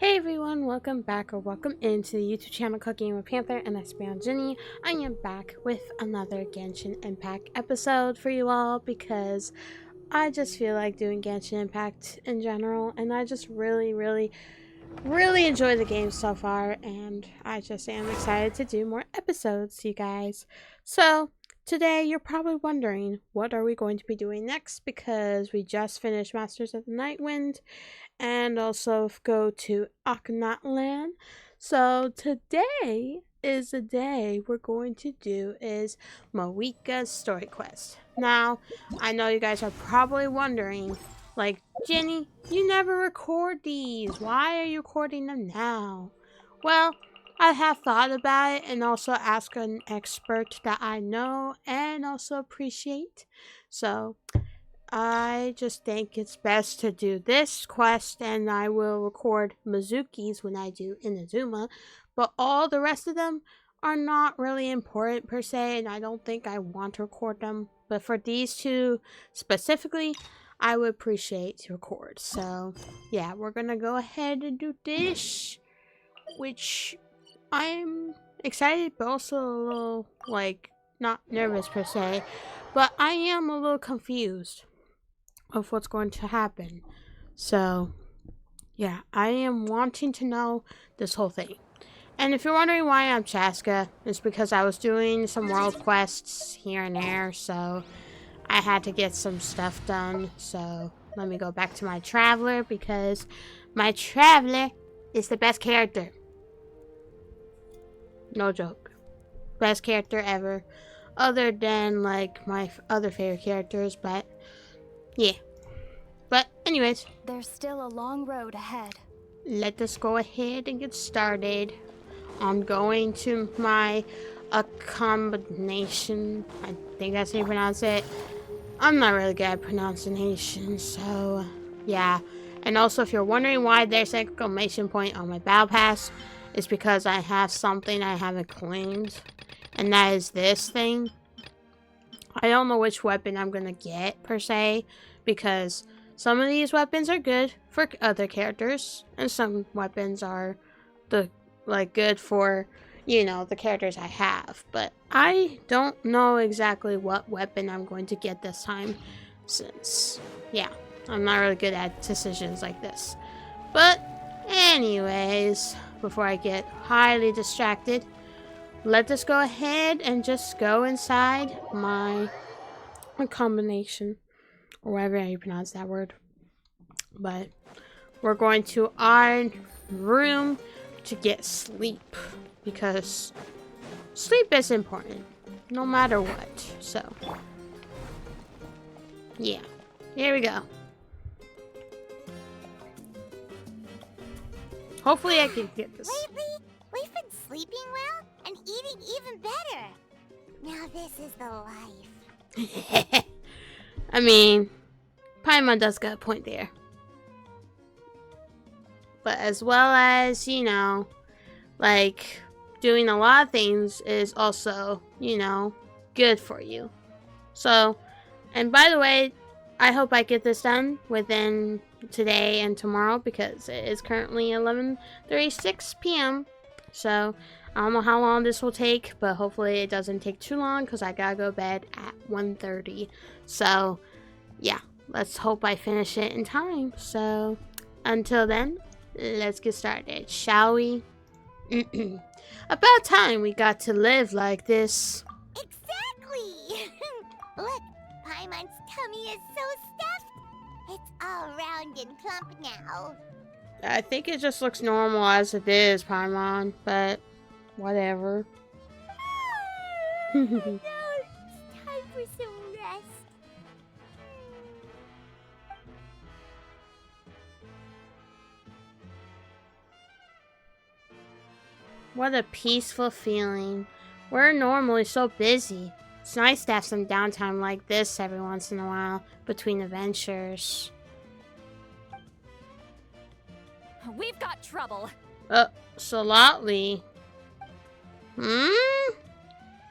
Hey everyone, welcome back or welcome into the YouTube channel Cooking with Panther, and that's me, Ginny. I am back with another Genshin Impact episode for you all because I just feel like doing Genshin Impact in general, and I just really enjoy the game so far, and I just am excited to do more episodes, you guys. So today you're probably wondering, what are we going to be doing next, because we just finished Masters of the Nightwind and also go to Aknatlan. So today is the day we're going to do is Mavuika's story quest. Now, I know you guys are probably wondering, like, Jenny, you never record these. Why are you recording them now? Well, I have thought about it and also asked an expert that I know and also appreciate. So I just think it's best to do this quest, and I will record Mizuki's when I do Inazuma, but all the rest of them are not really important per se, and I don't think I want to record them. But for these two specifically, I would appreciate to record. So yeah, we're gonna go ahead and do this, which I'm excited, but also a little, like, not nervous per se, but I am a little confused of what's going to happen. So, yeah, I am wanting to know this whole thing. And if you're wondering why I'm Chaska, it's because I was doing some world quests here and there, so I had to get some stuff done. So, let me go back to my Traveler, because my Traveler is the best character. No joke. Best character ever. Other than, like, my other favorite characters, but yeah. But anyways, there's still a long road ahead. Let us go ahead and get started. I'm going to my accommodation. I think that's how you pronounce it. I'm not really good at pronunciation, so yeah. And also, if you're wondering why there's an exclamation point on my battle pass, it's because I have something I haven't claimed, and that is this thing. I don't know which weapon I'm gonna get per se, because some of these weapons are good for other characters, and some weapons are good for, you know, the characters I have. But I don't know exactly what weapon I'm going to get this time, since, yeah, I'm not really good at decisions like this. But anyways, before I get highly distracted, let us go ahead and just go inside my combination, or whatever you pronounce that word. But we're going to our room to get sleep, because sleep is important no matter what. So yeah, here we go. Hopefully I can get this. Lately, we've been sleeping well and eating even better. Now this is the life. I mean, Paimon does got a point there. But as well as, you know, like, doing a lot of things is also, you know, good for you. So, and by the way, I hope I get this done within today and tomorrow, because it is currently 11:36 p.m. So, I don't know how long this will take, but hopefully it doesn't take too long, because I gotta go to bed at 1:30. So, yeah, let's hope I finish it in time. So, until then, let's get started, shall we? About time we got to live like this. Exactly! Look, Paimon's tummy is so stuffed. It's all round and plump now. I think it just looks normal as it is, Paimon, but whatever. Now it's time for some rest. What a peaceful feeling. We're normally so busy. It's nice to have some downtime like this every once in a while between adventures. We've got trouble. Solotly.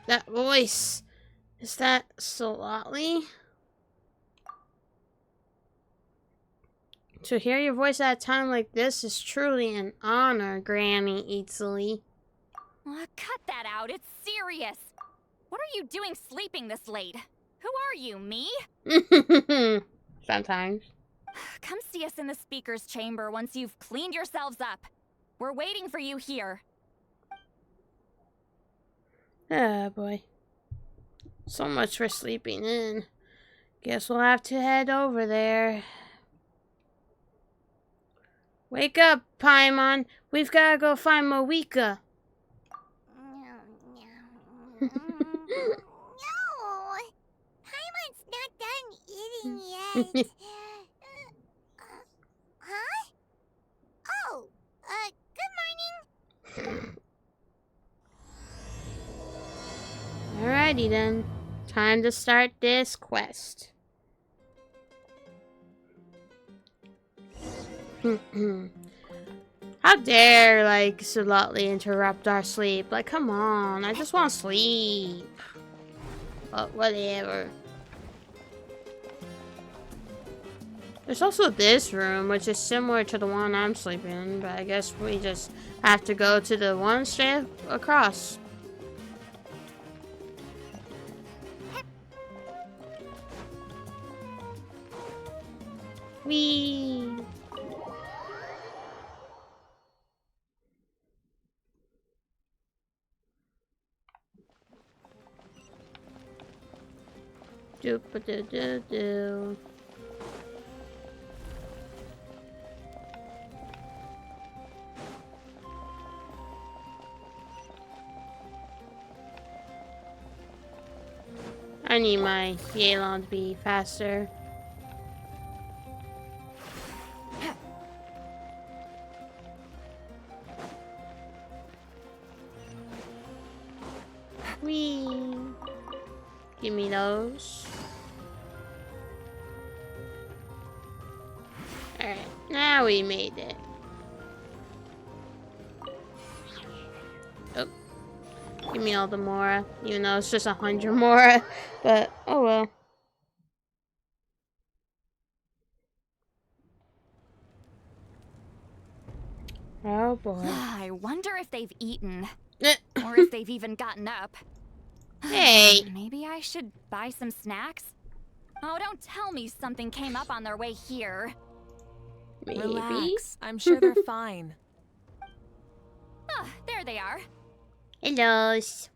That voice. Is that Solotly? To hear your voice at a time like this is truly an honor, Granny Eatsley. Cut that out, it's serious. What are you doing sleeping this late? Who are you, me? Sometimes. Come see us in the speaker's chamber once you've cleaned yourselves up. We're waiting for you here. Oh boy. So much for sleeping in. Guess we'll have to head over there. Wake up, Paimon. We've gotta go find Mavuika. No. Paimon's not done eating yet. Huh? Oh, good morning. Alrighty then. Time to start this quest. How dare, like, Solotly interrupt our sleep? Like, come on. I just want to sleep. But whatever. There's also this room, which is similar to the one I'm sleeping in, but I guess we just have to go to the one straight across. Whee! Doop-a-doo-doo-doo. I need my Yelan to be faster. Whee! Give me those. Alright, now we made it. Oh. Give me all the Mora, even though it's just 100 Mora, but oh well. Oh boy. I wonder if they've eaten. Eh. Or if they've even gotten up. Hey! Maybe I should buy some snacks? Oh, don't tell me something came up on their way here. Maybe? Relax. I'm sure they're fine. Ah, there they are. Hellos.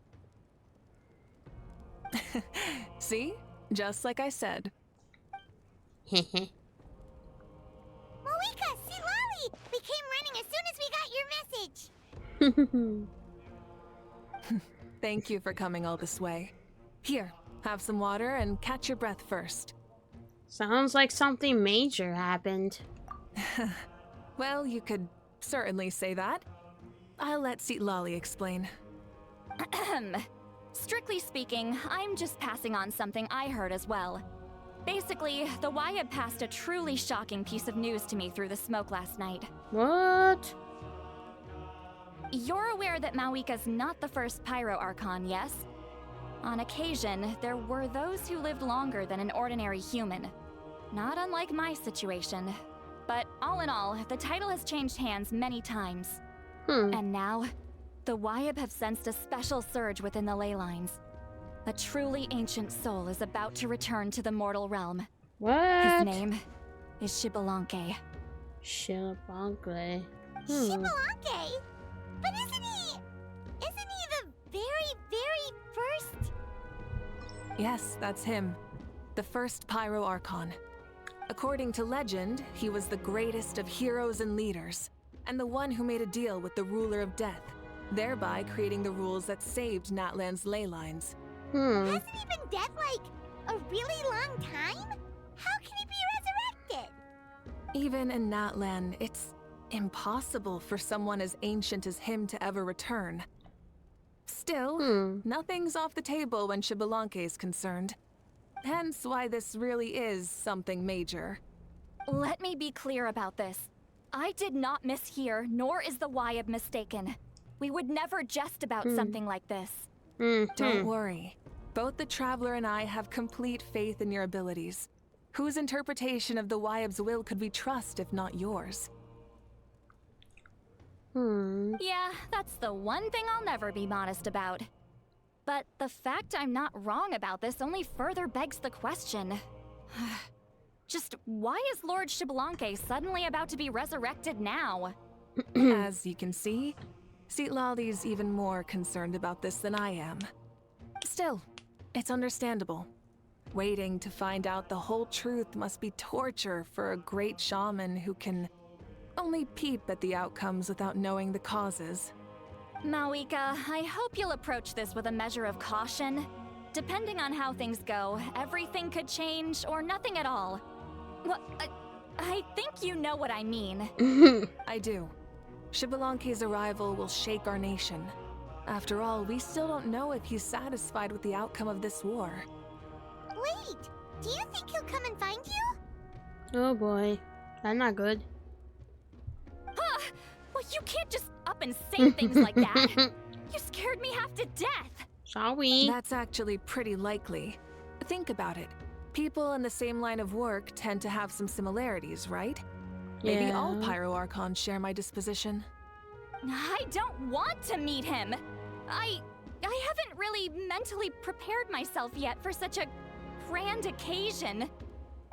See? Just like I said. Mavuika, see Lolly! We came running as soon as we got your message. Thank you for coming all this way. Here, have some water and catch your breath first. Sounds like something major happened. Well, you could certainly say that. I'll let Lolly explain. Strictly speaking, I'm just passing on something I heard as well. Basically, the Wyatt passed a truly shocking piece of news to me through the smoke last night. What? You're aware that Mavuika's not the first Pyro Archon, yes? On occasion, there were those who lived longer than an ordinary human. Not unlike my situation. But all in all, the title has changed hands many times. And now, the Wyatt have sensed a special surge within the ley lines. A truly ancient soul is about to return to the mortal realm. What? His name is Xbalanque. Xbalanque. Xbalanque? But isn't he the very first? Yes, that's him. The first Pyro Archon. According to legend, he was the greatest of heroes and leaders, and the one who made a deal with the ruler of death, thereby creating the rules that saved Natlan's ley lines. Hasn't he been dead like a really long time? How can he be resurrected? Even in Natlan, it's impossible for someone as ancient as him to ever return. Still, nothing's off the table when Xbalanque is concerned. Hence why this really is something major. Let me be clear about this. I did not mishear, nor is the Wyatt mistaken. We would never jest about something like this. Don't worry. Both the Traveler and I have complete faith in your abilities. Whose interpretation of the Wyab's will could we trust if not yours? Yeah, that's the one thing I'll never be modest about. But the fact I'm not wrong about this only further begs the question. Just why is Lord Xbalanque suddenly about to be resurrected now? As you can see, Citlali's even more concerned about this than I am. Still, it's understandable. Waiting to find out the whole truth must be torture for a great shaman who can only peep at the outcomes without knowing the causes. Mavuika, I hope you'll approach this with a measure of caution. Depending on how things go, everything could change or nothing at all. Well, I think you know what I mean. I do. Xbalanque's arrival will shake our nation. After all, we still don't know if he's satisfied with the outcome of this war. Wait, do you think he'll come and find you? Oh boy, that's not good. Well, you can't just up and say things like that. You scared me half to death. Sorry. That's actually pretty likely. Think about it. People in the same line of work tend to have some similarities, right? Maybe all Pyro Archons share my disposition. I don't want to meet him. I haven't really mentally prepared myself yet for such a grand occasion.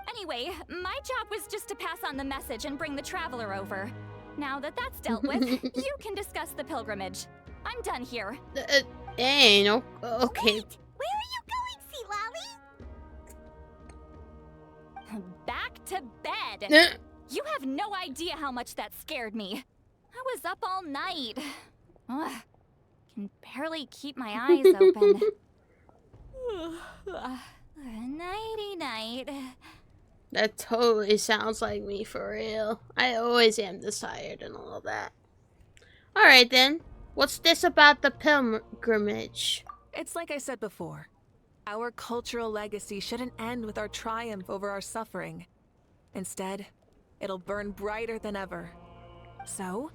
Anyway, my job was just to pass on the message and bring the traveler over. Now that that's dealt with, you can discuss the pilgrimage. I'm done here. Hey, no. Okay. Wait, where are you going, Citlali? Back to bed. You have no idea how much that scared me. I was up all night. Ugh, can barely keep my eyes open. Nighty-night. That totally sounds like me, for real. I always am this tired and all that. Alright then. What's this about the pilgrimage? It's like I said before. Our cultural legacy shouldn't end with our triumph over our suffering. Instead, it'll burn brighter than ever. So,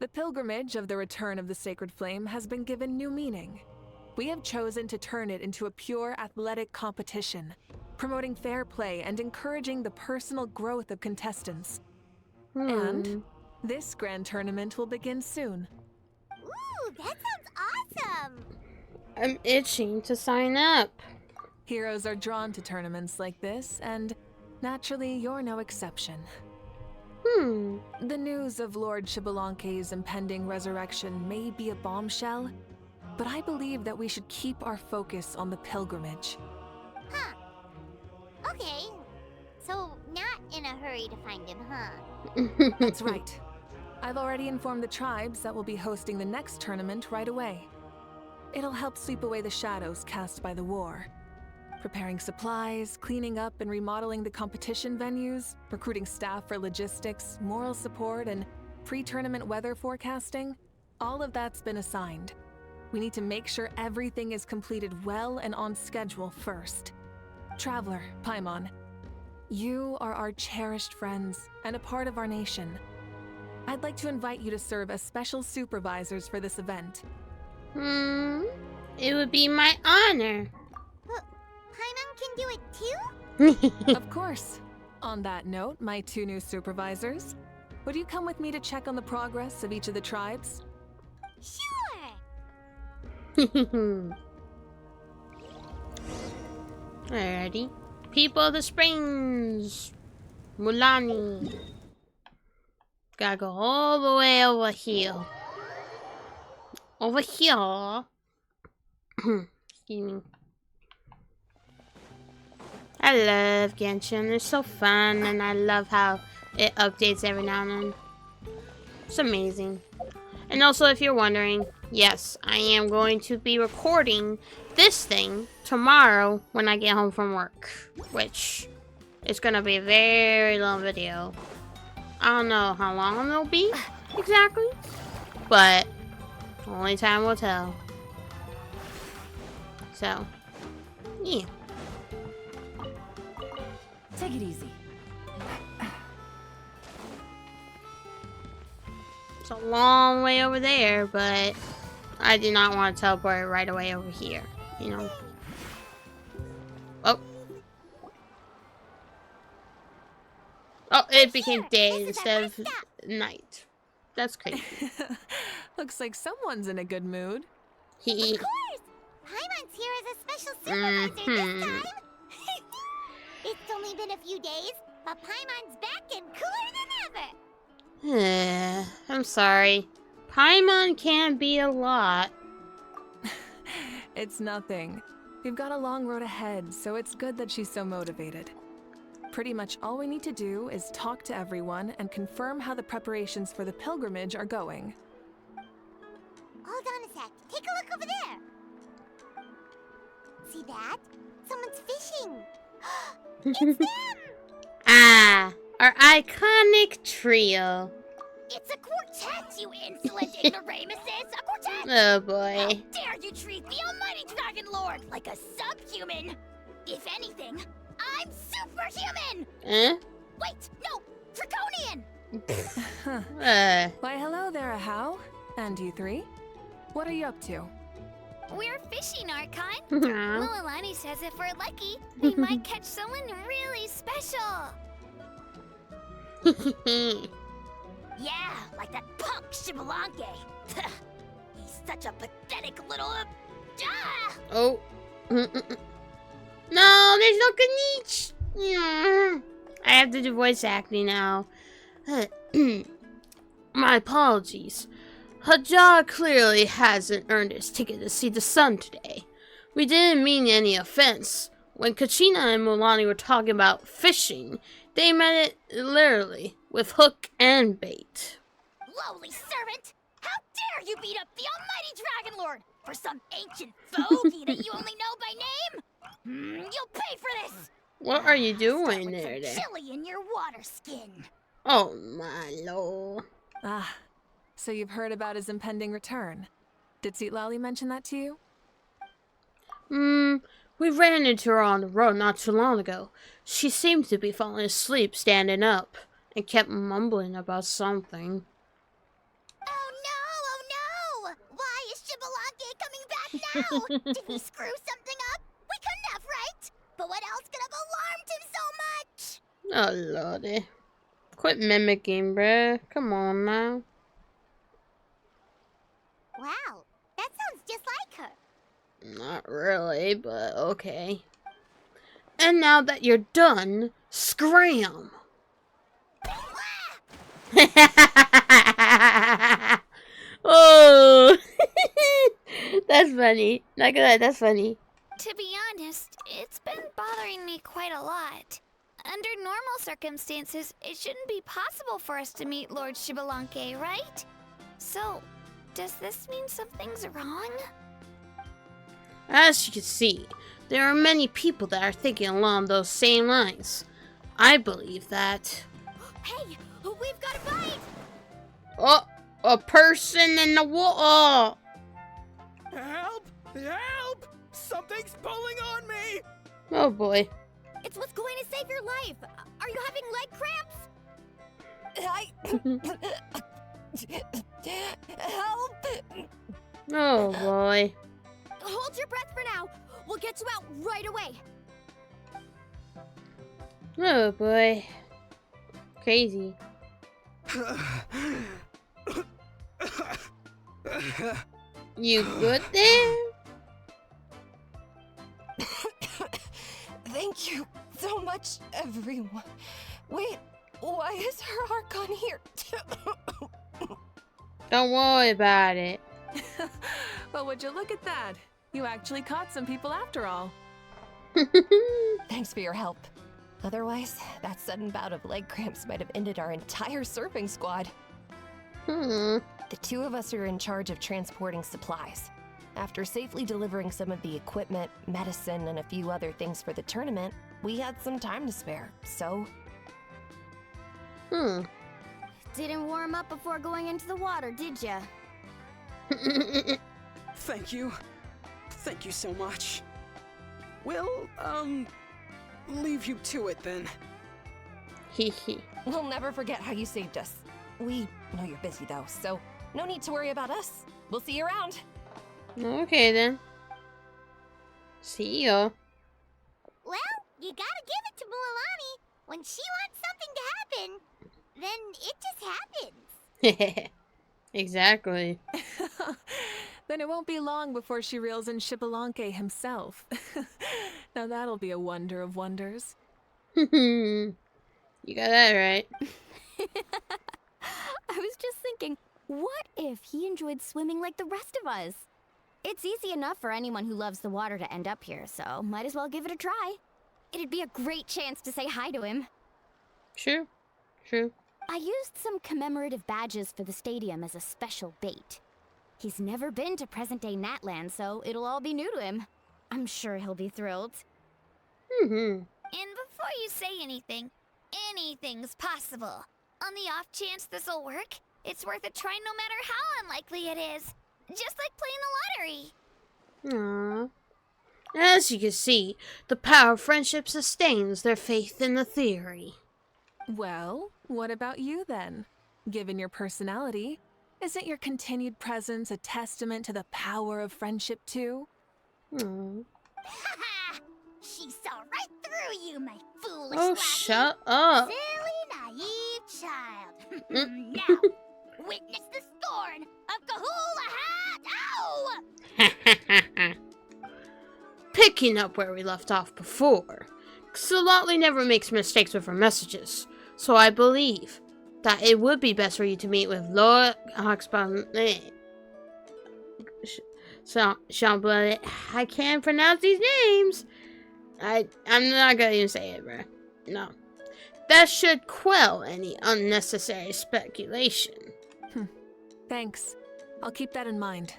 the pilgrimage of the return of the sacred flame has been given new meaning. We have chosen to turn it into a pure athletic competition, promoting fair play and encouraging the personal growth of contestants. And this grand tournament will begin soon. Ooh, that sounds awesome! I'm itching to sign up. Heroes are drawn to tournaments like this, and naturally, you're no exception. The news of Lord Xbalanque's impending resurrection may be a bombshell, but I believe that we should keep our focus on the pilgrimage. Huh. Okay. So, not in a hurry to find him, huh? That's right. I've already informed the tribes that we'll be hosting the next tournament right away. It'll help sweep away the shadows cast by the war. Preparing supplies, cleaning up and remodeling the competition venues, recruiting staff for logistics, moral support, and pre-tournament weather forecasting, all of that's been assigned. We need to make sure everything is completed well and on schedule first. Traveler, Paimon, you are our cherished friends and a part of our nation. I'd like to invite you to serve as special supervisors for this event. It would be my honor. Paimon can do it too? Of course. On that note, my two new supervisors, would you come with me to check on the progress of each of the tribes? Sure! Alrighty. People of the Springs. Mulani. Gotta go all the way over here. Over here. Excuse me. I love Genshin. It's so fun, and I love how it updates every now and then. It's amazing. And also, if you're wondering, yes, I am going to be recording this thing tomorrow when I get home from work, which is going to be a very long video. I don't know how long it'll be exactly, but only time will tell. So, yeah. Take it easy. It's a long way over there, but I do not want to teleport right away over here, you know. Oh. Oh, it became Here, day this is instead our of first stop. night. That's crazy. Looks like someone's in a good mood. Of course! Paimon's here as a special supervisor this time. It's only been a few days, but Paimon's back and cooler than ever. I'm sorry. Paimon can be a lot. It's nothing. We've got a long road ahead, so it's good that she's so motivated. Pretty much all we need to do is talk to everyone and confirm how the preparations for the pilgrimage are going. Hold on a sec. Take a look over there. See that? Someone's fishing. It's them! Ah, our iconic trio. It's a quartet, you insolent ignoramuses! A quartet! Oh How boy. dare you treat the almighty Dragon Lord like a subhuman! If anything, I'm superhuman! Eh? Wait, no! Draconian! Why, hello there, Ahau. And you three? What are you up to? We're fishing, Archon. Aw. Mualani says if we're lucky, we might catch someone really special. Yeah, like that punk Shibalanke. He's such a pathetic little... Oh. No, there's no Genichi. Yeah. I have to do voice acting now. My apologies. Hajar clearly hasn't earned his ticket to see the sun today. We didn't mean any offense. When Kachina and Mulani were talking about fishing, they meant it literally, with hook and bait. Lowly servant! How dare you beat up the almighty Dragon Lord for some ancient fogey that you only know by name? You'll pay for this! What are you Start doing with there? some chili in your water skin. Oh my lord. Ah, so you've heard about his impending return. Did Lali mention that to you? We ran into her on the road not too long ago. She seemed to be falling asleep standing up and kept mumbling about something. Oh no! Why is Shibalanke coming back now? Did he screw something up? We couldn't have, right? But what else could have alarmed him so much? Oh lordy. Quit mimicking, bruh. Come on now. Wow, that sounds just like her. Not really, but okay. And now that you're done, scram! Oh! That's funny. Not gonna lie, that's funny. To be honest, it's been bothering me quite a lot. Under normal circumstances, it shouldn't be possible for us to meet Lord Shibalanke, right? So, does this mean something's wrong? As you can see, there are many people that are thinking along those same lines. I believe that... Hey, we've got a bite! Oh! A person in the water! Help! Help! Something's pulling on me! Oh boy. It's what's going to save your life. Are you having leg cramps? Help! Oh boy. Hold your breath for now. We'll get you out right away. Oh boy. Crazy. You good there? Thank you so much, everyone. Wait, why is her Archon here? Don't worry about it. Well, would you look at that? You actually caught some people after all. Thanks for your help. Otherwise, that sudden bout of leg cramps might have ended our entire surfing squad. The two of us are in charge of transporting supplies. After safely delivering some of the equipment, medicine, and a few other things for the tournament, we had some time to spare, so... Didn't warm up before going into the water, did ya? Thank you. Thank you so much. We'll, leave you to it then. Hehe. We'll never forget how you saved us. We know you're busy though, so no need to worry about us. We'll see you around. Okay then. See ya. Well, you gotta give it to Mualani. When she wants something to happen, then it just happens. Exactly. Then it won't be long before she reels in Xbalanque himself. Now that'll be a wonder of wonders. You got that right. I was just thinking, what if he enjoyed swimming like the rest of us? It's easy enough for anyone who loves the water to end up here, so might as well give it a try. It'd be a great chance to say hi to him. True. True. I used some commemorative badges for the stadium as a special bait. He's never been to present-day Natland, so it'll all be new to him. I'm sure he'll be thrilled. And before you say anything, anything's possible. On the off chance this'll work, it's worth a try no matter how unlikely it is. Just like playing the lottery. Aww. As you can see, the power of friendship sustains their faith in the theory. Well, what about you then? Given your personality, isn't your continued presence a testament to the power of friendship too? Aww. Haha! She saw right through you, my foolish Oh, lackey. shut up. Silly, naive child. Now, witness the scorn of Kahula Hat! Ow! Picking up where we left off before, Xolotli never makes mistakes with her messages, so I believe that it would be best for you to meet with Lord Hawkspawn. Chambly. I can't pronounce these names. I'm not gonna even say it, bruh. No. That should quell any unnecessary speculation. Thanks. I'll keep that in mind.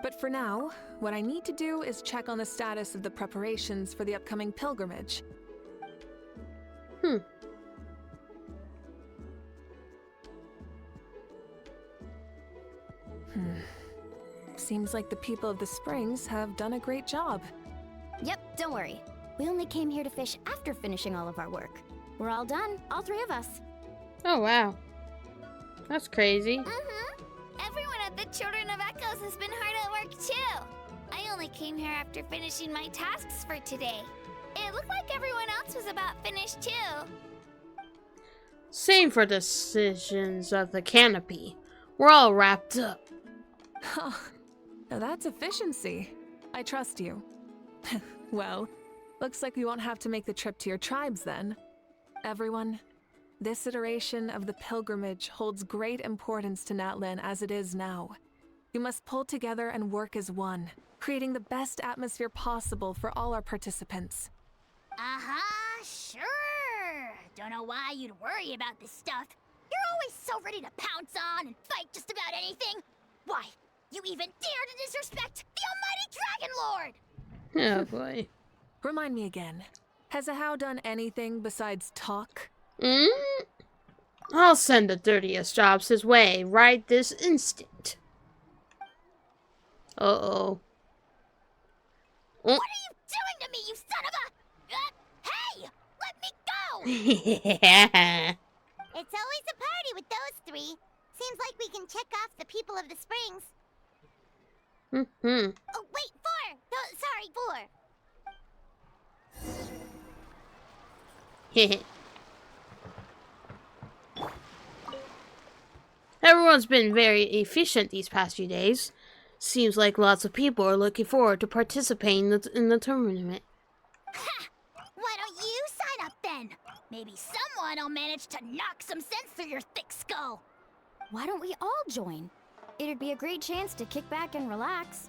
But for now, what I need to do is check on the status of the preparations for the upcoming pilgrimage. Seems like the people of the Springs have done a great job. Yep, don't worry. We only came here to fish after finishing all of our work. We're all done, all three of us. Oh, wow. That's crazy. Everyone at the Children of Echoes has been hard at work too. I only came here after finishing my tasks for today. It looked like everyone else was about finished too. Same for decisions of the canopy. We're all wrapped up. Now that's efficiency. I trust you. Well, looks like we won't have to make the trip to your tribes then. Everyone, this iteration of the pilgrimage holds great importance to Natlan as it is now. You must pull together and work as one, creating the best atmosphere possible for all our participants. Sure. Don't know why you'd worry about this stuff. You're always so ready to pounce on and fight just about anything. Why, you even dare to disrespect the almighty Dragon Lord! Oh boy. Remind me again, has Ahau done anything besides talk? I'll send the dirtiest jobs his way right this instant. Uh-oh. What are you doing to me, you son of a... hey! Let me go! Yeah. It's always a party with those three. Seems like we can check off the people of the Springs. Oh, wait, 4! No, sorry, 4. Everyone's been very efficient these past few days. Seems like lots of people are looking forward to participating in the tournament. Ha! Why don't you sign up then? Maybe someone will manage to knock some sense through your thick skull. Why don't we all join? It'd be a great chance to kick back and relax.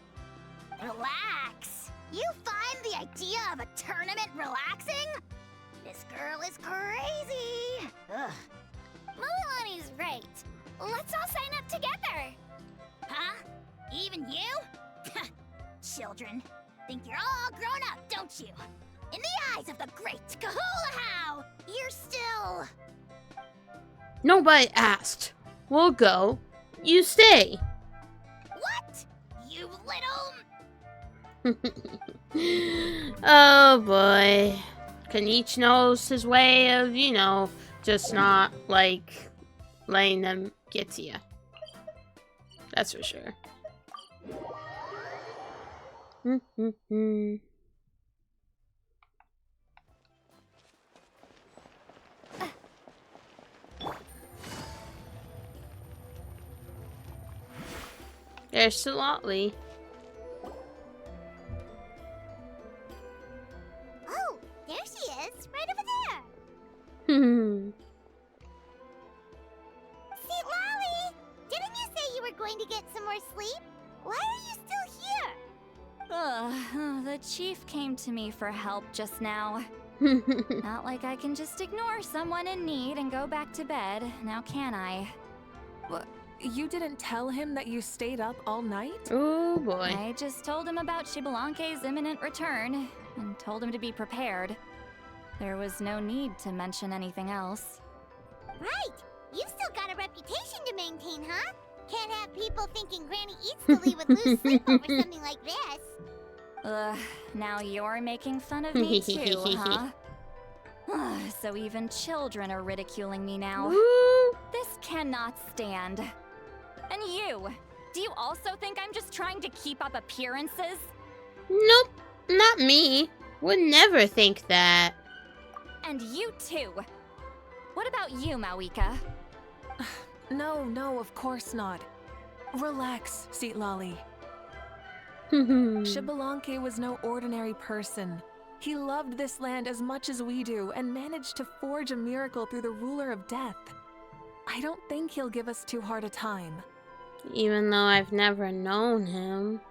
Relax? You find the idea of a tournament relaxing? This girl is crazy. Ugh. Mulaney's right. Let's all sign up together. Huh? Even you? Children, think you're all grown up, don't you? In the eyes of the great Kahula, you're still... Nobody asked. We'll go. You stay. What? You little... Oh boy. Kanichi knows his way of, you know, just not, like, letting them get to you. That's for sure. There's Salotly. Oh, there she is, right over there. Hmm. See, Lolly, didn't you say you were going to get some more sleep? Why are you still here? Ugh, the chief came to me for help just now. Not like I can just ignore someone in need and go back to bed, now can I? What? You didn't tell him that you stayed up all night? Oh boy. I just told him about Xbalanque's imminent return, and told him to be prepared. There was no need to mention anything else. Right, you've still got a reputation to maintain, huh? Can't have people thinking Granny Eatsley would lose sleep over something like this. Ugh, now you're making fun of me too, huh? Ugh, so even children are ridiculing me now. Ooh. This cannot stand. And you! Do you also think I'm just trying to keep up appearances? Nope, not me. Would never think that. And you too! What about you, Mavuika? No, of course not. Relax, Seatlolly. Hmm. Xbalanque was no ordinary person. He loved this land as much as we do and managed to forge a miracle through the ruler of death. I don't think he'll give us too hard a time. Even though I've never known him.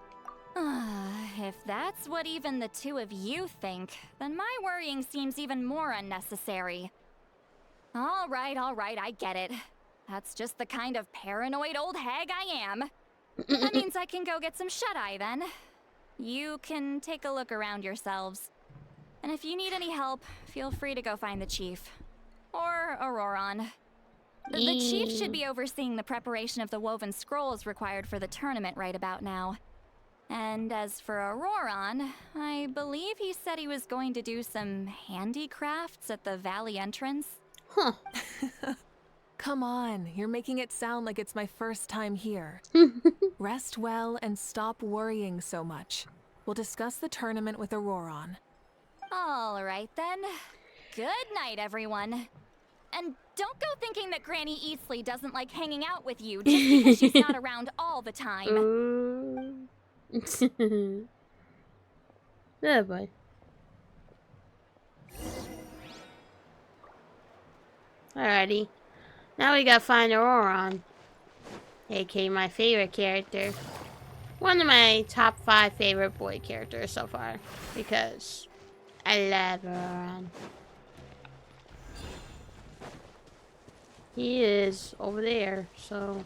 If that's what even the two of you think, then my worrying seems even more unnecessary. All right, I get it. That's just the kind of paranoid old hag I am. That means I can go get some shut-eye then. You can take a look around yourselves. And if you need any help, feel free to go find the chief. Or Auroron. The chief should be overseeing the preparation of the woven scrolls required for the tournament right about now. And as for Auroron, I believe he said he was going to do some handicrafts at the valley entrance. Huh. Come on, you're making it sound like it's my first time here. Rest well and stop worrying so much. We'll discuss the tournament with Auroron. All right then. Good night, everyone. And don't go thinking that Granny Eatsley doesn't like hanging out with you just because she's not around all the time. Ooh. Oh boy. Alrighty. Now we gotta find Auroron. aka my favorite character. One of my top 5 favorite boy characters so far. Because I love Auroron. He is over there, so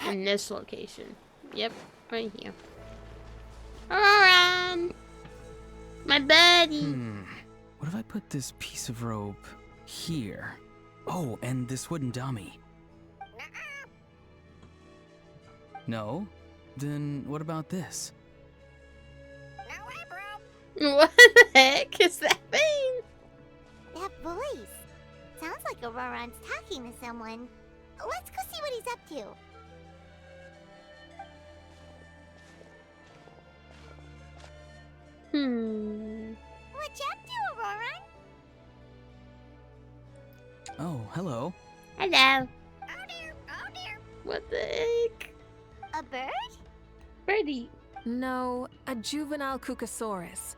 in this location. Yep, right here. Auroron! My buddy! What if I put this piece of rope here? Oh, and this wooden dummy. No? Then what about this? No way, bro. What the heck is that thing? That voice. Sounds like Auroron's talking to someone. Let's go see what he's up to. What you up to, Auroron? Oh, hello. Hello. Oh dear, oh dear. What the heck? A bird? Birdie. No, a juvenile Cucasaurus.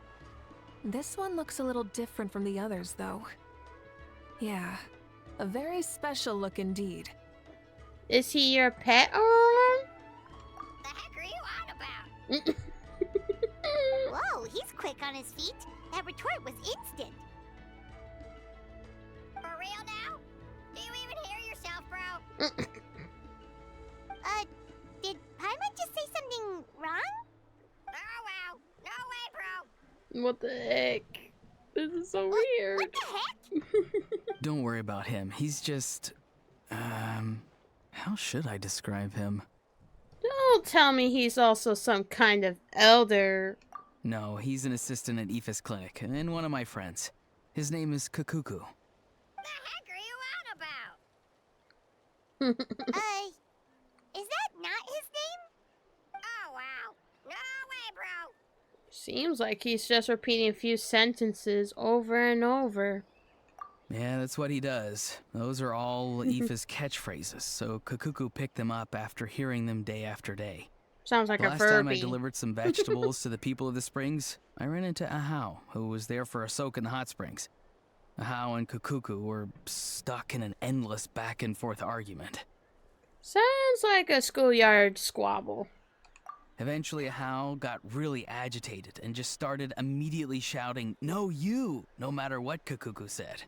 This one looks a little different from the others, though. Yeah, a very special look indeed. Is he your pet, Auroron? The heck are you on about? Whoa, he's quick on his feet. That retort was instant. For real now? Do you even hear yourself, bro? Did Paimon just say something wrong? Oh wow, no way, bro. What the heck? This is so weird. What the heck? Don't worry about him. He's just... how should I describe him? Don't tell me he's also some kind of elder. No, he's an assistant at Aoife's clinic, and one of my friends. His name is Kakuku. The heck are you on about? Is that not his name? Oh wow, no way, bro. Seems like he's just repeating a few sentences over and over. Yeah, that's what he does. Those are all Aoife's catchphrases, so Kakuku picked them up after hearing them day after day. Sounds like The a last time I Furby. delivered some vegetables to the people of the springs, I ran into Ahau, who was there for a soak in the hot springs. Ahau and Kakuku were stuck in an endless back and forth argument. Sounds like a schoolyard squabble. Eventually, Ahau got really agitated and just started immediately shouting, "No, you!" no matter what Kakuku said.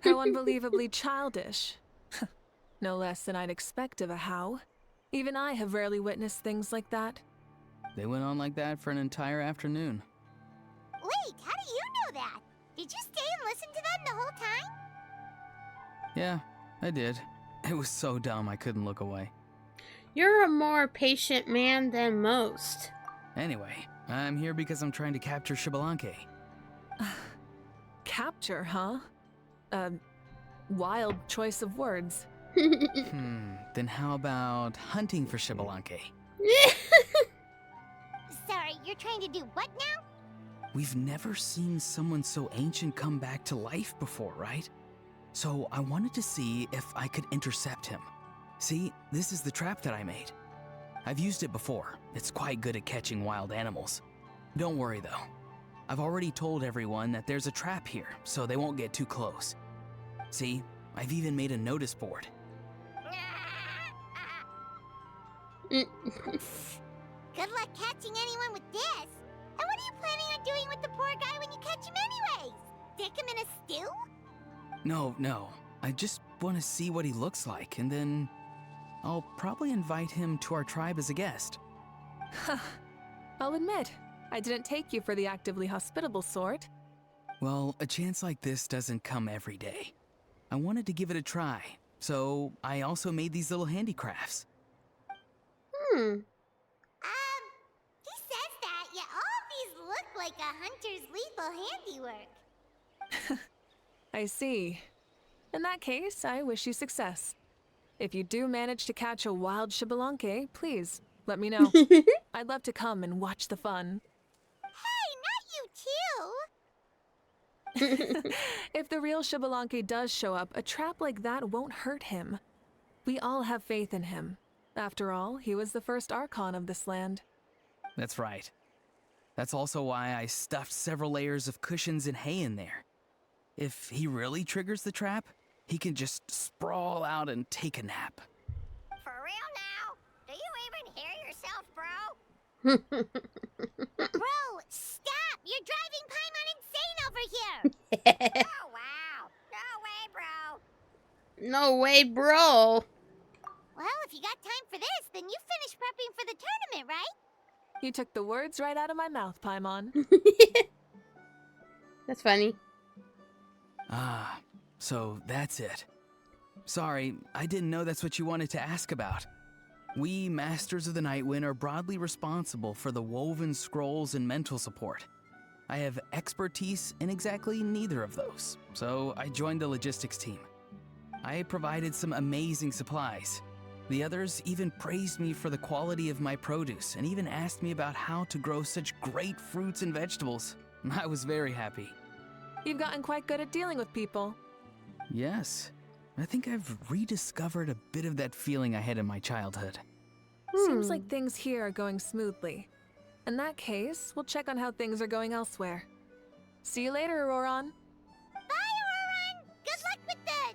How unbelievably childish. No less than I'd expect of a How. Even I have rarely witnessed things like that. They went on like that for an entire afternoon. Wait, how do you know that? Did you stay and listen to them the whole time? Yeah, I did. It was so dumb I couldn't look away. You're a more patient man than most. Anyway, I'm here because I'm trying to capture Xbalanque. Capture, huh? Wild choice of words. Then how about hunting for Xbalanque? Sorry, you're trying to do what now? We've never seen someone so ancient come back to life before, right? So I wanted to see if I could intercept him. See, this is the trap that I made. I've used it before. It's quite good at catching wild animals. Don't worry though. I've already told everyone that there's a trap here, so they won't get too close. See, I've even made a notice board. Good luck catching anyone with this. And what are you planning on doing with the poor guy when you catch him anyways? Stick him in a stew? No. I just want to see what he looks like, and then I'll probably invite him to our tribe as a guest. I'll admit, I didn't take you for the actively hospitable sort. Well, a chance like this doesn't come every day. I wanted to give it a try, so I also made these little handicrafts. He says that, yet all of these look like a hunter's lethal handiwork. I see. In that case, I wish you success. If you do manage to catch a wild Xbalanque, please let me know. I'd love to come and watch the fun. Hey, not you too! If the real Xbalanque does show up, a trap like that won't hurt him. We all have faith in him. After all, he was the first Archon of this land. That's right. That's also why I stuffed several layers of cushions and hay in there. If he really triggers the trap, he can just sprawl out and take a nap. For real now? Do you even hear yourself, bro? Bro, stop! You're driving Paimon insane over here! Oh, wow. No way, bro. No way, bro. Well, if you got time for this, then you finished prepping for the tournament, right? You took the words right out of my mouth, Paimon. That's funny. Ah, so that's it. Sorry, I didn't know that's what you wanted to ask about. We, Masters of the Nightwind, are broadly responsible for the woven scrolls and mental support. I have expertise in exactly neither of those, so I joined the logistics team. I provided some amazing supplies. The others even praised me for the quality of my produce and even asked me about how to grow such great fruits and vegetables. I was very happy. You've gotten quite good at dealing with people. Yes, I think I've rediscovered a bit of that feeling I had in my childhood. Seems like things here are going smoothly. In that case, we'll check on how things are going elsewhere. See you later, Auroron. Bye, Auroron! Good luck with the...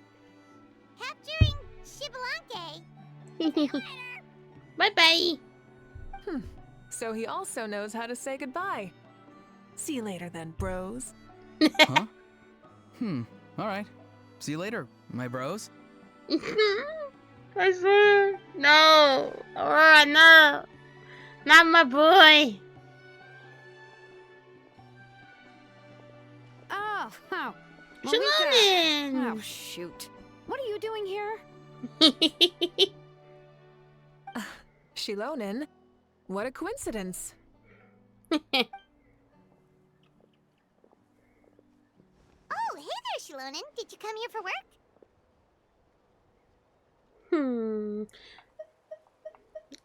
capturing Xbalanque. Bye-bye. So he also knows how to say goodbye. See you later then, bros. Huh? Alright. See you later, my bros. I swear. No. Aurora, no. Not my boy. Oh, Shalom. Oh, shoot. What are you doing here? Shilonen? What a coincidence. Oh, hey there, Shilonen. Did you come here for work?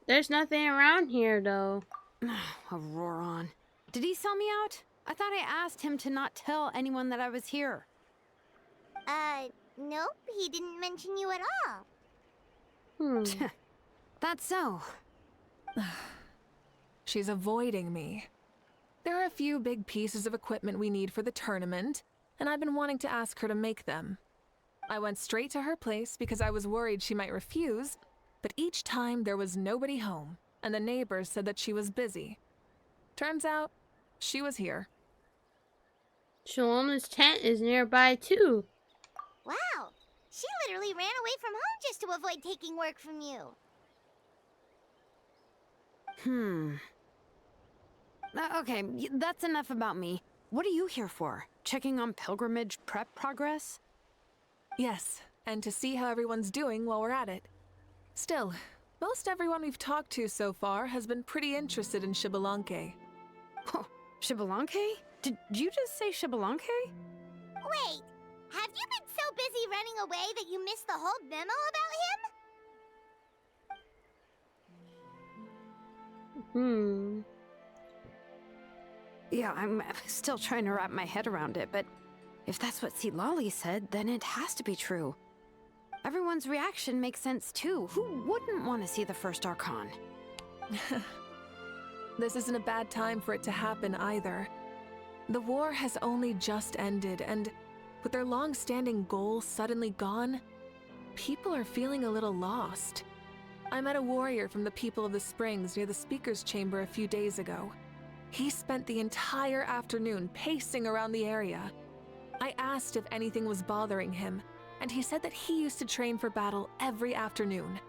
There's nothing around here, though. Auroron. Did he sell me out? I thought I asked him to not tell anyone that I was here. Nope, he didn't mention you at all. That's so. She's avoiding me. There are a few big pieces of equipment we need for the tournament, and I've been wanting to ask her to make them. I went straight to her place because I was worried she might refuse, but each time there was nobody home, and the neighbors said that she was busy. Turns out, she was here. Shalom's tent is nearby too. Wow, she literally ran away from home just to avoid taking work from you. Okay, that's enough about me. What are you here for? Checking on pilgrimage prep progress? Yes, and to see how everyone's doing while we're at it. Still, most everyone we've talked to so far has been pretty interested in Xbalanque. Oh, Xbalanque? Did you just say Xbalanque? Wait, have you been so busy running away that you missed the whole memo about him? Yeah, I'm still trying to wrap my head around it, but if that's what Lolly said, then it has to be true. Everyone's reaction makes sense too. Who wouldn't want to see the first Archon? This isn't a bad time for it to happen either. The war has only just ended, and with their long-standing goals suddenly gone, people are feeling a little lost. I met a warrior from the People of the Springs near the Speaker's Chamber a few days ago. He spent the entire afternoon pacing around the area. I asked if anything was bothering him, and he said that he used to train for battle every afternoon.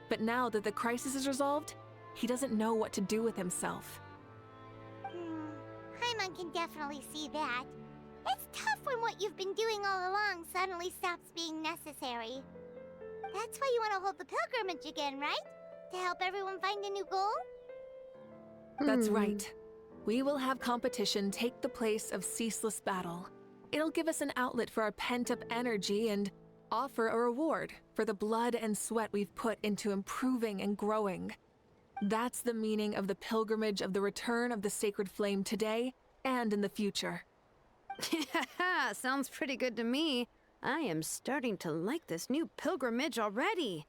But now that the crisis is resolved, he doesn't know what to do with himself. Paimon can definitely see that. It's tough when what you've been doing all along suddenly stops being necessary. That's why you want to hold the pilgrimage again, right? To help everyone find a new goal? That's right. We will have competition take the place of ceaseless battle. It'll give us an outlet for our pent-up energy and offer a reward for the blood and sweat we've put into improving and growing. That's the meaning of the pilgrimage of the return of the sacred flame today and in the future. Sounds pretty good to me. I am starting to like this new pilgrimage already.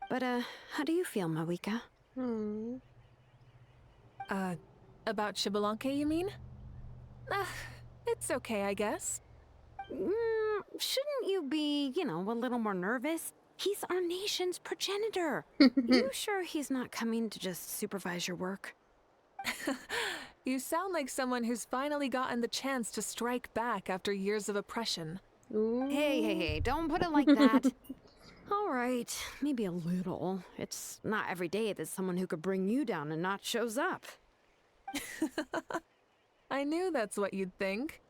But, how do you feel, Mavuika? About Xbalanque, you mean? It's okay, I guess. Shouldn't you be, a little more nervous? He's our nation's progenitor. You sure he's not coming to just supervise your work? You sound like someone who's finally gotten the chance to strike back after years of oppression. Hey, don't put it like that. All right, maybe a little. It's not every day that someone who could bring you down a notch shows up. I knew that's what you'd think.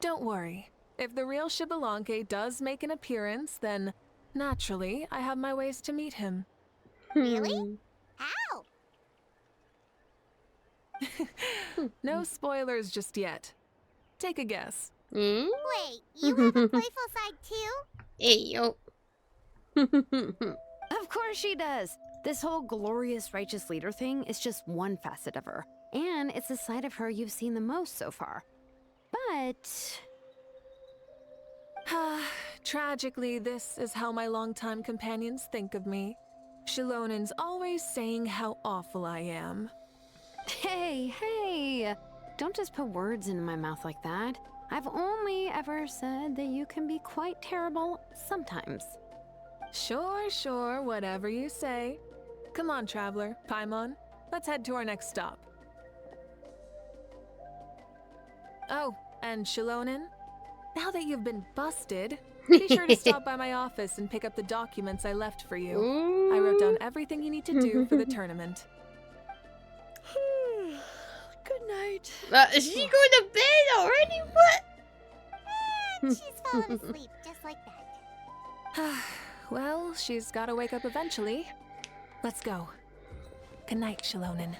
Don't worry. If the real Xbalanque does make an appearance, then naturally I have my ways to meet him. Really? How? No spoilers just yet. Take a guess. Wait, you have a playful side too? Hey, yo. Of course she does. This whole glorious righteous leader thing is just one facet of her. And it's a side of her you've seen the most so far. But... Tragically, this is how my longtime companions think of me. Shilonen's always saying how awful I am. Hey! Don't just put words into my mouth like that. I've only ever said that you can be quite terrible sometimes. Sure, whatever you say. Come on, traveler, Paimon. Let's head to our next stop. Oh, and Shilonen, now that you've been busted, be sure to stop by my office and pick up the documents I left for you. I wrote down everything you need to do for the tournament. Good night. Is she going to bed already? What? And she's fallen asleep just like that. Well, she's gotta wake up eventually. Let's go. Good night, Shilonen.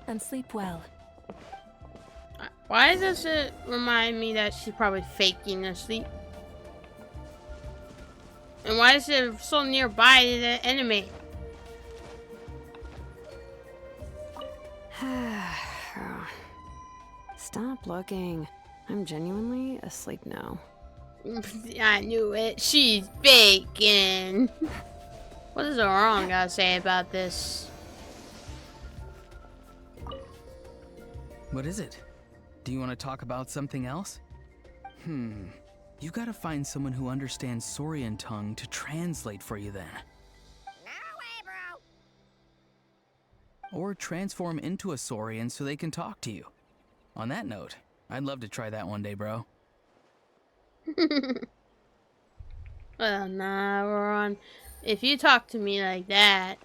And sleep well. Why does it remind me that she's probably faking her sleep? And why is it so nearby to the enemy? Stop looking. I'm genuinely asleep now. I knew it. She's bacon. What does Auron gotta say about this? What is it? Do you want to talk about something else? You gotta find someone who understands Saurian tongue to translate for you then. No way, bro. Or transform into a Saurian so they can talk to you. On that note, I'd love to try that one day, bro. Well, nah, Auron. If you talk to me like that,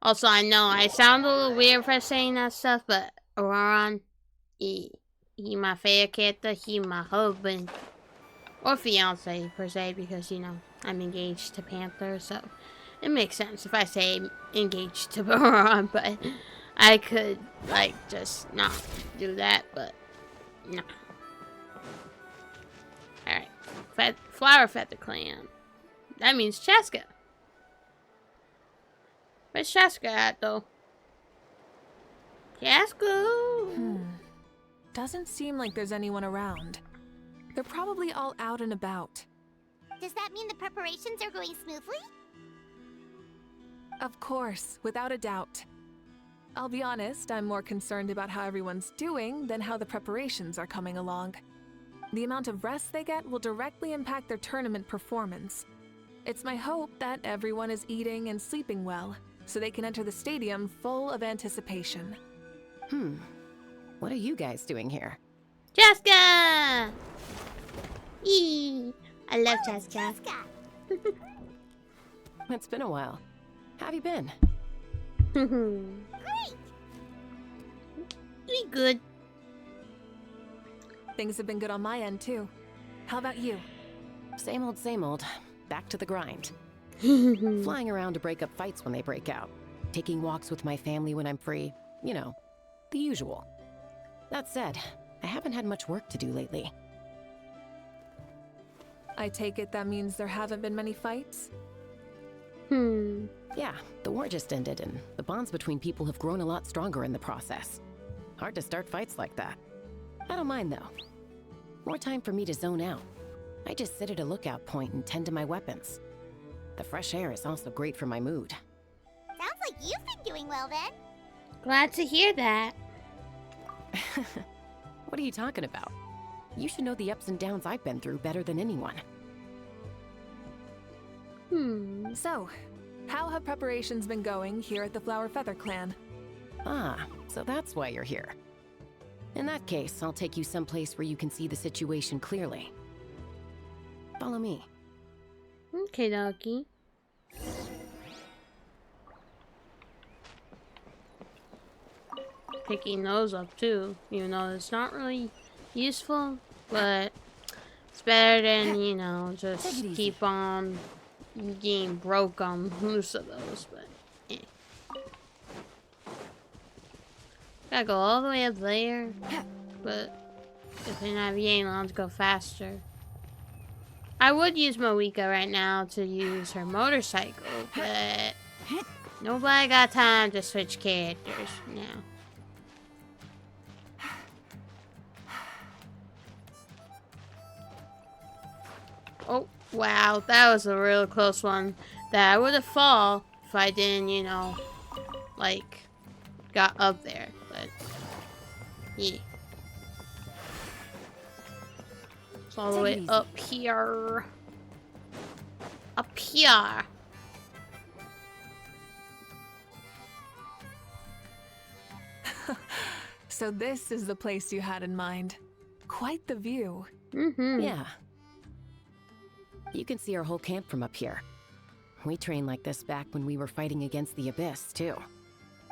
Also, I know I sound a little weird for saying that stuff, but Auron, he my favorite character, he my husband. Or fiance, per se, because, you know, I'm engaged to Panther, so it makes sense if I say engaged to Auron, but I could, like, just not do that, but no. Alright. Flower Feather Clan. That means Chaska. Where's Chaska at, though? Chaska! Doesn't seem like there's anyone around. They're probably all out and about. Does that mean the preparations are going smoothly? Of course, without a doubt. I'll be honest, I'm more concerned about how everyone's doing than how the preparations are coming along. The amount of rest they get will directly impact their tournament performance. It's my hope that everyone is eating and sleeping well, so they can enter the stadium full of anticipation. What are you guys doing here? Chaska! Eee! I love Chaska. It's been a while. How have you been? Great! Pretty good. Things have been good on my end, too. How about you? Same old, same old. Back to the grind. Flying around to break up fights when they break out. Taking walks with my family when I'm free. You know, the usual. That said, I haven't had much work to do lately. I take it that means there haven't been many fights? Yeah, the war just ended, and the bonds between people have grown a lot stronger in the process. Hard to start fights like that. I don't mind, though. More time for me to zone out. I just sit at a lookout point and tend to my weapons. The fresh air is also great for my mood. Sounds like you've been doing well then. Glad to hear that. What are you talking about? You should know the ups and downs I've been through better than anyone. So, how have preparations been going here at the Flower Feather Clan? Ah, so that's why you're here. In that case, I'll take you someplace where you can see the situation clearly. Follow me. Okay, dokie. Picking those up too, even though it's not really useful, but it's better than, you know, just keep on getting broke on most of those, but gotta go all the way up there, but if they're navigating, I'll go faster. I would use Mavuika right now to use her motorcycle, but nobody got time to switch characters now. Oh, wow, that was a real close one. That I would have fall if I didn't, you know, like, got up there, but, yeah. It's all the way up here. Up here. So this is the place you had in mind. Quite the view. Yeah. You can see our whole camp from up here. We trained like this back when we were fighting against the Abyss, too.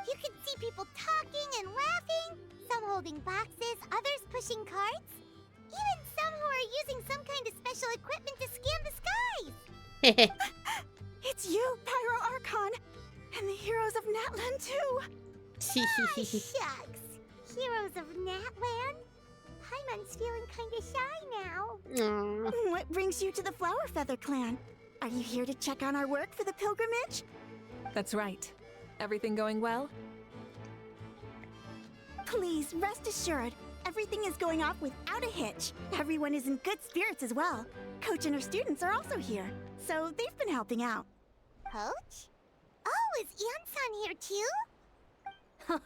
You can see people talking and laughing, some holding boxes, others pushing carts. Even some who are using some kind of special equipment to scan the skies. It's you, Pyro Archon, and the heroes of Natlan too. Shucks. Heroes of Natland? Paimon's feeling kinda shy now. What brings you to the Flower Feather Clan? Are you here to check on our work for the pilgrimage? That's right. Everything going well? Please, rest assured, everything is going off without a hitch. Everyone is in good spirits as well. Coach and her students are also here, so they've been helping out. Coach? Oh, is Ian-san here too?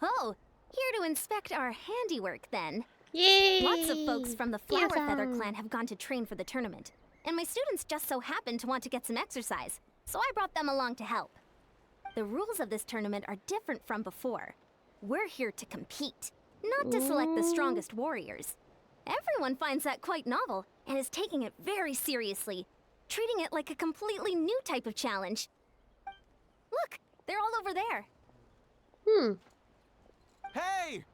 Oh, here to inspect our handiwork then. Yay! Lots of folks from the Flower Feather Yes. clan have gone to train for the tournament, and my students just so happen to want to get some exercise, so I brought them along to help. The rules of this tournament are different from before. We're here to compete, not to select the strongest warriors. Everyone finds that quite novel and is taking it very seriously, treating it like a completely new type of challenge. Look, they're all over there. Hey!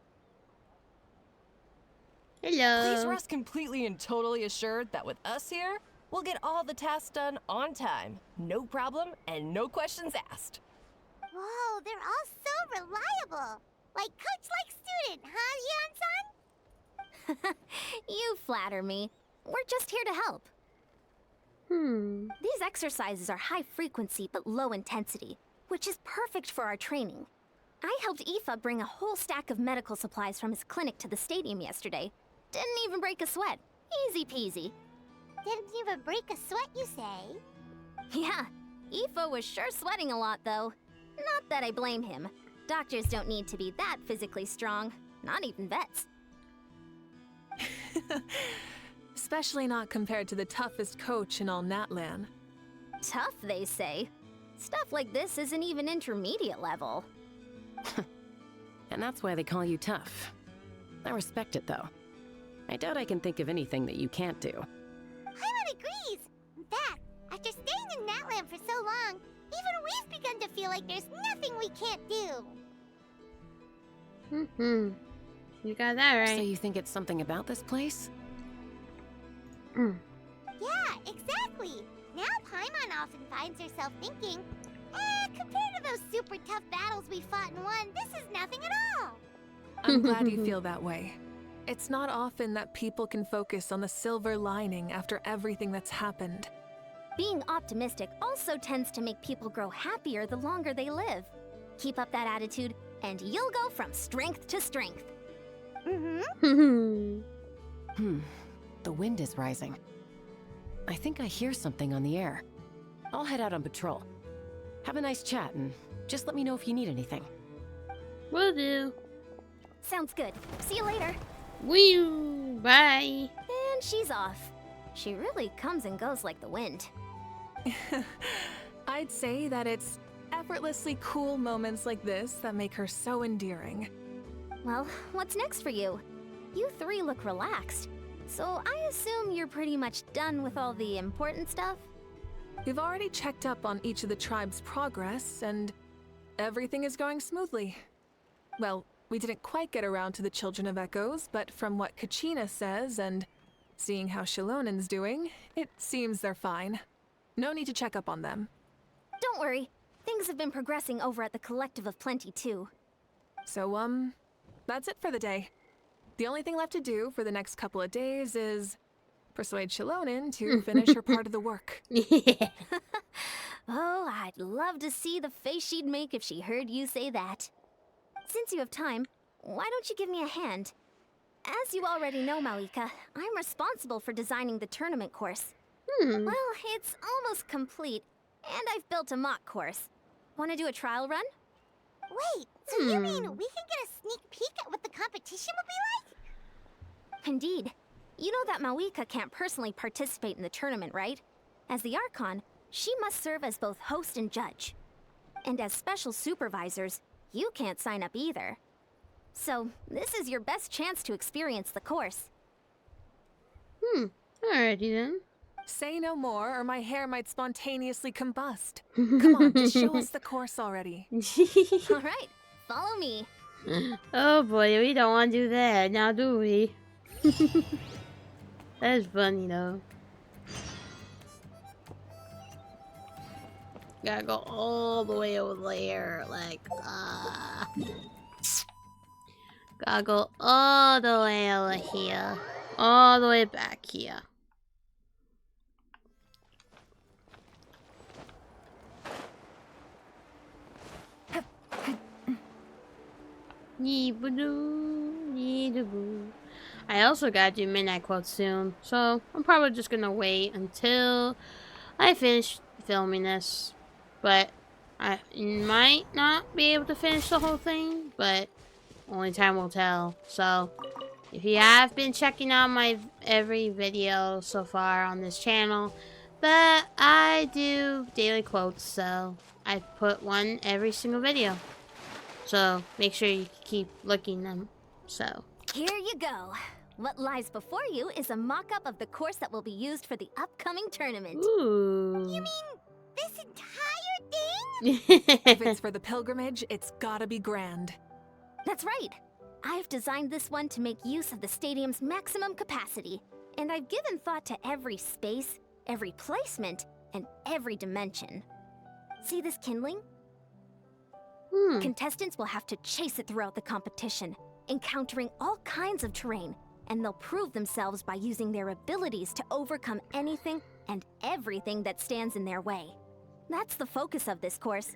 Hello. Please rest completely and totally assured that with us here, we'll get all the tasks done on time. No problem and no questions asked. Whoa, they're all so reliable. Like coach, like student, huh, Ian-san? You flatter me. We're just here to help. These exercises are high frequency but low intensity, which is perfect for our training. I helped Aoife bring a whole stack of medical supplies from his clinic to the stadium yesterday. Didn't even break a sweat. Easy peasy. Didn't even break a sweat, you say? Yeah, Aoife was sure sweating a lot though. Not that I blame him. Doctors don't need to be that physically strong. Not even vets. Especially not compared to the toughest coach in all Natlan. Tough, they say. Stuff like this isn't even intermediate level. And that's why they call you tough. I respect it, though. I doubt I can think of anything that you can't do. Paimon agrees. In fact, after staying in Natland for so long, even we've begun to feel like there's nothing we can't do. You got that right. So you think it's something about this place? Yeah, exactly. Now Paimon often finds herself thinking, compared to those super tough battles we fought and won, this is nothing at all. I'm glad you feel that way. It's not often that people can focus on the silver lining after everything that's happened. Being optimistic also tends to make people grow happier the longer they live. Keep up that attitude, and you'll go from strength to strength. The wind is rising. I think I hear something on the air. I'll head out on patrol. Have a nice chat, and just let me know if you need anything. Will do. Sounds good. See you later. Wee. Bye. And she's off. She really comes and goes like the wind. I'd say that it's effortlessly cool moments like this that make her so endearing. Well, what's next for you? You three look relaxed. So I assume you're pretty much done with all the important stuff? We've already checked up on each of the tribe's progress, and everything is going smoothly. Well, we didn't quite get around to the Children of Echoes, but from what Kachina says and seeing how Shilonen's doing, it seems they're fine. No need to check up on them. Don't worry. Things have been progressing over at the Collective of Plenty, too. So, that's it for the day. The only thing left to do for the next couple of days is persuade Shilonen to finish her part of the work. Oh, I'd love to see the face she'd make if she heard you say that. Since you have time, why don't you give me a hand? As you already know, Mavuika, I'm responsible for designing the tournament course. Well, it's almost complete, and I've built a mock course. Want to do a trial run? Wait, so you mean we can get a sneak peek at what the competition will be like? Indeed. You know that Mavuika can't personally participate in the tournament, right? As the Archon, she must serve as both host and judge. And as special supervisors, you can't sign up either. So, this is your best chance to experience the course. Alrighty then. Say no more, or my hair might spontaneously combust. Come on, just show us the course already. All right, follow me. Oh boy, we don't want to do that now, do we? That's funny though. Gotta go all the way over there, like, gotta go all the way over here. All the way back here. I also gotta do midnight quotes soon, so I'm probably just gonna wait until I finish filming this. But I might not be able to finish the whole thing, but only time will tell. So if you have been checking out my every video so far on this channel, that I do daily quotes, so I put one every single video. So make sure you keep looking them. So Here you go. What lies before you is a mock-up of the course that will be used for the upcoming tournament. ooh. You mean this entire thing? If it's for the pilgrimage, it's gotta be grand. That's right. I've designed this one to make use of the stadium's maximum capacity, and I've given thought to every space, every placement, and every dimension. See this kindling? Contestants will have to chase it throughout the competition, encountering all kinds of terrain, and they'll prove themselves by using their abilities to overcome anything and everything that stands in their way. That's the focus of this course.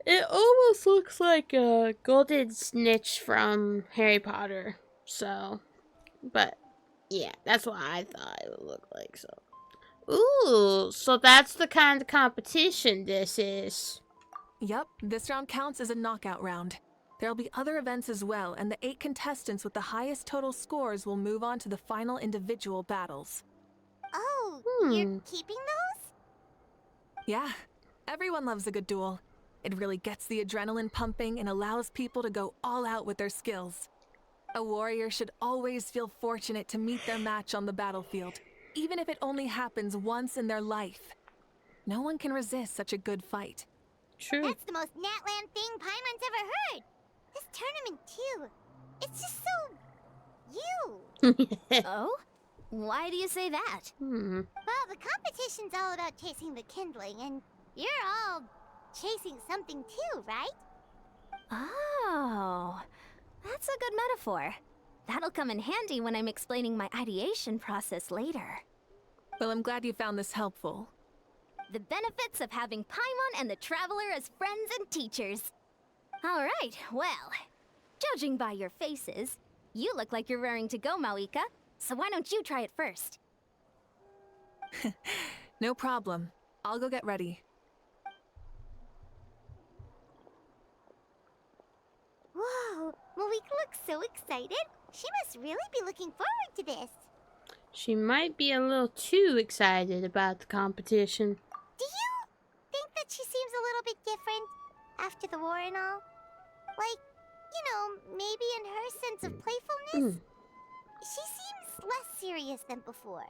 It almost looks like a golden snitch from Harry Potter. So, but yeah, that's what I thought it would look like. So, ooh, so that's the kind of competition this is. Yup, this round counts as a knockout round. There'll be other events as well, and the 8 contestants with the highest total scores will move on to the final individual battles. Oh, you're keeping those? Yeah, everyone loves a good duel. It really gets the adrenaline pumping and allows people to go all out with their skills. A warrior should always feel fortunate to meet their match on the battlefield, even if it only happens once in their life. No one can resist such a good fight. True. That's the most Natland thing Paimon's ever heard. This tournament, too. It's just so... you. Oh? Why do you say that? Well, the competition's all about chasing the kindling, and you're all chasing something too, right? Oh, that's a good metaphor. That'll come in handy when I'm explaining my ideation process later. Well, I'm glad you found this helpful. The benefits of having Paimon and the Traveler as friends and teachers. All right, well, judging by your faces, you look like you're raring to go, Mavuika. So why don't you try it first? No problem. I'll go get ready. Whoa, Mavuika looks so excited. She must really be looking forward to this. She might be a little too excited about the competition. Do you think that she seems a little bit different after the war and all? Like, you know, maybe in her sense of playfulness? She seems less serious than before.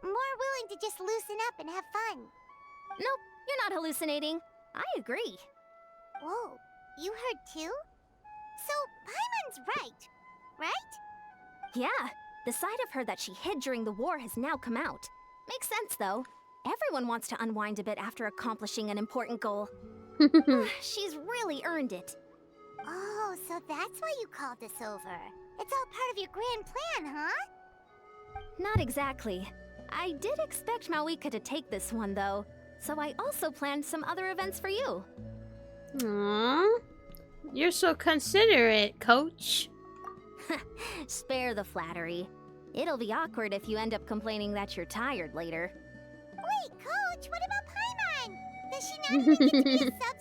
More willing to just loosen up and have fun. Nope, you're not hallucinating. I agree. Whoa, you heard too? So, Paimon's right? Yeah, the side of her that she hid during the war has now come out. Makes sense, though. Everyone wants to unwind a bit after accomplishing an important goal. She's really earned it. Oh, so that's why you called this over. It's all part of your grand plan, huh? Not exactly. I did expect Mavuika to take this one, though. So I also planned some other events for you. Aww. You're so considerate, Coach. Spare the flattery. It'll be awkward if you end up complaining that you're tired later. Wait, Coach, what about Paimon? Does she not even get to be a substitute?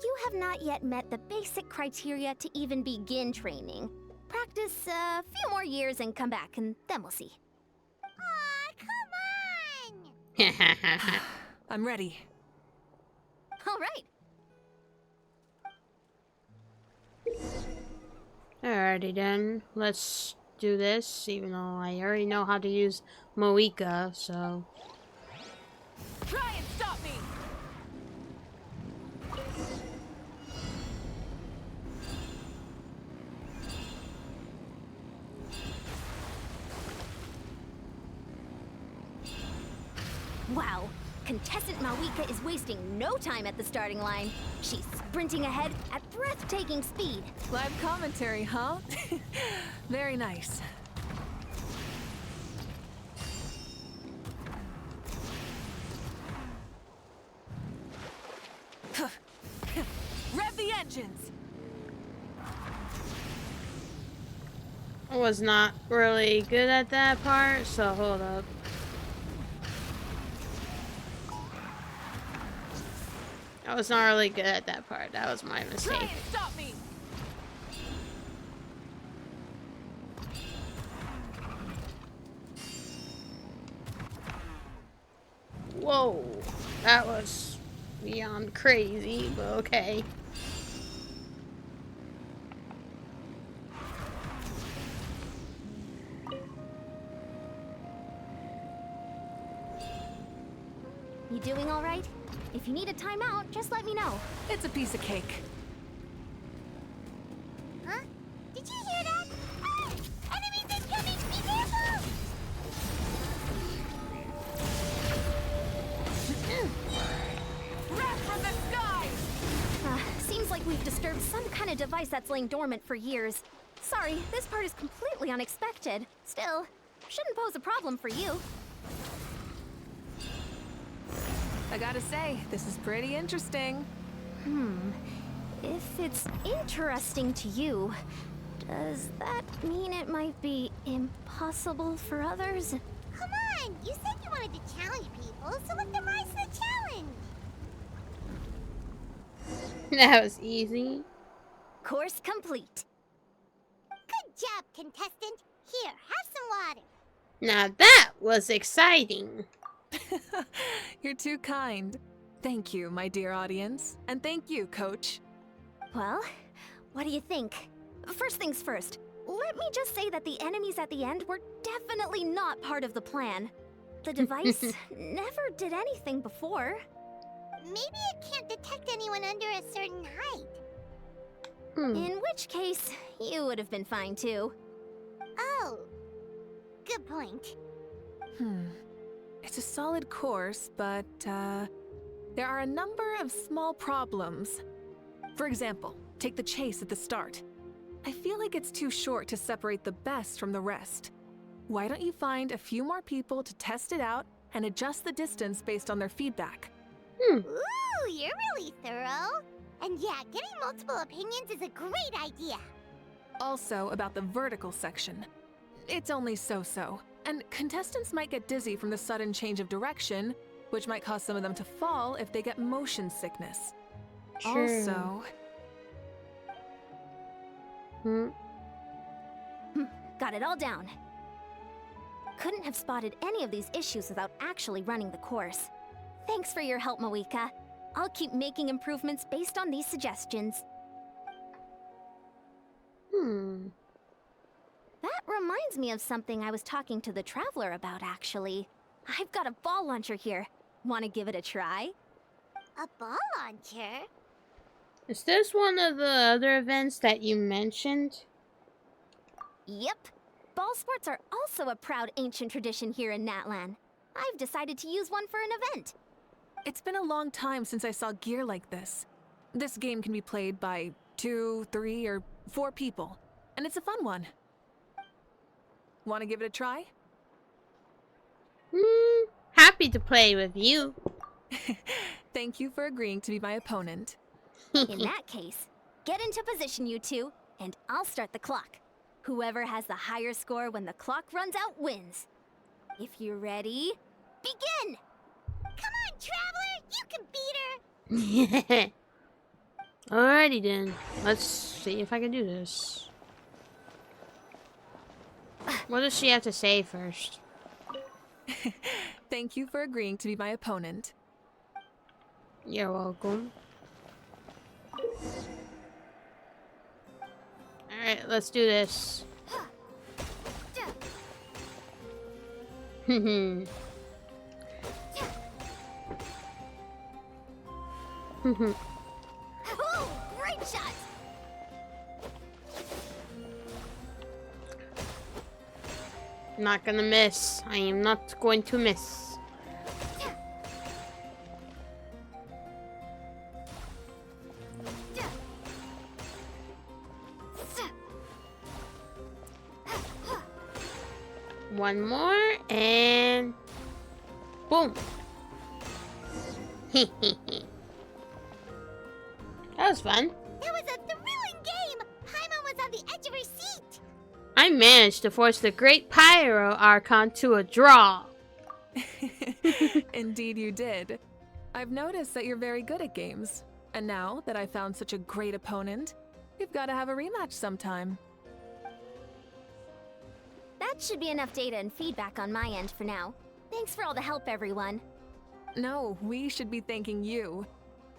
You have not yet met the basic criteria to even begin training. Practice a few more years and come back, and then we'll see. Aw, come on! I'm ready. All right. Alrighty then, let's do this, even though I already know how to use Mavuika, so... Try and stop me! Wow. Contestant Mavuika is wasting no time at the starting line. She's sprinting ahead at breathtaking speed. Live commentary, huh? Very nice. Ready! engines! I was not really good at that part, so hold up. I was not really good at that part. That was my mistake. Stop me! Whoa, that was beyond crazy, but okay. You doing all right? If you need a timeout, just let me know. It's a piece of cake. Huh? Did you hear that? Ah! Enemies incoming! Be careful! Wrath from the sky! Seems like we've disturbed some kind of device that's laying dormant for years. Sorry, this part is completely unexpected. Still, shouldn't pose a problem for you. I gotta say, this is pretty interesting. If it's interesting to you, does that mean it might be impossible for others? Come on! You said you wanted to challenge people, so let them rise to the challenge! That was easy. Course complete. Good job, contestant! Here, have some water! Now that was exciting. You're too kind. Thank you, my dear audience. And thank you, Coach. Well, what do you think? First things first, let me just say that the enemies at the end were definitely not part of the plan. The device never did anything before. Maybe it can't detect anyone under a certain height. In which case, you would have been fine too. Oh. Good point. It's a solid course, but, there are a number of small problems. For example, take the chase at the start. I feel like it's too short to separate the best from the rest. Why don't you find a few more people to test it out and adjust the distance based on their feedback? Ooh, you're really thorough. And yeah, getting multiple opinions is a great idea. Also, about the vertical section. It's only so-so, and contestants might get dizzy from the sudden change of direction, which might cause some of them to fall if they get motion sickness. Also... Got it all down. Couldn't have spotted any of these issues without actually running the course. Thanks for your help, Mavuika. I'll keep making improvements based on these suggestions. That reminds me of something I was talking to the Traveler about, actually. I've got a ball launcher here. Want to give it a try? A ball launcher? Is this one of the other events that you mentioned? Yep. Ball sports are also a proud ancient tradition here in Natlan. I've decided to use one for an event. It's been a long time since I saw gear like this. This game can be played by 2, 3, or 4 people, and it's a fun one. Want to give it a try? Happy to play with you. Thank you for agreeing to be my opponent. In that case, get into position, you two, and I'll start the clock. Whoever has the higher score when the clock runs out wins. If you're ready, begin! Come on, Traveler! You can beat her! Alrighty then. Let's see if I can do this. What does she have to say first? Thank you for agreeing to be my opponent. You're welcome. Alright, let's do this. Ooh, great shot! Not gonna miss. I am not going to miss. One more and boom. That was fun. That I managed to force the Great Pyro Archon to a draw. Indeed you did. I've noticed that you're very good at games. And now that I found such a great opponent, we've got to have a rematch sometime. That should be enough data and feedback on my end for now. Thanks for all the help, everyone. No, we should be thanking you.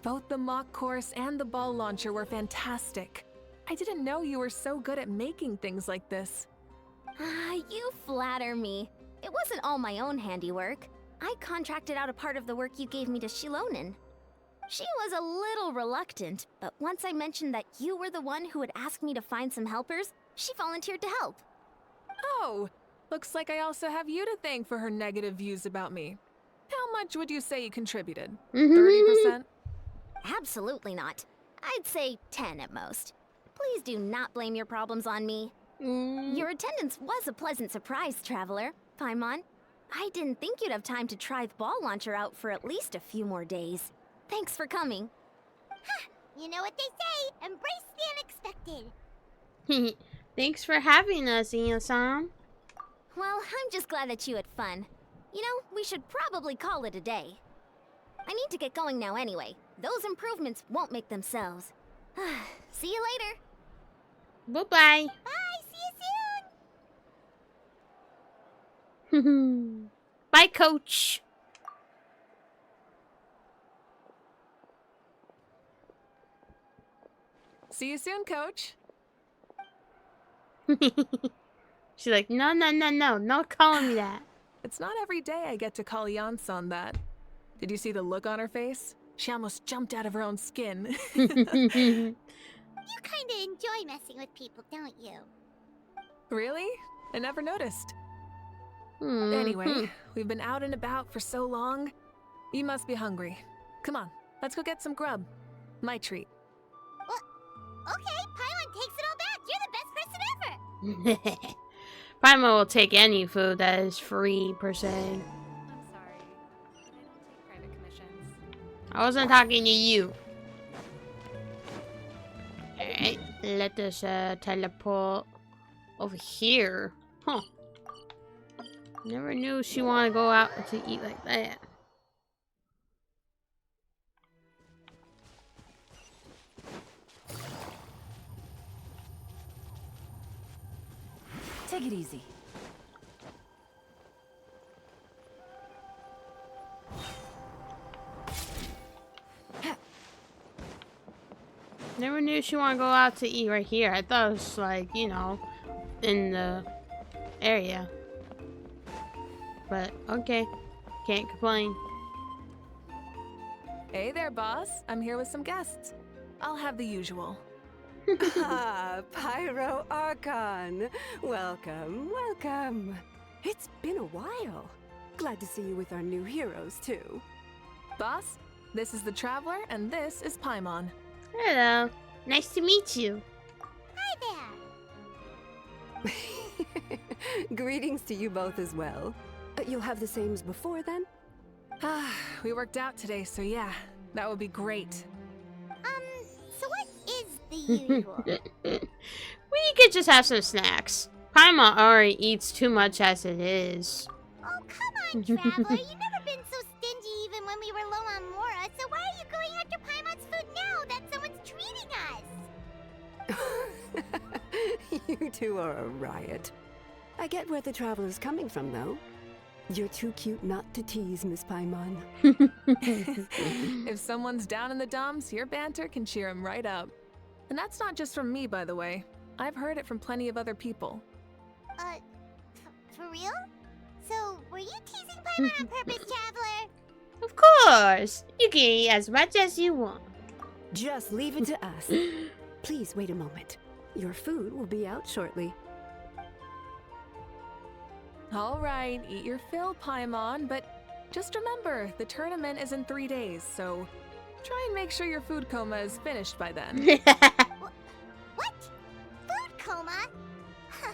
Both the mock course and the ball launcher were fantastic. I didn't know you were so good at making things like this. You flatter me. It wasn't all my own handiwork. I contracted out a part of the work you gave me to Shilonen. She was a little reluctant, but once I mentioned that you were the one who had asked me to find some helpers, she volunteered to help. Oh, looks like I also have you to thank for her negative views about me. How much would you say you contributed? 30%? Absolutely not. I'd say 10 at most. Please do not blame your problems on me. Your attendance was a pleasant surprise, Traveler. Paimon, I didn't think you'd have time to try the ball launcher out for at least a few more days. Thanks for coming. Ha! You know what they say, embrace the unexpected. Thanks for having us, Iya-san. Well, I'm just glad that you had fun. You know, we should probably call it a day. I need to get going now anyway. Those improvements won't make themselves. See you later. Bye-bye. Bye, see you soon. Bye, Coach. See you soon, Coach. She's like, no, not calling me that. It's not every day I get to call Yan-san that. Did you see the look on her face? She almost jumped out of her own skin. You kinda enjoy messing with people, don't you? Really? I never noticed. Anyway, we've been out and about for so long. You must be hungry. Come on, let's go get some grub. My treat. Well, okay, Paimon takes it all back. You're the best person ever. Paimon will take any food that is free, per se. I'm sorry. I don't take private commissions. I wasn't talking to you. Alright, let us teleport over here. Huh. Never knew she wanted to go out to eat like that. Take it easy. Never knew she wanted to go out to eat right here. I thought it was like, you know, in the area. But okay, can't complain. Hey there, boss. I'm here with some guests. I'll have the usual. Ah, Pyro Archon. Welcome, welcome. It's been a while. Glad to see you with our new heroes, too. Boss, this is the Traveler, and this is Paimon. Hello. Nice to meet you. Hi there. Greetings to you both as well. You'll have the same as before, then? Ah, we worked out today, so yeah, that would be great. So what is the usual? We could just have some snacks. Paimon already eats too much as it is. Oh, come on, Traveler. You've never been so stingy even when we were low on Mora, so why are you going after Paimon's food now that someone's treating us? You two are a riot. I get where the Traveler's coming from, though. You're too cute not to tease, Miss Paimon. If someone's down in the dumps, your banter can cheer him right up. And that's not just from me, by the way. I've heard it from plenty of other people. For real? So, were you teasing Paimon on purpose, Traveler? Of course. You can eat as much as you want. Just leave it to us. Please wait a moment. Your food will be out shortly. All right, eat your fill, Paimon, but just remember, the tournament is in 3 days, so try and make sure your food coma is finished by then. What? Food coma? Huh.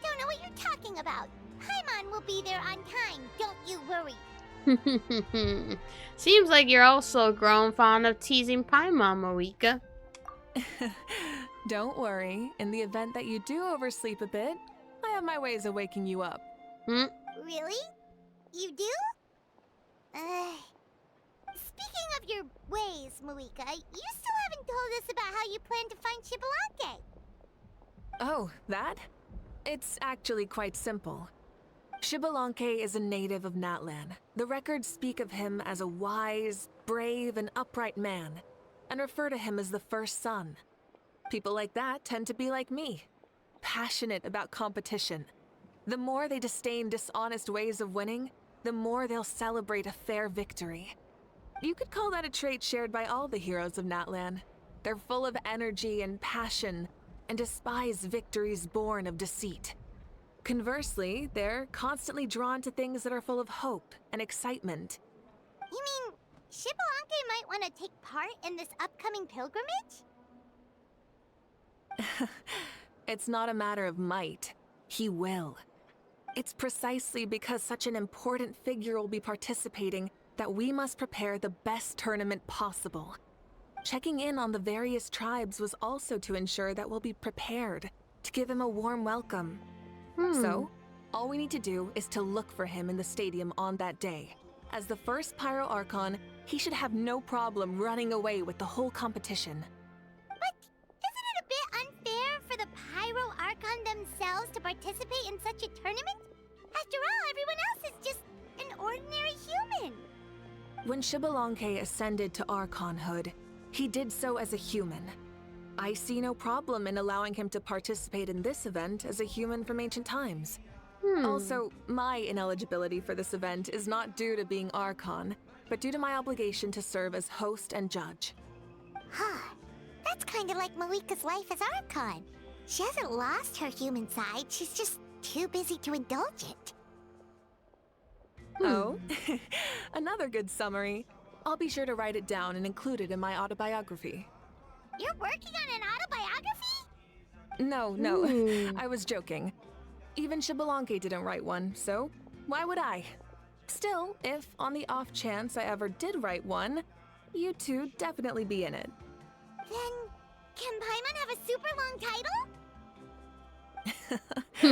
Don't know what you're talking about. Paimon will be there on time, don't you worry. Seems like you're also grown fond of teasing Paimon, Mavuika. Don't worry, in the event that you do oversleep a bit, have my ways of waking you up. Really? You do? Speaking of your ways, Mavuika, you still haven't told us about how you plan to find Xbalanque. Oh, that? It's actually quite simple. Xbalanque is a native of Natlan. The records speak of him as a wise, brave, and upright man, and refer to him as the first son. People like that tend to be like me, passionate about competition. The more they disdain dishonest ways of winning, the more they'll celebrate a fair victory. You could call that a trait shared by all the heroes of Natlan. They're full of energy and passion, and despise victories born of deceit. Conversely, they're constantly drawn to things that are full of hope and excitement. You mean Xbalanque might want to take part in this upcoming pilgrimage? It's not a matter of might. He will. It's precisely because such an important figure will be participating that we must prepare the best tournament possible. Checking in on the various tribes was also to ensure that we'll be prepared to give him a warm welcome. So, all we need to do is to look for him in the stadium on that day. As the first Pyro Archon, he should have no problem running away with the whole competition. But isn't it a bit unfair for the Pyro Archon themselves to participate in such a tournament? After all, everyone else is just an ordinary human. When Xbalanque ascended to Archonhood, he did so as a human. I see no problem in allowing him to participate in this event as a human from ancient times. Also, my ineligibility for this event is not due to being Archon, but due to my obligation to serve as host and judge. That's kind of like Mavuika's life as Archon. She hasn't lost her human side, she's just too busy to indulge it. Oh, another good summary. I'll be sure to write it down and include it in my autobiography. You're working on an autobiography? No, I was joking. Even Xbalanque didn't write one, so why would I? Still, if on the off chance I ever did write one, you two definitely be in it. Then, can Paimon have a super long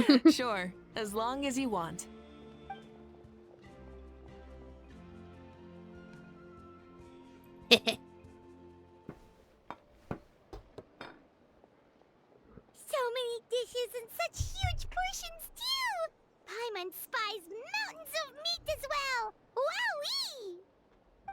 title? Sure, as long as you want. So many dishes and such huge portions too! Paimon spies mountains of meat as well!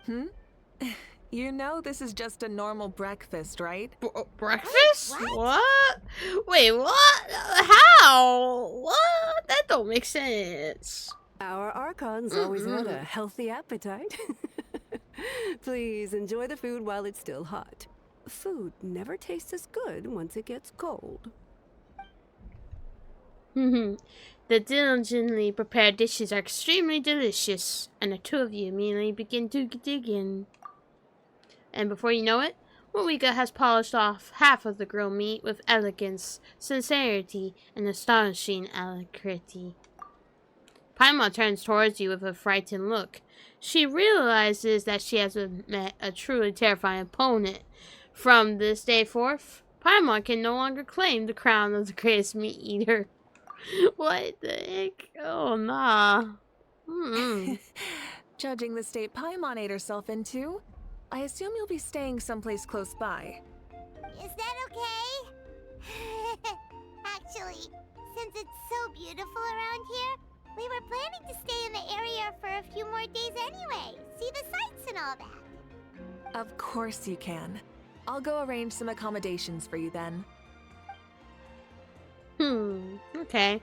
Wowee! You know this is just a normal breakfast, right? Breakfast? Wait, what? Wait, what? How? What? That don't make sense. Our Archons always had a healthy appetite. Please enjoy the food while it's still hot. Food never tastes as good once it gets cold. The diligently prepared dishes are extremely delicious, and the two of you immediately begin to dig in. And before you know it, Mavuika has polished off half of the grilled meat with elegance, sincerity, and astonishing alacrity. Paimon turns towards you with a frightened look. She realizes that she has met a truly terrifying opponent. From this day forth, Paimon can no longer claim the crown of the greatest meat eater. What the heck? Oh, nah. Judging the state Paimon ate herself into, I assume you'll be staying someplace close by. Is that okay? Actually, since it's so beautiful around here, we were planning to stay in the area for a few more days anyway. See the sights and all that. Of course you can. I'll go arrange some accommodations for you then. Okay.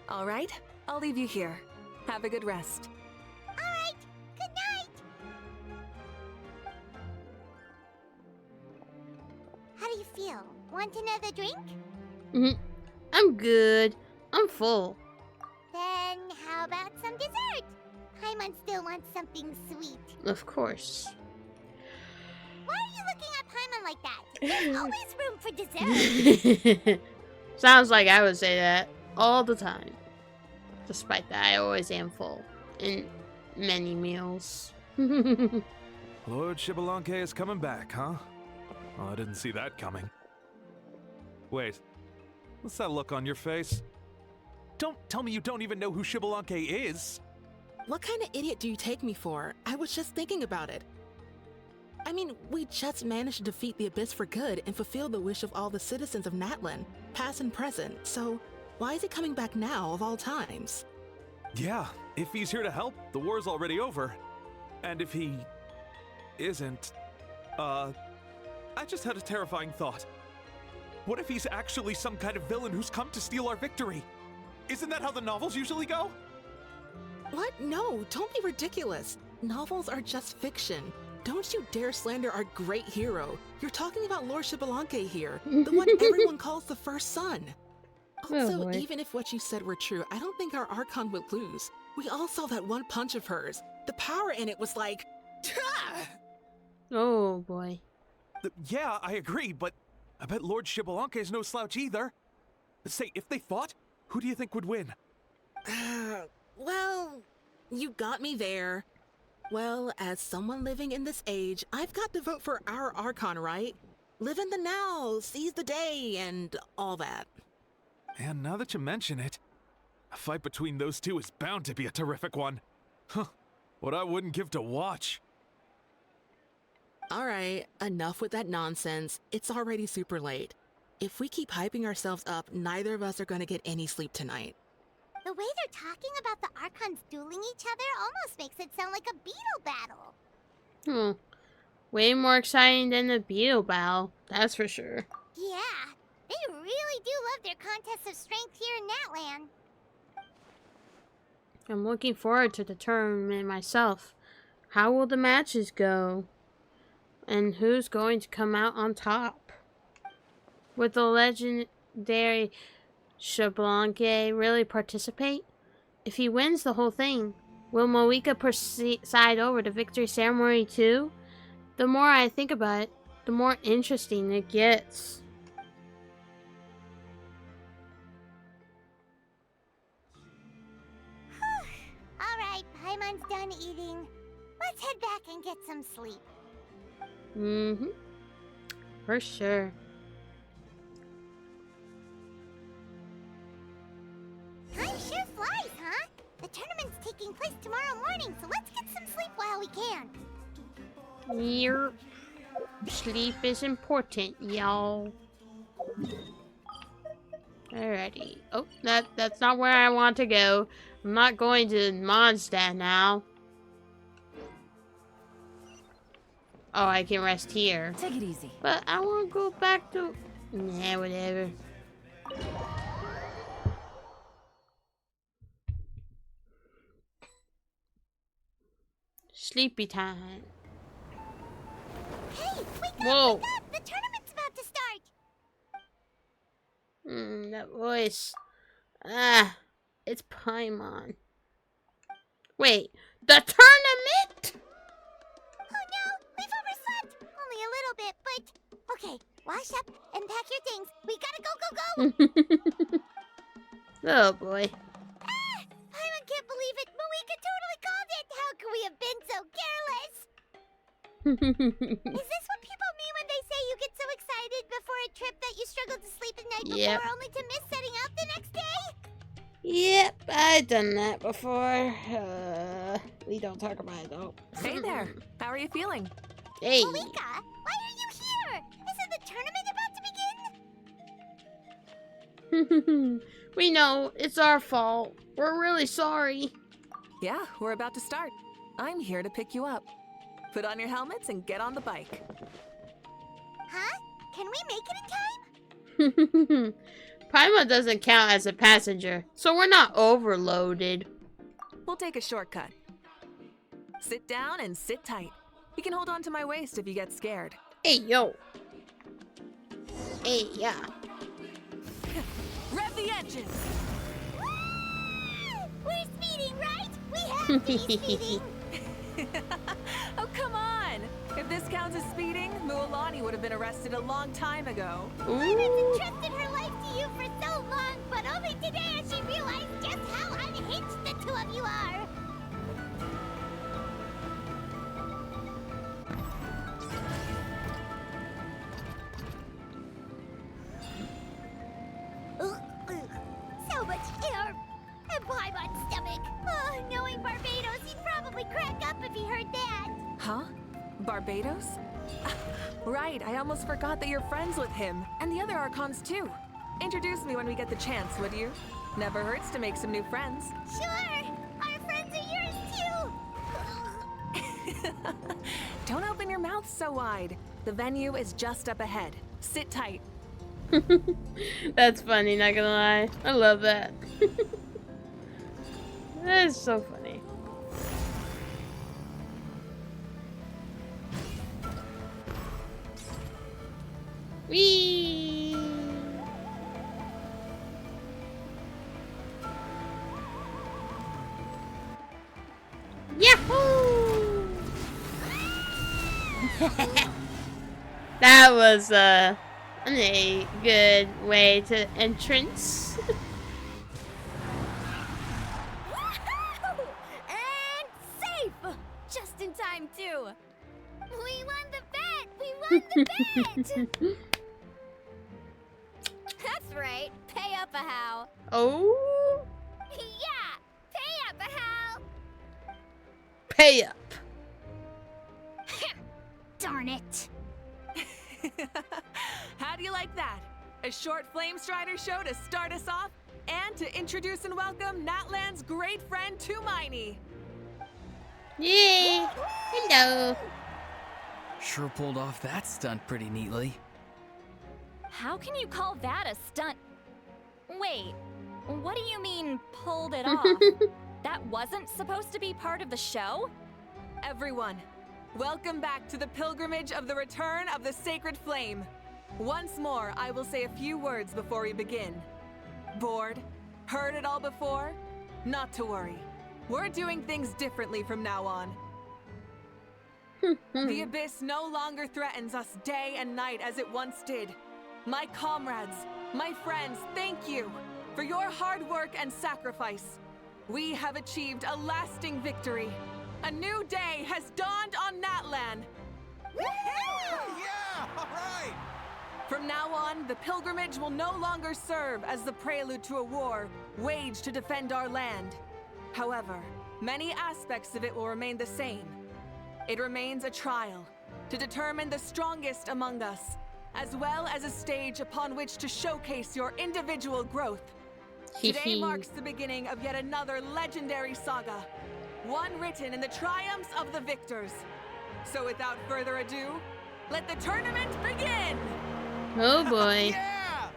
All right, I'll leave you here. Have a good rest. All right, good night. How do you feel? Want another drink? I'm good. I'm full. Then how about some dessert? Paimon still wants something sweet. Of course. Why are you looking at Paimon like that? There's always room for dessert. Sounds like I would say that all the time. Despite that, I always am full in many meals. Lord Xbalanque is coming back, huh? Oh, I didn't see that coming. Wait, what's that look on your face? Don't tell me you don't even know who Xbalanque is! What kind of idiot do you take me for? I was just thinking about it. I mean, we just managed to defeat the Abyss for good and fulfill the wish of all the citizens of Natlan, past and present, so why is he coming back now of all times? Yeah, if he's here to help, the war's already over. And if he isn't, I just had a terrifying thought. What if he's actually some kind of villain who's come to steal our victory? Isn't that how the novels usually go? What? No, don't be ridiculous. Novels are just fiction. Don't you dare slander our great hero. You're talking about Lord Xbalanque here, the one everyone calls the first son. Also, even if what you said were true, I don't think our Archon would lose. We all saw that one punch of hers. The power in it was like... Oh boy. Yeah, I agree, but I bet Lord Xbalanque is no slouch either. Say, if they fought, who do you think would win? Well, you got me there. Well, as someone living in this age, I've got to vote for our Archon, right? Live in the now, seize the day, and all that. And now that you mention it, a fight between those two is bound to be a terrific one. Huh, what I wouldn't give to watch. Alright, enough with that nonsense. It's already super late. If we keep hyping ourselves up, neither of us are gonna get any sleep tonight. The way they're talking about the Archons dueling each other almost makes it sound like a beetle battle. Way more exciting than the beetle battle, that's for sure. Yeah, they really do love their contests of strength here in Natlan. I'm looking forward to the tournament myself. How will the matches go? And who's going to come out on top? Would the legendary Xbalanque really participate? If he wins the whole thing, will Mavuika preside over the victory ceremony too? The more I think about it, the more interesting it gets. Alright, Paimon's done eating. Let's head back and get some sleep. Mm-hmm. For sure. Time sure flies, huh? The tournament's taking place tomorrow morning, so let's get some sleep while we can. Yep. Sleep is important, y'all. Alrighty. Oh, that's not where I want to go. I'm not going to Mondstadt now. Oh, I can rest here. Take it easy. But I want to go back to... Nah, whatever. Sleepy time. Hey, wake up, Whoa. wake up! The tournament's about to start! That voice. Ah, it's Paimon. Wait, the tournament? Oh no, we've overslept! Only a little bit, but... Okay, wash up and pack your things. We gotta go! Oh boy. Ah! Paimon can't believe it! Mavuika totally called it! How could we have been so careless? Is this what people mean when they say you get so excited before a trip that you struggle to sleep the night before only to miss setting out the next day? Yep, I've done that before. We don't talk about it though. Hey there, how are you feeling? Hey. Mavuika, why are you here? Isn't the tournament about to begin? We know, it's our fault. We're really sorry. Yeah, we're about to start. I'm here to pick you up. Put on your helmets and get on the bike. Huh? Can we make it in time? Paimon doesn't count as a passenger, so we're not overloaded. We'll take a shortcut. Sit down and sit tight. You can hold on to my waist if you get scared. Hey, yo. Hey, yeah. Rev the engines! We're speeding, right? We have to be speeding! Oh, come on! If this counts as speeding, Mualani would have been arrested a long time ago. Paimon's entrusted her life to you for so long, but only today has she realized just how unhinged the two of you are! he heard that. Huh? Barbados? Right, I almost forgot that you're friends with him, and the other Archons too. Introduce me when we get the chance, would you? Never hurts to make some new friends. Sure! Our friends are yours too! Don't open your mouth so wide. The venue is just up ahead. Sit tight. That's funny, not gonna lie. I love that. That is so funny. Whee! Yahoo! That was a good way to entrance. And safe! Just in time, too. We won the bet! We won the bet! That's right. Pay up a how. Oh, Yeah! Pay up, Hal! pay up. Darn it! How do you like that? A short Flame Strider show to start us off, and to introduce and welcome Natlan's great friend Tumaini. Yay! Hello. Sure pulled off that stunt pretty neatly. How can you call that a stunt? Wait, what do you mean, pulled it off? That wasn't supposed to be part of the show? Everyone, welcome back to the pilgrimage of the return of the sacred flame. Once more, I will say a few words before we begin. Bored? Heard it all before? Not to worry. We're doing things differently from now on. The abyss no longer threatens us day and night as it once did. My comrades, my friends, thank you for your hard work and sacrifice. We have achieved a lasting victory. A new day has dawned on Natlan. Yeah! All right! From now on, the pilgrimage will no longer serve as the prelude to a war waged to defend our land. However, many aspects of it will remain the same. It remains a trial to determine the strongest among us, as well as a stage upon which to showcase your individual growth. Today marks the beginning of yet another legendary saga, one written in the triumphs of the victors. So without further ado, let the tournament begin! Oh boy. Yeah!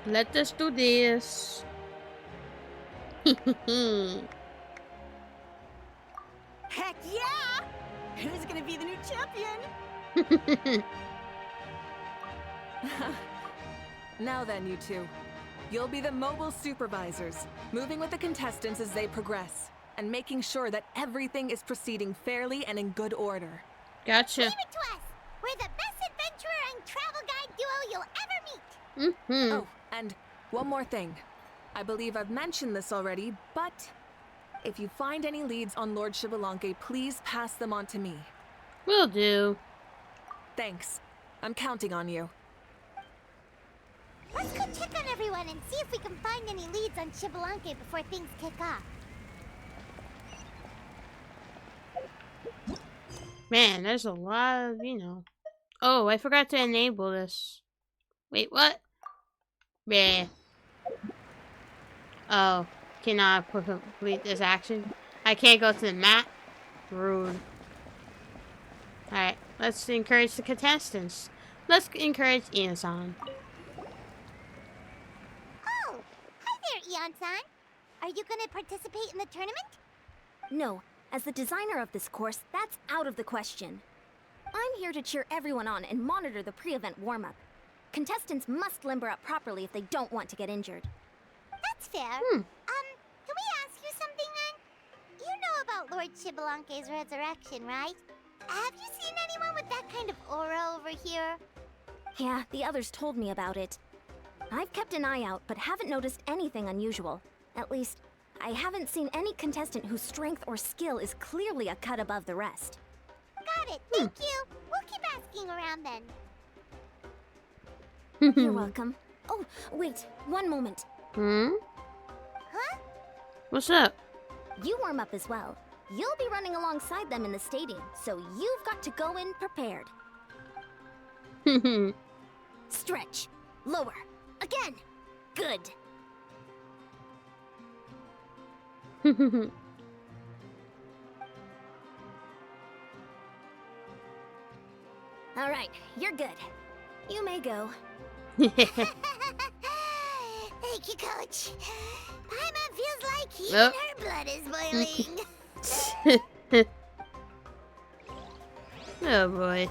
Let us do this. Heck yeah! Who's gonna be the new champion? Now then, you two. You'll be the mobile supervisors, moving with the contestants as they progress, and making sure that everything is proceeding fairly and in good order. Gotcha. Leave it to us! We're the best adventurer and travel guide duo you'll ever meet! Oh, and one more thing. I believe I've mentioned this already, but if you find any leads on Lord Xbalanque, please pass them on to me. Will do. Thanks. I'm counting on you. Let's go check on everyone and see if we can find any leads on Xbalanque before things kick off. Man, there's a lot of, Oh, I forgot to enable this. Wait, what? Yeah. Oh, cannot complete this action. I can't go to the map. Rude. Alright, let's encourage the contestants. Let's encourage Ian-san. Oh, hi there, Eon-san. Are you gonna participate in the tournament? No, as the designer of this course, that's out of the question. I'm here to cheer everyone on and monitor the pre-event warm-up. Contestants must limber up properly if they don't want to get injured. That's fair. Can we ask you something then? You know about Lord Xbalanque's resurrection, right? Have you seen anyone with that kind of aura over here? Yeah, the others told me about it. I've kept an eye out, but haven't noticed anything unusual. At least, I haven't seen any contestant whose strength or skill is clearly a cut above the rest. Got it, thank you. We'll keep asking around then. You're welcome. Oh, wait, one moment. Huh? What's up? You warm up as well. You'll be running alongside them in the stadium, so you've got to go in prepared. Stretch. Lower. Again. Good. All right, you're good. You may go. Thank you, Coach. Paimon feels like even her blood is boiling. Oh boy.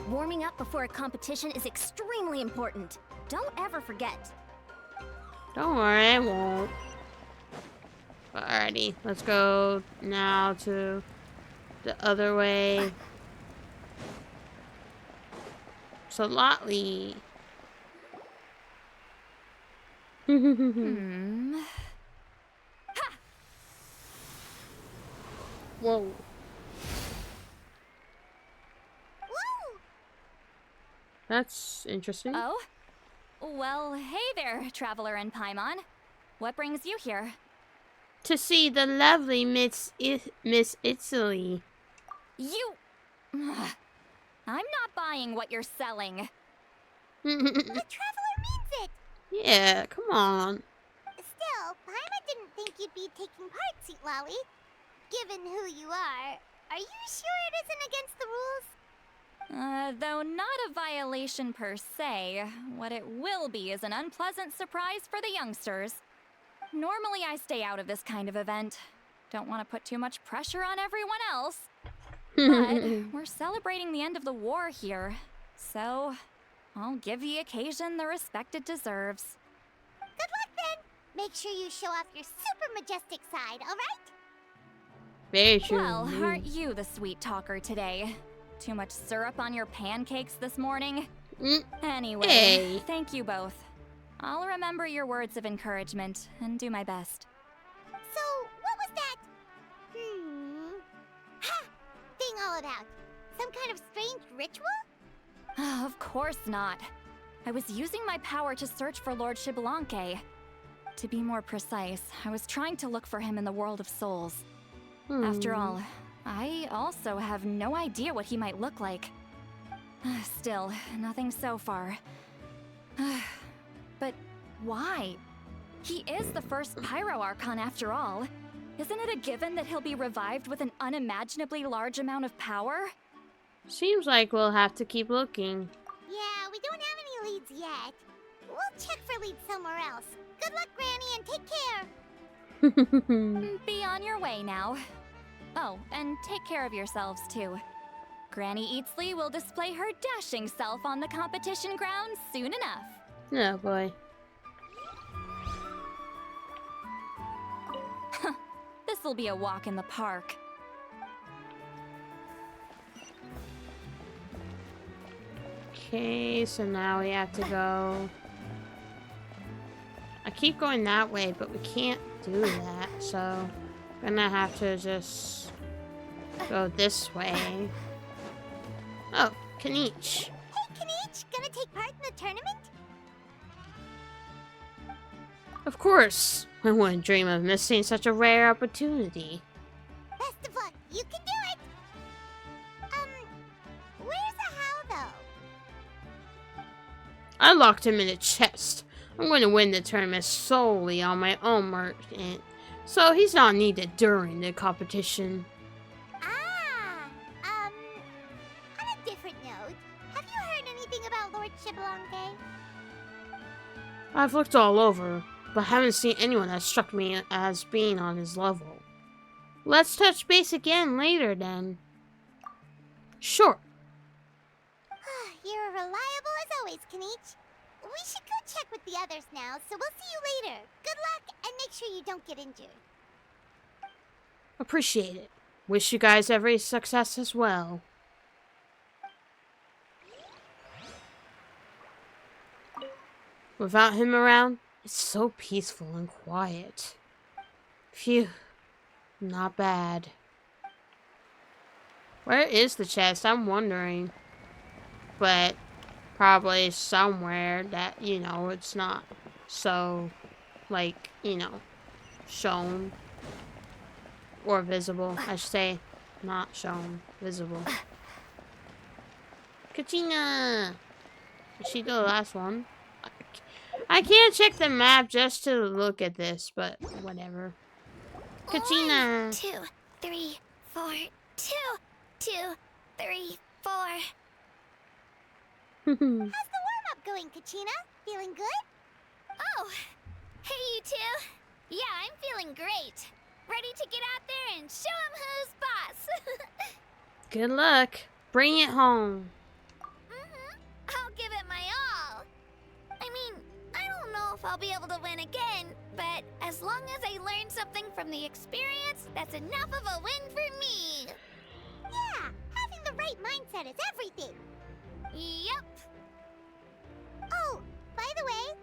Warming up before a competition is extremely important. Don't ever forget. Don't worry, I won't. Alrighty, let's go now to the other way. So Lotley. Whoa. That's interesting. Oh? Well, hey there, Traveler and Paimon. What brings you here? To see the lovely Miss Italy. You... I'm not buying what you're selling. The Traveler means it! Yeah, come on. Still, Paimon didn't think you'd be taking part, Sweet Lolly. Given who you are you sure it isn't against the rules? Though not a violation per se, what it will be is an unpleasant surprise for the youngsters. Normally I stay out of this kind of event. Don't want to put too much pressure on everyone else. But we're celebrating the end of the war here, so I'll give the occasion the respect it deserves. Good luck then! Make sure you show off your super majestic side, alright? Very true. Well, aren't you the sweet talker today? Too much syrup on your pancakes this morning? Anyway, thank you both. I'll remember your words of encouragement and do my best. So, what was that? Ha! Thing all about? Some kind of strange ritual? Of course not. I was using my power to search for Lord Xbalanque. To be more precise, I was trying to look for him in the world of souls. After all, I also have no idea what he might look like. Still, nothing so far. But why? He is the first Pyro Archon after all. Isn't it a given that he'll be revived with an unimaginably large amount of power? Seems like we'll have to keep looking. Yeah, we don't have any leads yet. We'll check for leads somewhere else. Good luck, Granny, and take care. Be on your way now. Oh, and take care of yourselves too. Granny Eatsley will display her dashing self on the competition grounds soon enough. Oh boy. This'll be a walk in the park. Okay, so now we have to go... I keep going that way, but we can't do that, so... I'm gonna have to just... go this way. Oh, Kaniche. Hey, Kaniche, gonna take part in the tournament? Of course. I wouldn't dream of missing such a rare opportunity. Best of luck. You can do it. Where's the how, though? I locked him in a chest. I'm going to win the tournament solely on my own merit, so he's not needed during the competition. On a different note, have you heard anything about Lord Xbalanque? I've looked all over, but haven't seen anyone that struck me as being on his level. Let's touch base again later, then. Sure. You're reliable as always, Kaniche. We should go check with the others now, so we'll see you later. Good luck, and make sure you don't get injured. Appreciate it. Wish you guys every success as well. Without him around, it's so peaceful and quiet. Phew. Not bad. Where is the chest? I'm wondering. But probably somewhere that, you know, it's not so, like, you know, shown. Or visible, I should say. Not shown. Visible. Kachina! Is she the last one? I can't check the map just to look at this, but whatever. Kachina! 1, 2, 3, 4. 2, 2, 3, 4. How's the warm-up going, Kachina? Feeling good? Oh, hey you two. Yeah, I'm feeling great. Ready to get out there and show 'em who's boss. Good luck. Bring it home. I'll give it my all. I mean, I don't know if I'll be able to win again, but as long as I learn something from the experience, that's enough of a win for me. Yeah, having the right mindset is everything. Yep. Oh, by the way,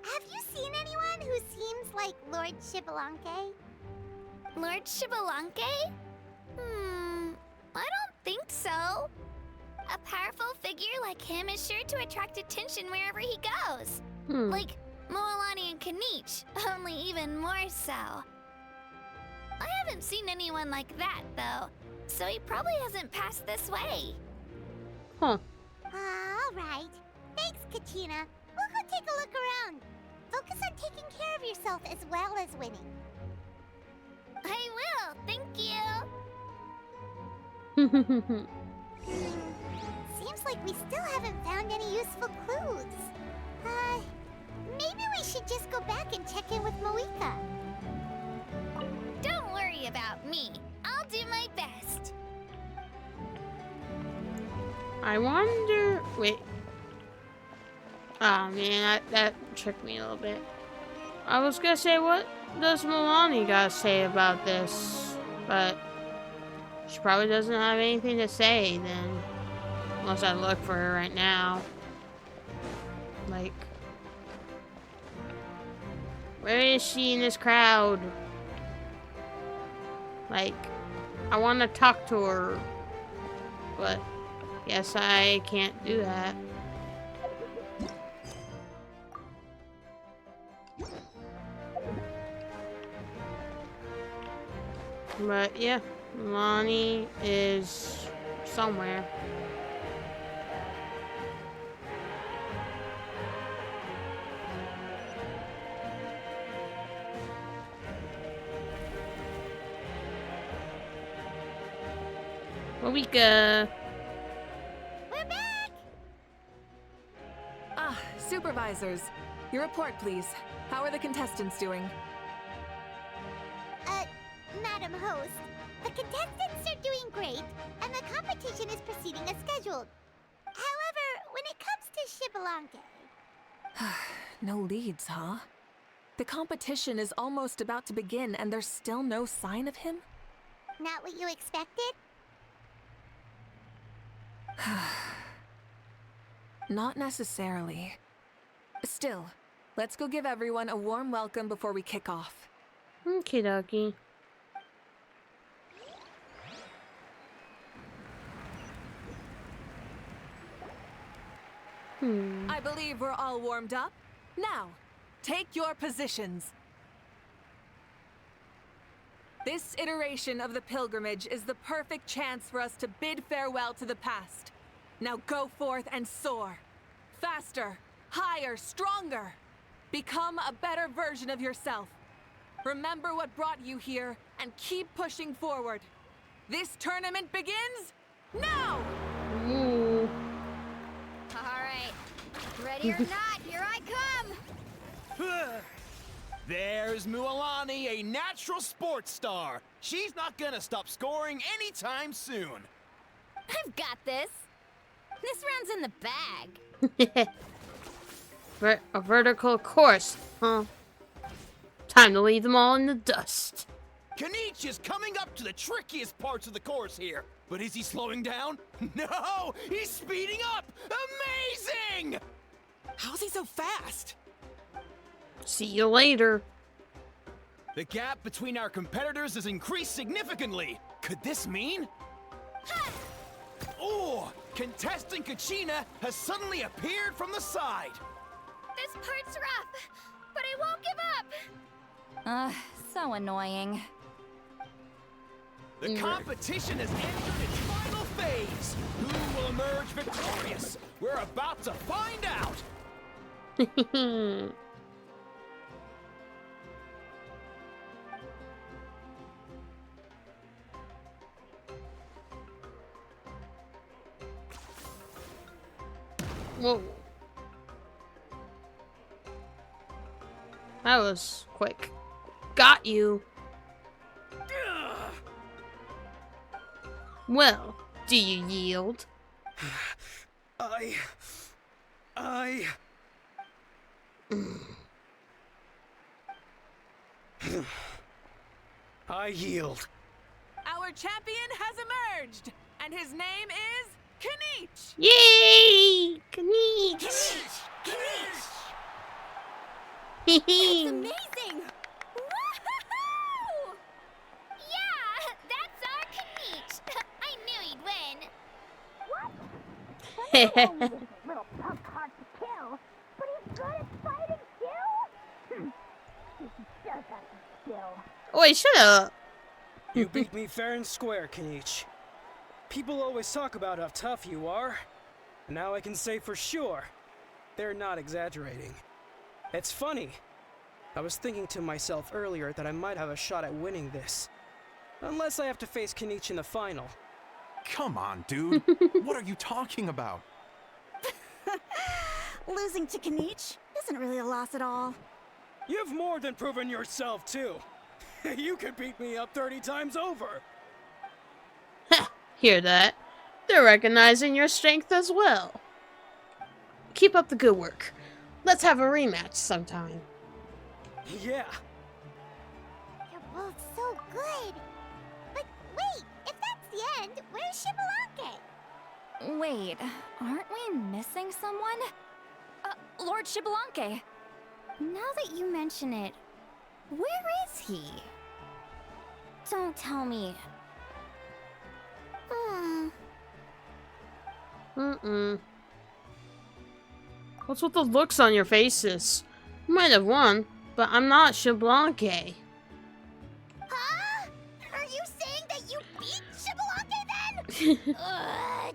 have you seen anyone who seems like Lord Xbalanque? Lord Xbalanque? I don't think so. A powerful figure like him is sure to attract attention wherever he goes. Like Moalani and Kinich, only even more so. I haven't seen anyone like that, though, so he probably hasn't passed this way. Huh. All right. Thanks, Kachina. We'll go take a look around. Focus on taking care of yourself as well as winning. I will, thank you. Seems like we still haven't found any useful clues. Maybe we should just go back and check in with Mavuika. Don't worry about me. I'll do my best. I wonder... Wait. Oh man, that tricked me a little bit. I was gonna say, what does Milani gotta say about this? But she probably doesn't have anything to say then. Unless I look for her right now. Like... Where is she in this crowd? Like, I want to talk to her. But, guess I can't do that. But, yeah. Lonnie is somewhere. Mavuika. We're back! Ah, supervisors. Your report, please. How are the contestants doing? Madam Host, the contestants are doing great, and the competition is proceeding as scheduled. However, when it comes to Xbalanque... No leads, huh? The competition is almost about to begin, and there's still no sign of him? Not what you expected? Not necessarily. Still, let's go give everyone a warm welcome before we kick off. Okie dokie. I believe we're all warmed up. Now, take your positions. This iteration of the pilgrimage is the perfect chance for us to bid farewell to the past. Now go forth and soar. Faster, higher, stronger. Become a better version of yourself. Remember what brought you here and keep pushing forward. This tournament begins now! Alright, ready or not, here I come! There's Mualani, a natural sports star. She's not gonna stop scoring anytime soon. I've got this. This round's in the bag. A vertical course, huh? Time to leave them all in the dust. Kinich is coming up to the trickiest parts of the course here. But is he slowing down? No! He's speeding up! Amazing! How's he so fast? See you later. The gap between our competitors has increased significantly. Could this mean? Oh! Contestant Kachina has suddenly appeared from the side. This part's rough, but I won't give up! So annoying. The competition has entered its final phase. Who will emerge victorious? We're about to find out. Whoa. That was quick. Got you. Well, do you yield? I yield. Our champion has emerged, and his name is Kinich! Yay! Kinich! It's amazing! Woohoo! Yeah, that's our Kinich. I knew he'd win. What? Little punk hard to kill, but he's good at fighting too? He does have some skill. Wait, shut up. You beat me fair and square, Kinich. People always talk about how tough you are. And now I can say for sure, they're not exaggerating. It's funny. I was thinking to myself earlier that I might have a shot at winning this. Unless I have to face Kinich in the final. Come on, dude. What are you talking about? Losing to Kinich isn't really a loss at all. You've more than proven yourself, too. You could beat me up 30 times over. Hear that? They're recognizing your strength as well. Keep up the good work. Let's have a rematch sometime. Yeah. You're both so good. But wait, if that's the end, where's Shibalanke? Wait, aren't we missing someone? Lord Shibalanke. Now that you mention it, where is he? Don't tell me. What's with the looks on your faces? You might have won, but I'm not Shibalanke. Huh? Are you saying that you beat Shibalanke then?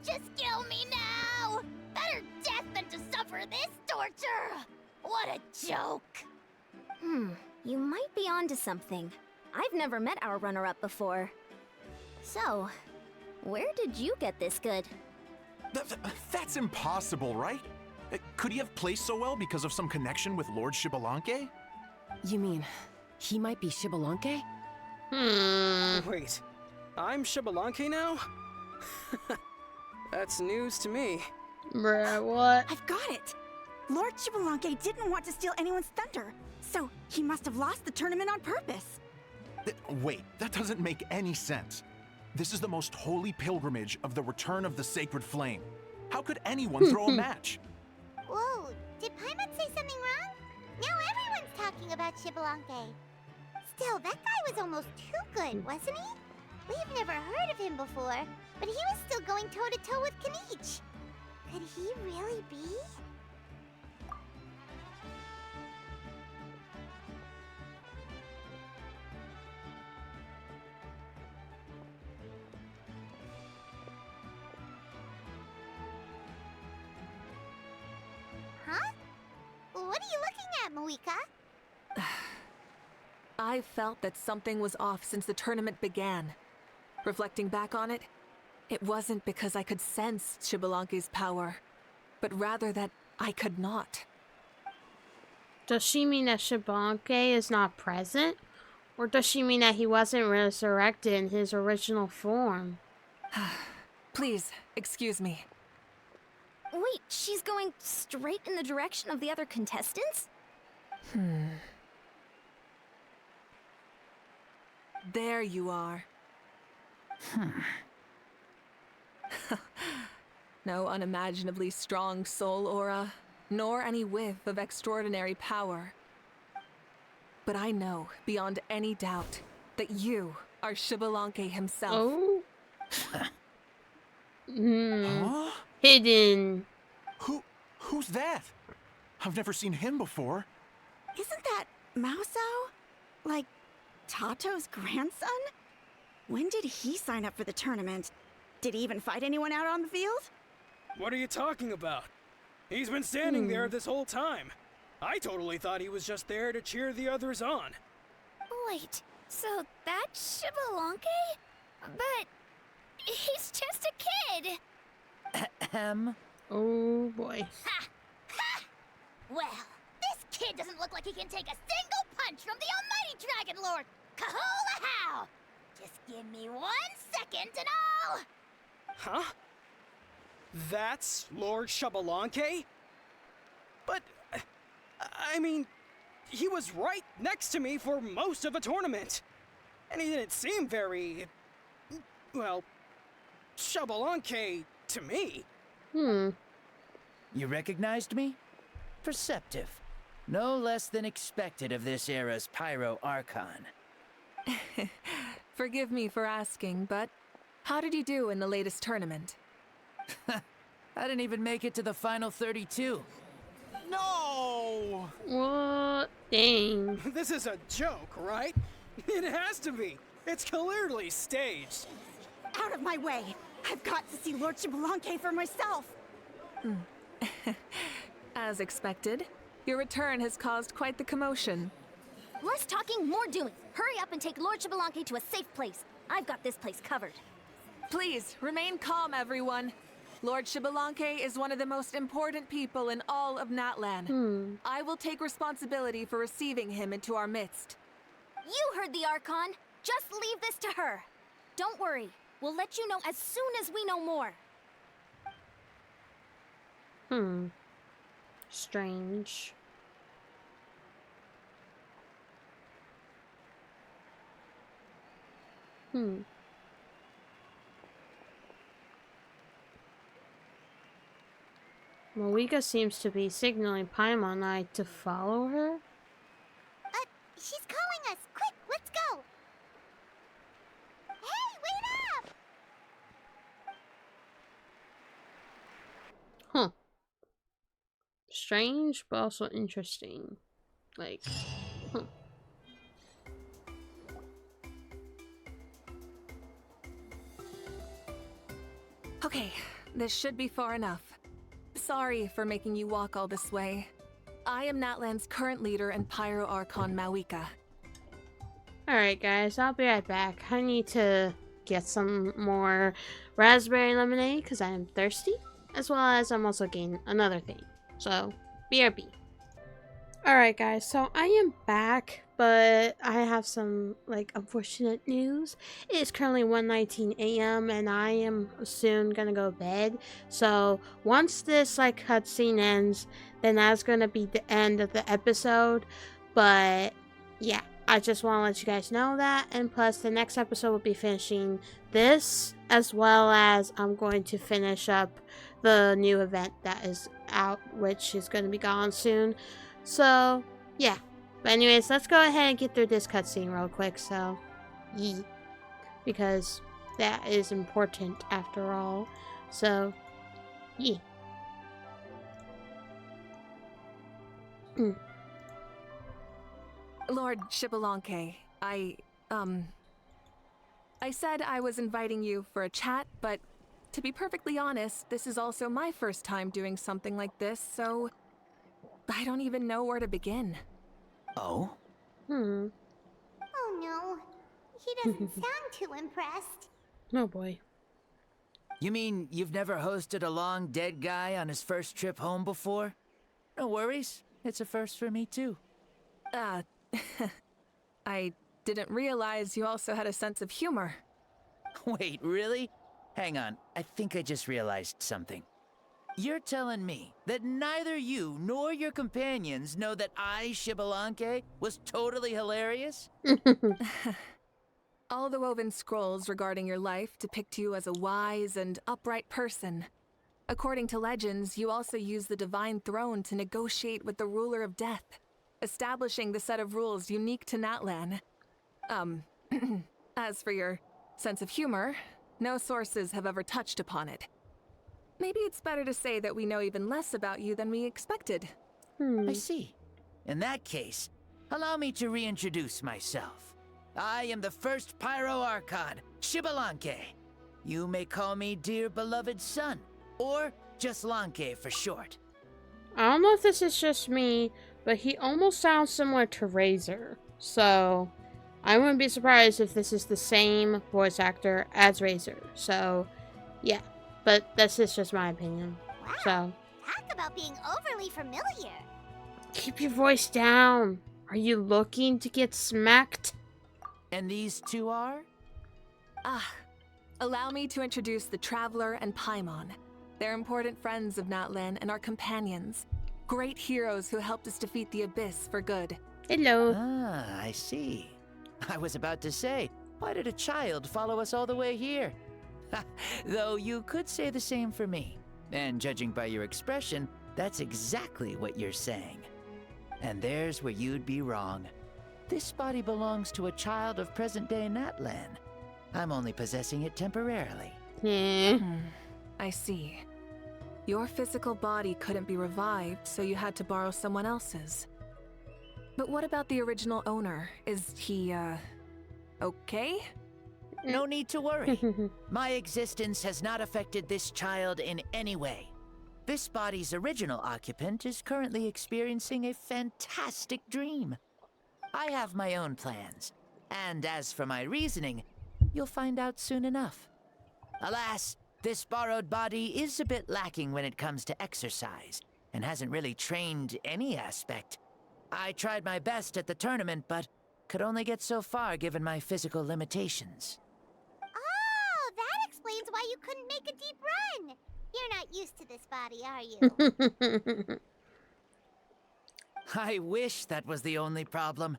Just kill me now! Better death than to suffer this torture! What a joke! You might be onto something. I've never met our runner-up before. So, where did you get this good? That's impossible, right? Could he have placed so well because of some connection with Lord Shibalanke? You mean, he might be Shibalanke? Wait, I'm Shibalanke now? That's news to me. Bruh, what? I've got it! Lord Shibalanke didn't want to steal anyone's thunder, so he must have lost the tournament on purpose. Wait, that doesn't make any sense. This is the most holy pilgrimage of the return of the sacred flame. How could anyone throw a match? Whoa, did Paimon say something wrong? Now everyone's talking about Shibalanke. Still, that guy was almost too good, wasn't he? We've never heard of him before, but he was still going toe-to-toe with Kinich. Could he really be? Huh? What are you looking at, Mavuika? I felt that something was off since the tournament began. Reflecting back on it, it wasn't because I could sense Shibalanke's power, but rather that I could not. Does she mean that Shibalanke is not present? Or does she mean that he wasn't resurrected in his original form? Please, excuse me. Wait, she's going straight in the direction of the other contestants? There you are. No unimaginably strong soul aura, nor any whiff of extraordinary power. But I know, beyond any doubt, that you are Shibalanke himself. Oh? Huh? Hidden. Who's that? I've never seen him before. Isn't that Mauso? Like, Tato's grandson? When did he sign up for the tournament? Did he even fight anyone out on the field? What are you talking about? He's been standing there this whole time. I totally thought he was just there to cheer the others on. Wait, so that's Xbalanque? But he's just a kid. Oh boy. Ha! Ha! Well, this kid doesn't look like he can take a single punch from the almighty Dragon Lord! Kahula how! Just give me 1 second and I'll... Huh? That's Lord Xbalanque? But, I mean, he was right next to me for most of the tournament. And he didn't seem very, well, Xbalanque to me. You recognized me? Perceptive. No less than expected of this era's Pyro Archon. Forgive me for asking, but how did you do in the latest tournament? I didn't even make it to the final 32. No! What? Dang. This is a joke, right? It has to be. It's clearly staged. Out of my way! I've got to see Lord Xbalanque for myself! As expected, your return has caused quite the commotion. Less talking, more doing. Hurry up and take Lord Xbalanque to a safe place. I've got this place covered. Please, remain calm, everyone. Lord Xbalanque is one of the most important people in all of Natlan. I will take responsibility for receiving him into our midst. You heard the Archon. Just leave this to her. Don't worry. We'll let you know as soon as we know more. Strange. Mavuika seems to be signaling Paimon and I to follow her. She's calling us! Quick, let's go! Hey, wait up! Huh. Strange, but also interesting. Like, huh. Okay, this should be far enough. Sorry for making you walk all this way. I am Natlan's current leader and Pyro Archon Mavuika. Alright guys, I'll be right back. I need to get some more raspberry lemonade because I am thirsty. As well as I'm also getting another thing. So, BRB. Alright guys, so I am back, but I have some like unfortunate news. It is currently 1:19 a.m. and I am soon gonna go to bed. So once this like cutscene ends, then that's gonna be the end of the episode. But yeah, I just want to let you guys know that, and plus the next episode will be finishing this, as well as I'm going to finish up the new event that is out, which is going to be gone soon. So, yeah. But anyways, let's go ahead and get through this cutscene real quick, so, yee. Because that is important after all. So, yee. Lord Xbalanque, I said I was inviting you for a chat, but to be perfectly honest, this is also my first time doing something like this, so I don't even know where to begin. Oh? Oh no. He doesn't sound too impressed. Oh boy. You mean you've never hosted a long dead guy on his first trip home before? No worries. It's a first for me too. I didn't realize you also had a sense of humor. Wait, really? Hang on, I think I just realized something. You're telling me that neither you nor your companions know that I, Xbalanque, was totally hilarious? All the woven scrolls regarding your life depict you as a wise and upright person. According to legends, you also use the Divine Throne to negotiate with the Ruler of Death, establishing the set of rules unique to Natlan. As for your sense of humor, no sources have ever touched upon it. Maybe it's better to say that we know even less about you than we expected. I see. In that case, allow me to reintroduce myself. I am the first Pyro Archon, Xbalanque. You may call me dear beloved son, or just Lanque for short. I don't know if this is just me, but he almost sounds similar to Razor. So, I wouldn't be surprised if this is the same voice actor as Razor. So, yeah. But this is just my opinion. Wow. So, Talk about being overly familiar. keep your voice down. Are you looking to get smacked? And these two are? Allow me to introduce the Traveler and Paimon. They're important friends of Natlan and our companions. Great heroes who helped us defeat the Abyss for good. Hello. Ah, I see. I was about to say, why did a child follow us all the way here? Though you could say the same for me. And judging by your expression, that's exactly what you're saying. And there's where you'd be wrong. This body belongs to a child of present-day Natlan. I'm only possessing it temporarily. I see. Your physical body couldn't be revived, so you had to borrow someone else's. But what about the original owner? Is he, okay? No need to worry. My existence has not affected this child in any way. This body's original occupant is currently experiencing a fantastic dream. I have my own plans, and as for my reasoning, you'll find out soon enough. Alas, this borrowed body is a bit lacking when it comes to exercise, and hasn't really trained any aspect. I tried my best at the tournament, but could only get so far given my physical limitations. Oh, that explains why you couldn't make a deep run. You're not used to this body, are you? I wish that was the only problem.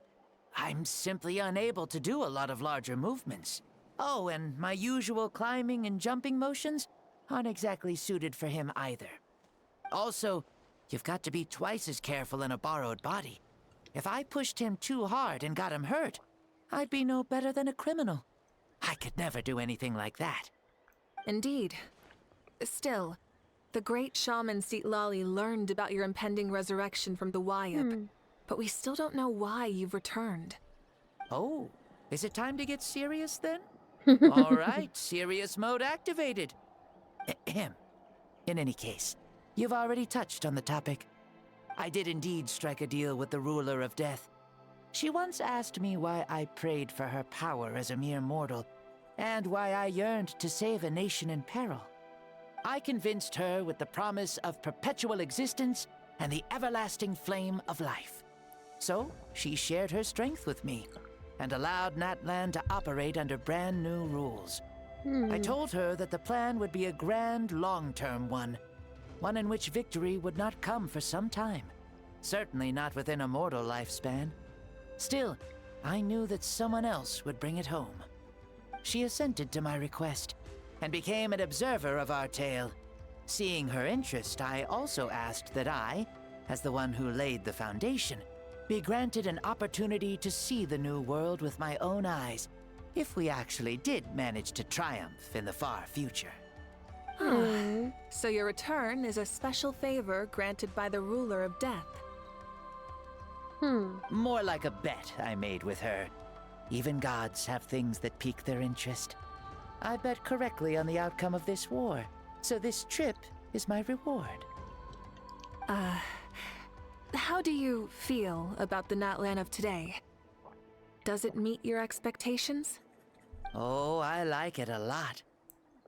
I'm simply unable to do a lot of larger movements. Oh, and my usual climbing and jumping motions aren't exactly suited for him either. Also, you've got to be twice as careful in a borrowed body. If I pushed him too hard and got him hurt, I'd be no better than a criminal. I could never do anything like that. Indeed. Still, the great shaman Lali learned about your impending resurrection from the Wayab, but we still don't know why you've returned. Oh, is it time to get serious then? All right, serious mode activated. Ahem. In any case, you've already touched on the topic. I did indeed strike a deal with the ruler of death. She once asked me why I prayed for her power as a mere mortal, and why I yearned to save a nation in peril. I convinced her with the promise of perpetual existence and the everlasting flame of life. So, she shared her strength with me, and allowed Natlan to operate under brand new rules. I told her that the plan would be a grand, long-term one in which victory would not come for some time. Certainly not within a mortal lifespan. Still, I knew that someone else would bring it home. She assented to my request, and became an observer of our tale. Seeing her interest, I also asked that I, as the one who laid the foundation, be granted an opportunity to see the new world with my own eyes, if we actually did manage to triumph in the far future. So your return is a special favor granted by the ruler of death. More like a bet I made with her. Even gods have things that pique their interest. I bet correctly on the outcome of this war, so this trip is my reward. How do you feel about the Natlan of today? Does it meet your expectations? Oh, I like it a lot.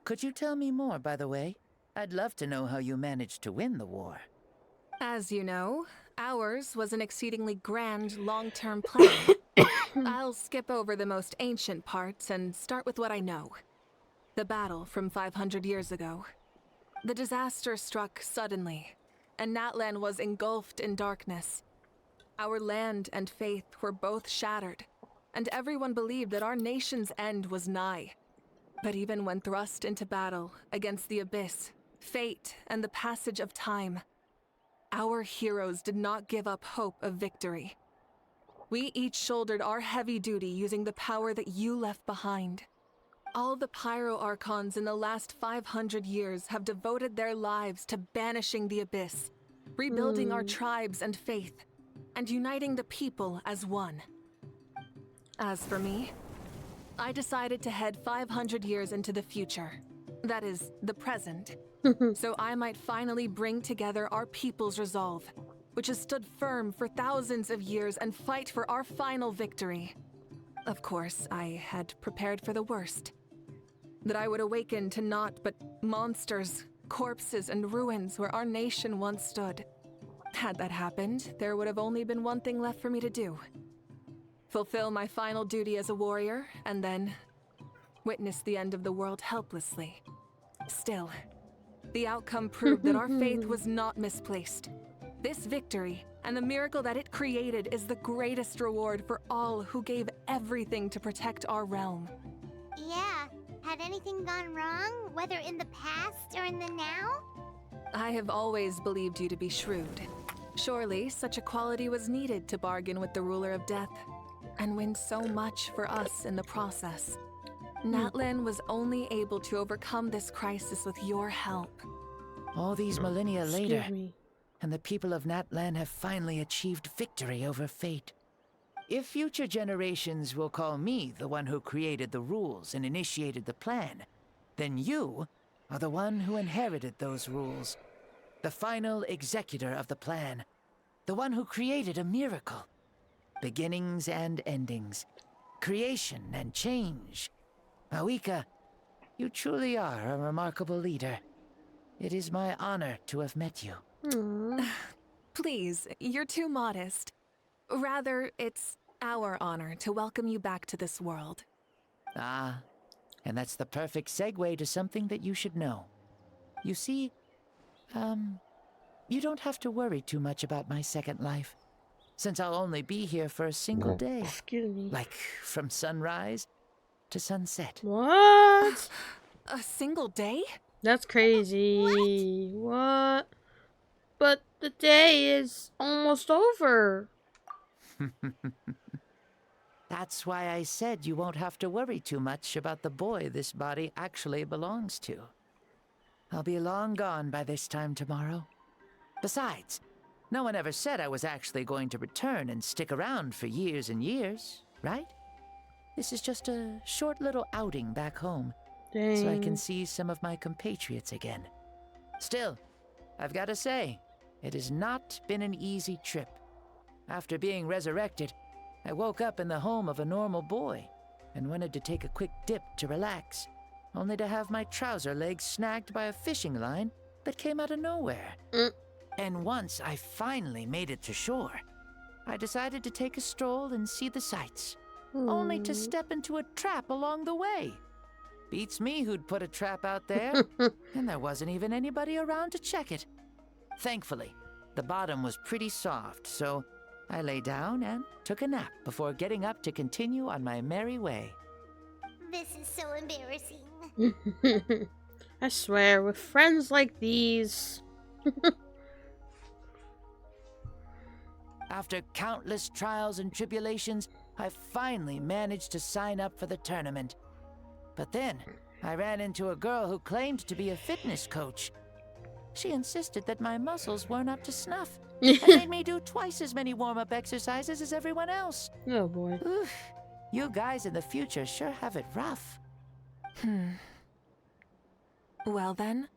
Could you tell me more, by the way? I'd love to know how you managed to win the war. As you know, ours was an exceedingly grand, long-term plan. I'll skip over the most ancient parts and start with what I know. The battle from 500 years ago. The disaster struck suddenly, and Natlan was engulfed in darkness. Our land and faith were both shattered, and everyone believed that our nation's end was nigh. But even when thrust into battle against the Abyss, fate, and the passage of time, our heroes did not give up hope of victory. We each shouldered our heavy duty using the power that you left behind. All the Pyro Archons in the last 500 years have devoted their lives to banishing the Abyss, rebuilding our tribes and faith, and uniting the people as one. As for me, I decided to head 500 years into the future. That is, the present. So I might finally bring together our people's resolve, which has stood firm for thousands of years, and fight for our final victory. Of course, I had prepared for the worst. That I would awaken to naught but monsters, corpses, and ruins where our nation once stood. Had that happened, there would have only been one thing left for me to do. Fulfill my final duty as a warrior, and then witness the end of the world helplessly. Still, the outcome proved that our faith was not misplaced. This victory, and the miracle that it created, is the greatest reward for all who gave everything to protect our realm. Yeah, had anything gone wrong, whether in the past or in the now? I have always believed you to be shrewd. Surely, such a quality was needed to bargain with the ruler of death, and win so much for us in the process. Natlan was only able to overcome this crisis with your help. All these millennia later, Excuse me. and the people of Natlan have finally achieved victory over fate. If future generations will call me the one who created the rules and initiated the plan, then you are the one who inherited those rules. The final executor of the plan. The one who created a miracle. Beginnings and endings. Creation and change. Mavuika, you truly are a remarkable leader. It is my honor to have met you. Please, you're too modest. Rather, it's our honor to welcome you back to this world. Ah, and that's the perfect segue to something that you should know. You see, you don't have to worry too much about my second life, since I'll only be here for a single day. Excuse me. Like, from sunrise to sunset. What? A single day? That's crazy. What? But the day is almost over. That's why I said you won't have to worry too much about the boy this body actually belongs to. I'll be long gone by this time tomorrow. Besides, no one ever said I was actually going to return and stick around for years and years, right? This is just a short little outing back home, so I can see some of my compatriots again. Still, I've got to say, it has not been an easy trip. After being resurrected, I woke up in the home of a normal boy and wanted to take a quick dip to relax, only to have my trouser legs snagged by a fishing line that came out of nowhere. And once I finally made it to shore, I decided to take a stroll and see the sights, only to step into a trap along the way. Beats me who'd put a trap out there, and there wasn't even anybody around to check it. Thankfully, the bottom was pretty soft, so I lay down and took a nap before getting up to continue on my merry way. This is so embarrassing. I swear, with friends like these... After countless trials and tribulations, I finally managed to sign up for the tournament. But then, I ran into a girl who claimed to be a fitness coach. She insisted that my muscles weren't up to snuff, and made me do twice as many warm-up exercises as everyone else. Oh boy. Oof, you guys in the future sure have it rough. Well then,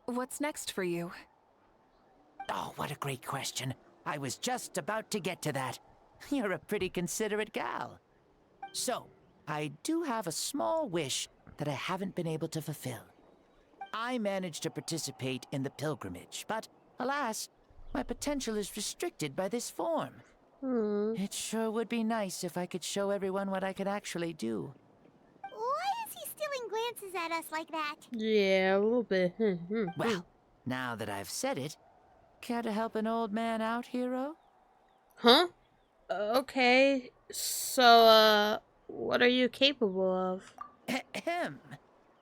what's next for you? Oh, what a great question. I was just about to get to that. You're a pretty considerate gal. So, I do have a small wish that I haven't been able to fulfill. I managed to participate in the pilgrimage, but alas, my potential is restricted by this form. It sure would be nice if I could show everyone what I could actually do. Why is he stealing glances at us like that? Yeah, a little bit. Well, now that I've said it, care to help an old man out, hero? Huh? Okay. So, what are you capable of? Ahem.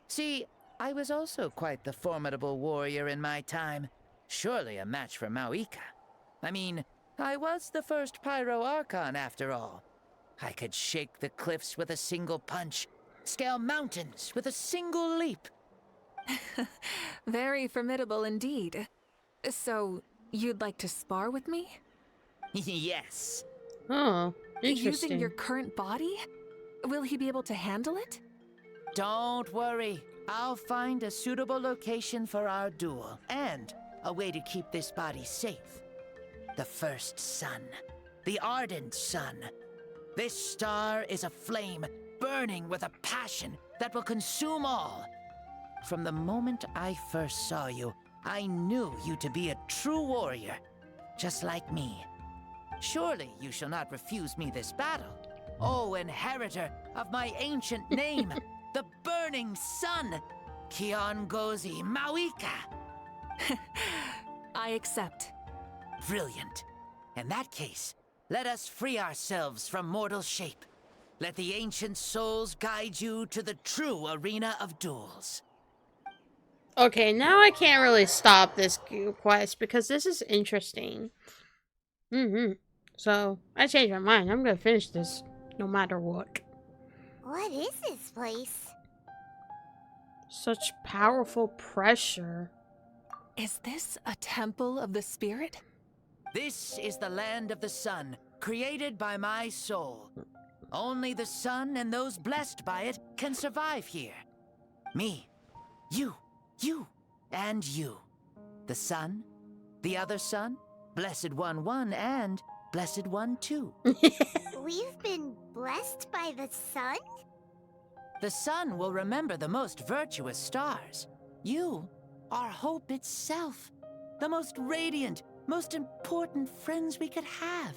See, I was also quite the formidable warrior in my time. Surely a match for Mavuika. I mean, I was the first Pyro Archon after all. I could shake the cliffs with a single punch, scale mountains with a single leap. Very formidable indeed. So, you'd like to spar with me? Yes. Oh. Using your current body? Will he be able to handle it? Don't worry. I'll find a suitable location for our duel, and a way to keep this body safe. The first sun. The ardent sun. This star is a flame, burning with a passion that will consume all. From the moment I first saw you, I knew you to be a true warrior, just like me. Surely you shall not refuse me this battle, O inheritor of my ancient name, the Burning Sun, Kiongozi Mavuika. I accept. Brilliant. In that case, let us free ourselves from mortal shape. Let the ancient souls guide you to the true arena of duels. Okay, now I can't really stop this quest because this is interesting. So, I changed my mind. I'm gonna finish this no matter what. What is this place? Such powerful pressure. Is this a temple of the spirit? This is the land of the sun, created by my soul. Only the sun and those blessed by it can survive here. Me, you, and you. The sun, the other sun, Blessed One 1, and Blessed One 2. We've been blessed by the sun? The sun will remember the most virtuous stars. You are hope itself. The most radiant, most important friends we could have.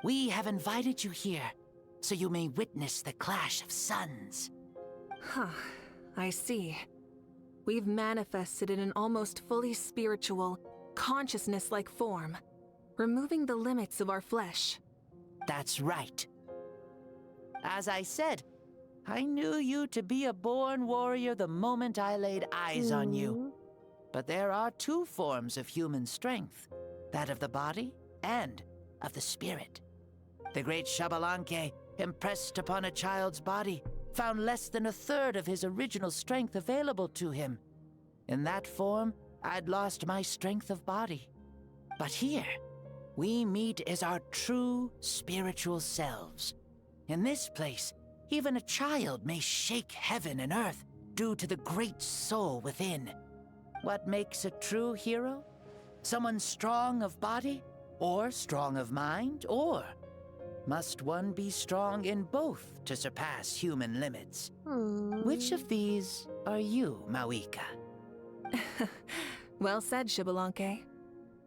We have invited you here, so you may witness the clash of suns. Huh, I see. We've manifested in an almost fully spiritual, consciousness-like form, removing the limits of our flesh. That's right. As I said, I knew you to be a born warrior the moment I laid eyes on you. But there are two forms of human strength, that of the body and of the spirit. The great Xbalanque, impressed upon a child's body, found less than a third of his original strength available to him. In that form, I'd lost my strength of body. But here, we meet as our true spiritual selves. In this place, even a child may shake heaven and earth due to the great soul within. What makes a true hero? Someone strong of body, or strong of mind, or must one be strong in both to surpass human limits? Which of these are you, Mavuika? Well said, Xbalanque.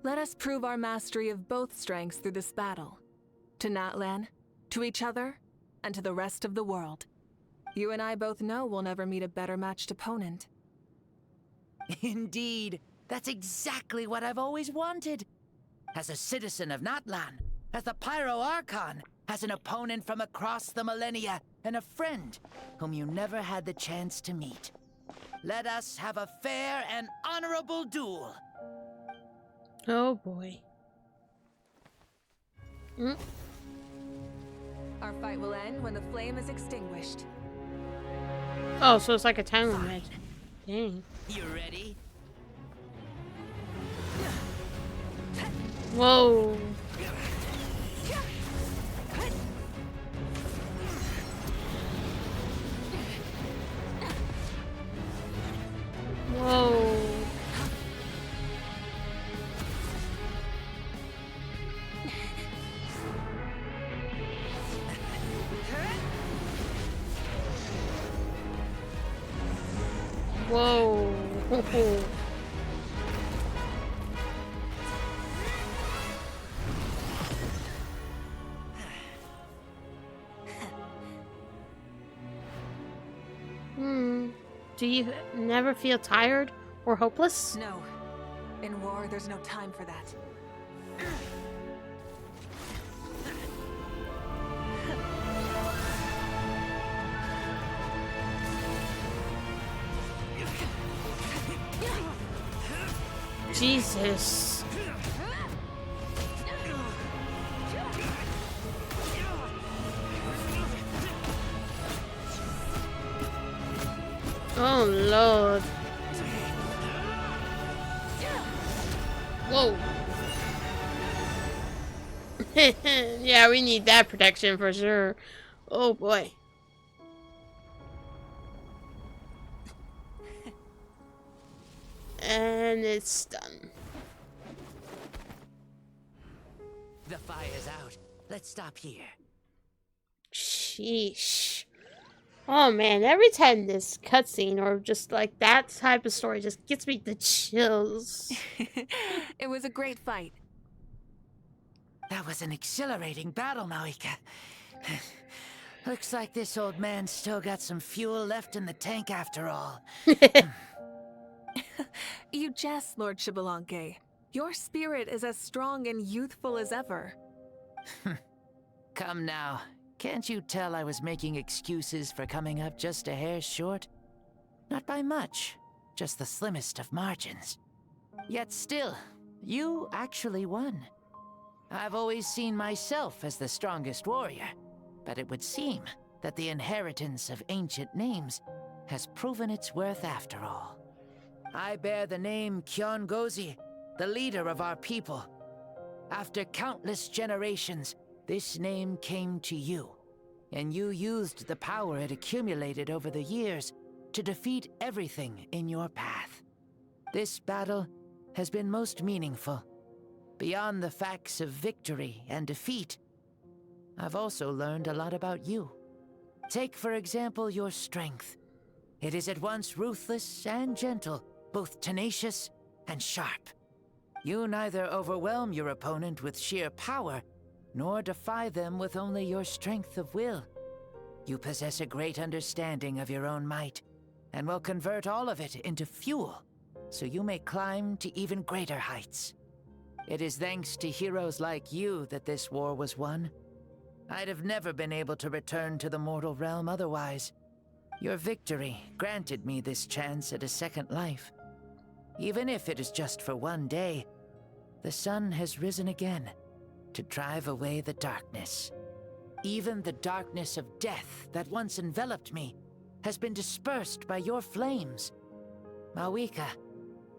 Let us prove our mastery of both strengths through this battle. To Natlan, to each other, and to the rest of the world. You and I both know we'll never meet a better matched opponent. Indeed, that's exactly what I've always wanted. As a citizen of Natlan, as the Pyro Archon, as an opponent from across the millennia, and a friend whom you never had the chance to meet. Let us have a fair and honorable duel. Oh boy. Our fight will end when the flame is extinguished. Oh, so it's like a time limit. Dang. You ready? Whoa. Whoa. Whoa. Do you never feel tired or hopeless? No. In war, there's no time for that. Jesus. Oh Lord. Whoa. Yeah, we need that protection for sure. Oh boy. And it's done. The fire's out. Let's stop here. Sheesh. Oh man, every time this cutscene or just like that type of story just gets me the chills. It was a great fight. That was an exhilarating battle, Mavuika. Looks like this old man's still got some fuel left in the tank after all. You jest, Lord Xbalanque. Your spirit is as strong and youthful as ever. Come now. Can't you tell I was making excuses for coming up just a hair short? Not by much, just the slimmest of margins. Yet still, you actually won. I've always seen myself as the strongest warrior, but it would seem that the inheritance of ancient names has proven its worth after all. I bear the name Kyongozi, the leader of our people. After countless generations, this name came to you, and you used the power it accumulated over the years to defeat everything in your path. This battle has been most meaningful. Beyond the facts of victory and defeat, I've also learned a lot about you. Take, for example, your strength. It is at once ruthless and gentle, both tenacious and sharp. You neither overwhelm your opponent with sheer power, nor defy them with only your strength of will. You possess a great understanding of your own might, and will convert all of it into fuel, so you may climb to even greater heights. It is thanks to heroes like you that this war was won. I'd have never been able to return to the mortal realm otherwise. Your victory granted me this chance at a second life. Even if it is just for one day, the sun has risen again to drive away the darkness. Even the darkness of death that once enveloped me has been dispersed by your flames. Mavuika,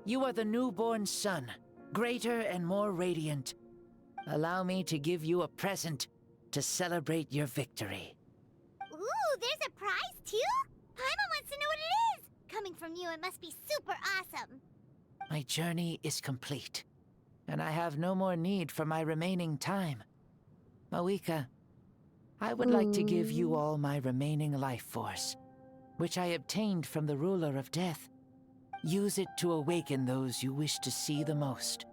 you are the newborn sun, greater and more radiant. Allow me to give you a present to celebrate your victory. Ooh, there's a prize too? Paimon wants to know what it is! Coming from you, it must be super awesome. My journey is complete, and I have no more need for my remaining time. Mavuika, I would like to give you all my remaining life force, which I obtained from the ruler of death. Use it to awaken those you wish to see the most.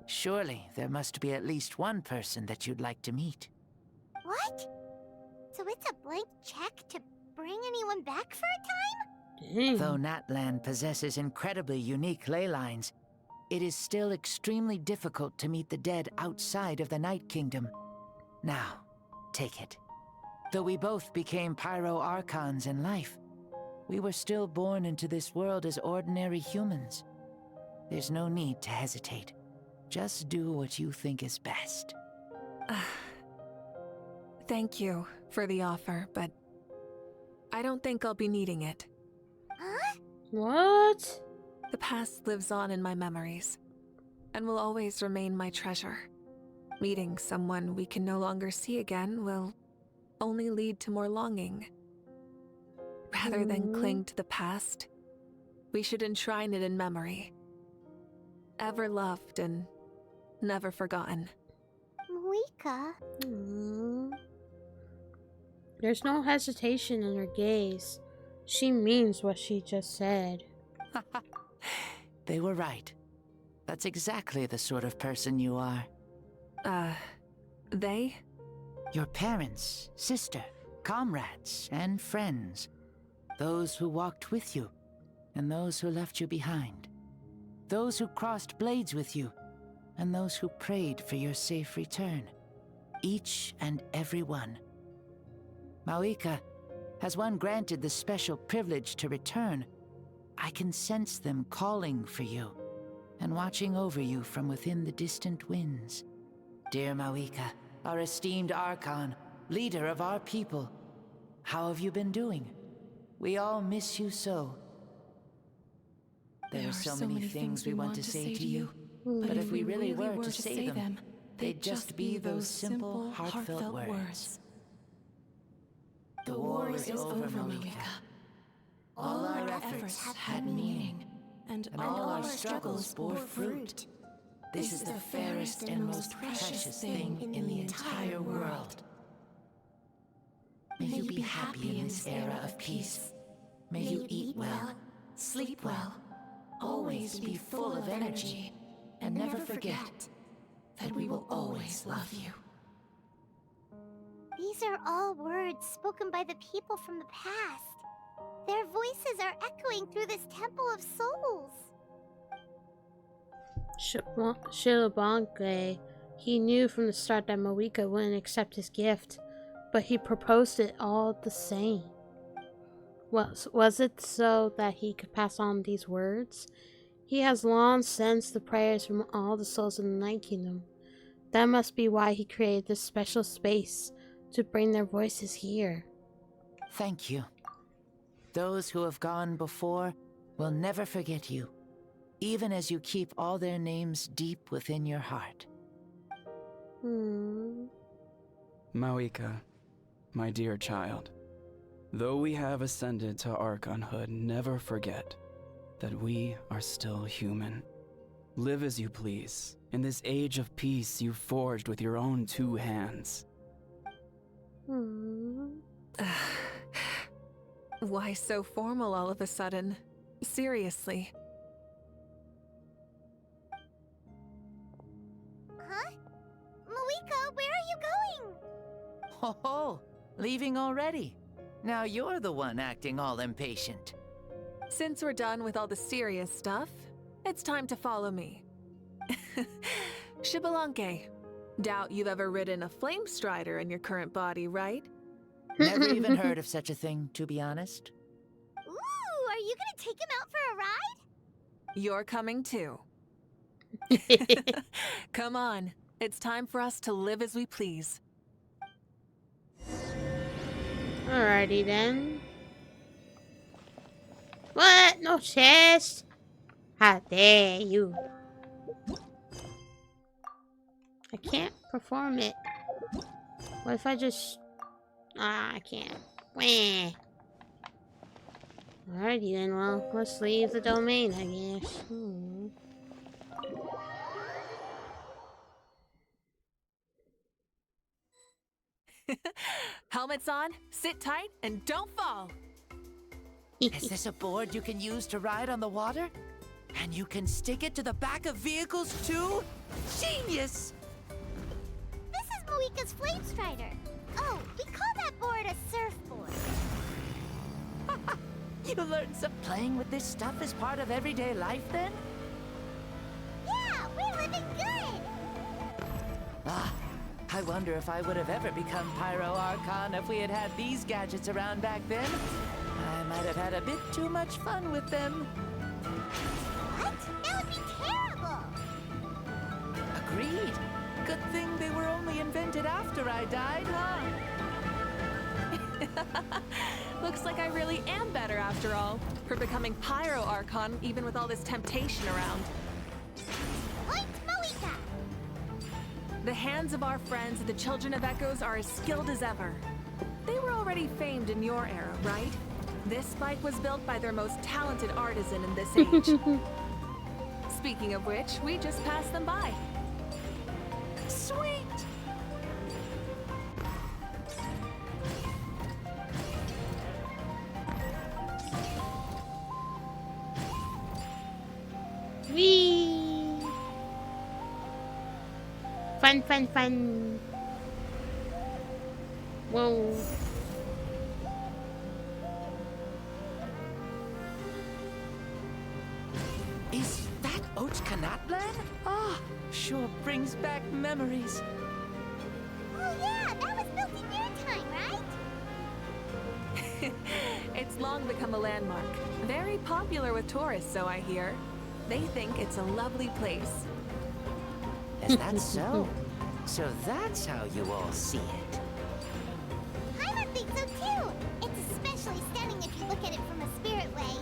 Surely there must be at least one person that you'd like to meet. What? So it's a blank check to bring anyone back for a time? Though Natlan possesses incredibly unique ley lines, it is still extremely difficult to meet the dead outside of the Night Kingdom. Now, take it. Though we both became Pyro Archons in life, we were still born into this world as ordinary humans. There's no need to hesitate. Just do what you think is best. Thank you for the offer, but I don't think I'll be needing it. Huh? What? The past lives on in my memories, and will always remain my treasure. Meeting someone we can no longer see again will only lead to more longing. Rather than cling to the past, we should enshrine it in memory. Ever loved and never forgotten. Mavuika. There's no hesitation in her gaze. She means what she just said. They were right. That's exactly the sort of person you are. They? Your parents, sister, comrades, and friends. Those who walked with you, and those who left you behind. Those who crossed blades with you, and those who prayed for your safe return. Each and every one. Mavuika, has one granted the special privilege to return, I can sense them calling for you, and watching over you from within the distant winds. Dear Mavuika, our esteemed Archon, leader of our people, how have you been doing? We all miss you so. There are so many things we want to say to you, but if we really were to say them, they'd just be those simple, heartfelt words. The war is over, Mavuika. All our efforts had meaning, and all our struggles bore fruit. This is the fairest and most precious thing in the entire world. May you be happy in this era of peace. May you eat well, sleep well, always be full of energy, and never forget that we will always love you. These are all words spoken by the people from the past. Their voices are echoing through this Temple of Souls. Shilabanke, he knew from the start that Mavuika wouldn't accept his gift, but he proposed it all the same. Was it so that he could pass on these words? He has long sensed the prayers from all the souls in the Night Kingdom. That must be why he created this special space to bring their voices here. Thank you. Those who have gone before will never forget you, even as you keep all their names deep within your heart. Mavuika, my dear child, though we have ascended to Archonhood, never forget that we are still human. Live as you please, in this age of peace you forged with your own 2 hands. Why so formal all of a sudden? Seriously. Huh? Mavuika, where are you going? Oh, leaving already? Now you're the one acting all impatient. Since we're done with all the serious stuff, it's time to follow me. Shibalanke, doubt you've ever ridden a flame strider in your current body, right? Never even heard of such a thing, to be honest. Ooh, are you gonna take him out for a ride? You're coming too. Come on, it's time for us to live as we please. Alrighty then. What? No chest? How dare you? I can't perform it. What if I just... I can't. Wah. Alrighty then, well, let's leave the domain, I guess. Helmets on, sit tight, and don't fall! Is this a board you can use to ride on the water? And you can stick it to the back of vehicles too? Genius! This is Mavuika's Flame Strider. Oh, we call that board a surfboard. You learned some playing with this stuff as part of everyday life then? Yeah, we're living good! Ah, I wonder if I would have ever become Pyro Archon if we had had these gadgets around back then. I might have had a bit too much fun with them. What? That would be terrible! Agreed. Good thing they were only invented after I died, huh? Looks like I really am better after all, for becoming Pyro Archon even with all this temptation around. Point Mavuika! The hands of our friends, the Children of Echoes, are as skilled as ever. They were already famed in your era, right? This spike was built by their most talented artisan in this age. Speaking of which, we just passed them by. Sweet! Whee! Fun, fun, fun. Whoa. Is that Ochkanatlan? Ah, sure brings back memories. Oh yeah, that was built in your time, right? It's long become a landmark. Very popular with tourists, so I hear. They think it's a lovely place. Is that so? So that's how you all see it. Paimon thinks so too! It's especially stunning if you look at it from a spirit way.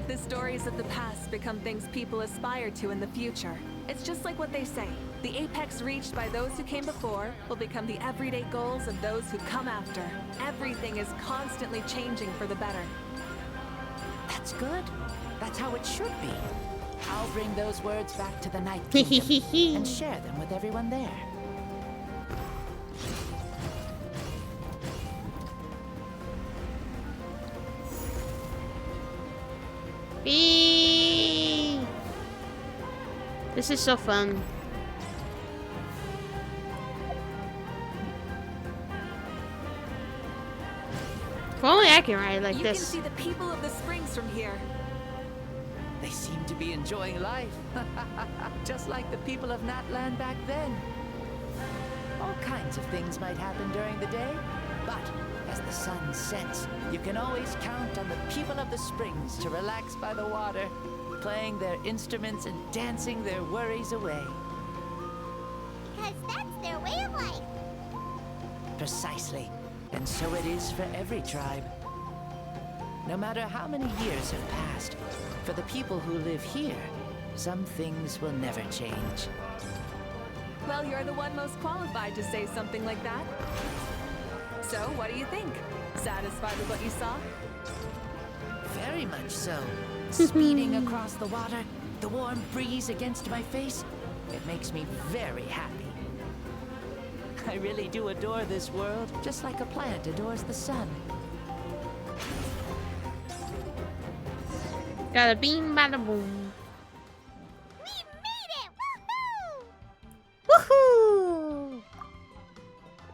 The The stories of the past become things people aspire to in the future. It's just like what they say. The apex reached by those who came before will become the everyday goals of those who come after. Everything is constantly changing for the better. That's good. That's how it should be. I'll bring those words back to the Night Kingdom and share them with everyone there. This is so fun. If only I can ride like this. You can see the people of the springs from here. They seem to be enjoying life. Just like the people of Natland back then. All kinds of things might happen during the day, but as the sun sets, you can always count on the people of the springs to relax by the water, playing their instruments and dancing their worries away. Because that's their way of life. Precisely. And so it is for every tribe. No matter how many years have passed, for the people who live here, some things will never change. Well, you're the one most qualified to say something like that. So, what do you think? Satisfied with what you saw? Very much so. Speeding across the water, the warm breeze against my face, it makes me very happy. I really do adore this world, just like a plant adores the sun. Got a beam, bada boom. We made it! Woohoo!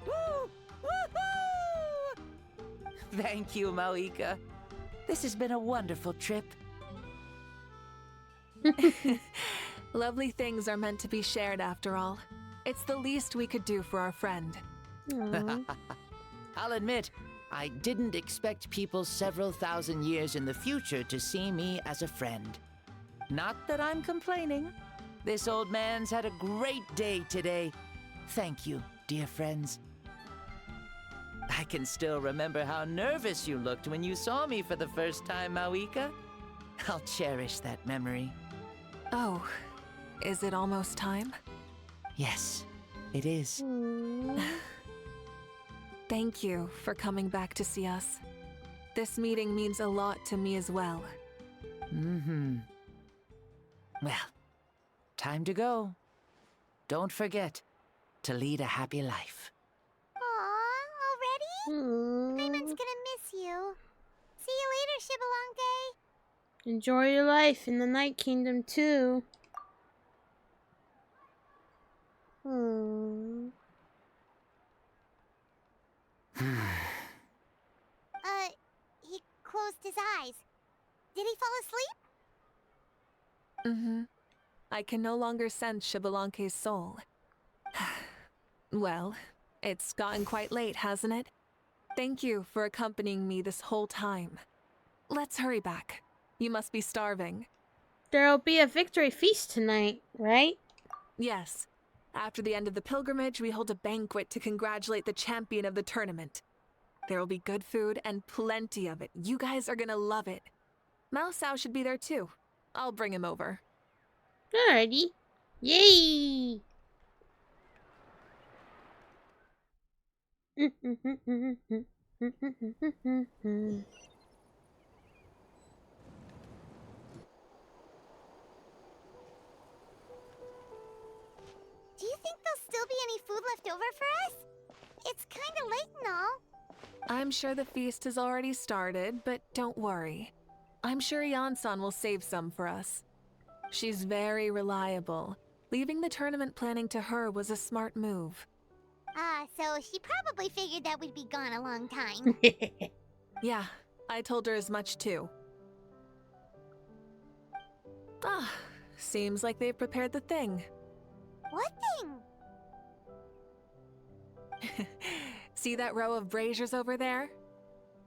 Woo! Woohoo! Thank you, Mavuika. This has been a wonderful trip. Lovely things are meant to be shared after all. It's the least we could do for our friend. I'll admit, I didn't expect people several thousand years in the future to see me as a friend. Not that I'm complaining. This old man's had a great day today. Thank you, dear friends. I can still remember how nervous you looked when you saw me for the first time, Mavuika. I'll cherish that memory. Oh, is it almost time? Yes, it is. Thank you for coming back to see us. This meeting means a lot to me as well. Well, time to go. Don't forget to lead a happy life. Aw, already? Paimon's gonna miss you. See you later, Shibalanke. Enjoy your life in the Night Kingdom too. He closed his eyes. Did he fall asleep? I can no longer sense Shibalanke's soul. Well, it's gotten quite late, hasn't it? Thank you for accompanying me this whole time. Let's hurry back. You must be starving. There'll be a victory feast tonight, right? Yes. After the end of the pilgrimage, we hold a banquet to congratulate the champion of the tournament. There will be good food and plenty of it. You guys are gonna love it. Mao Sao should be there too. I'll bring him over. Alrighty. Yay! Do you think there'll still be any food left over for us? It's kinda late and all. I'm sure the feast has already started, but don't worry. I'm sure Yansan will save some for us. She's very reliable. Leaving the tournament planning to her was a smart move. So she probably figured that we'd be gone a long time. Yeah, I told her as much too. Seems like they've prepared the thing. What thing? See that row of braziers over there?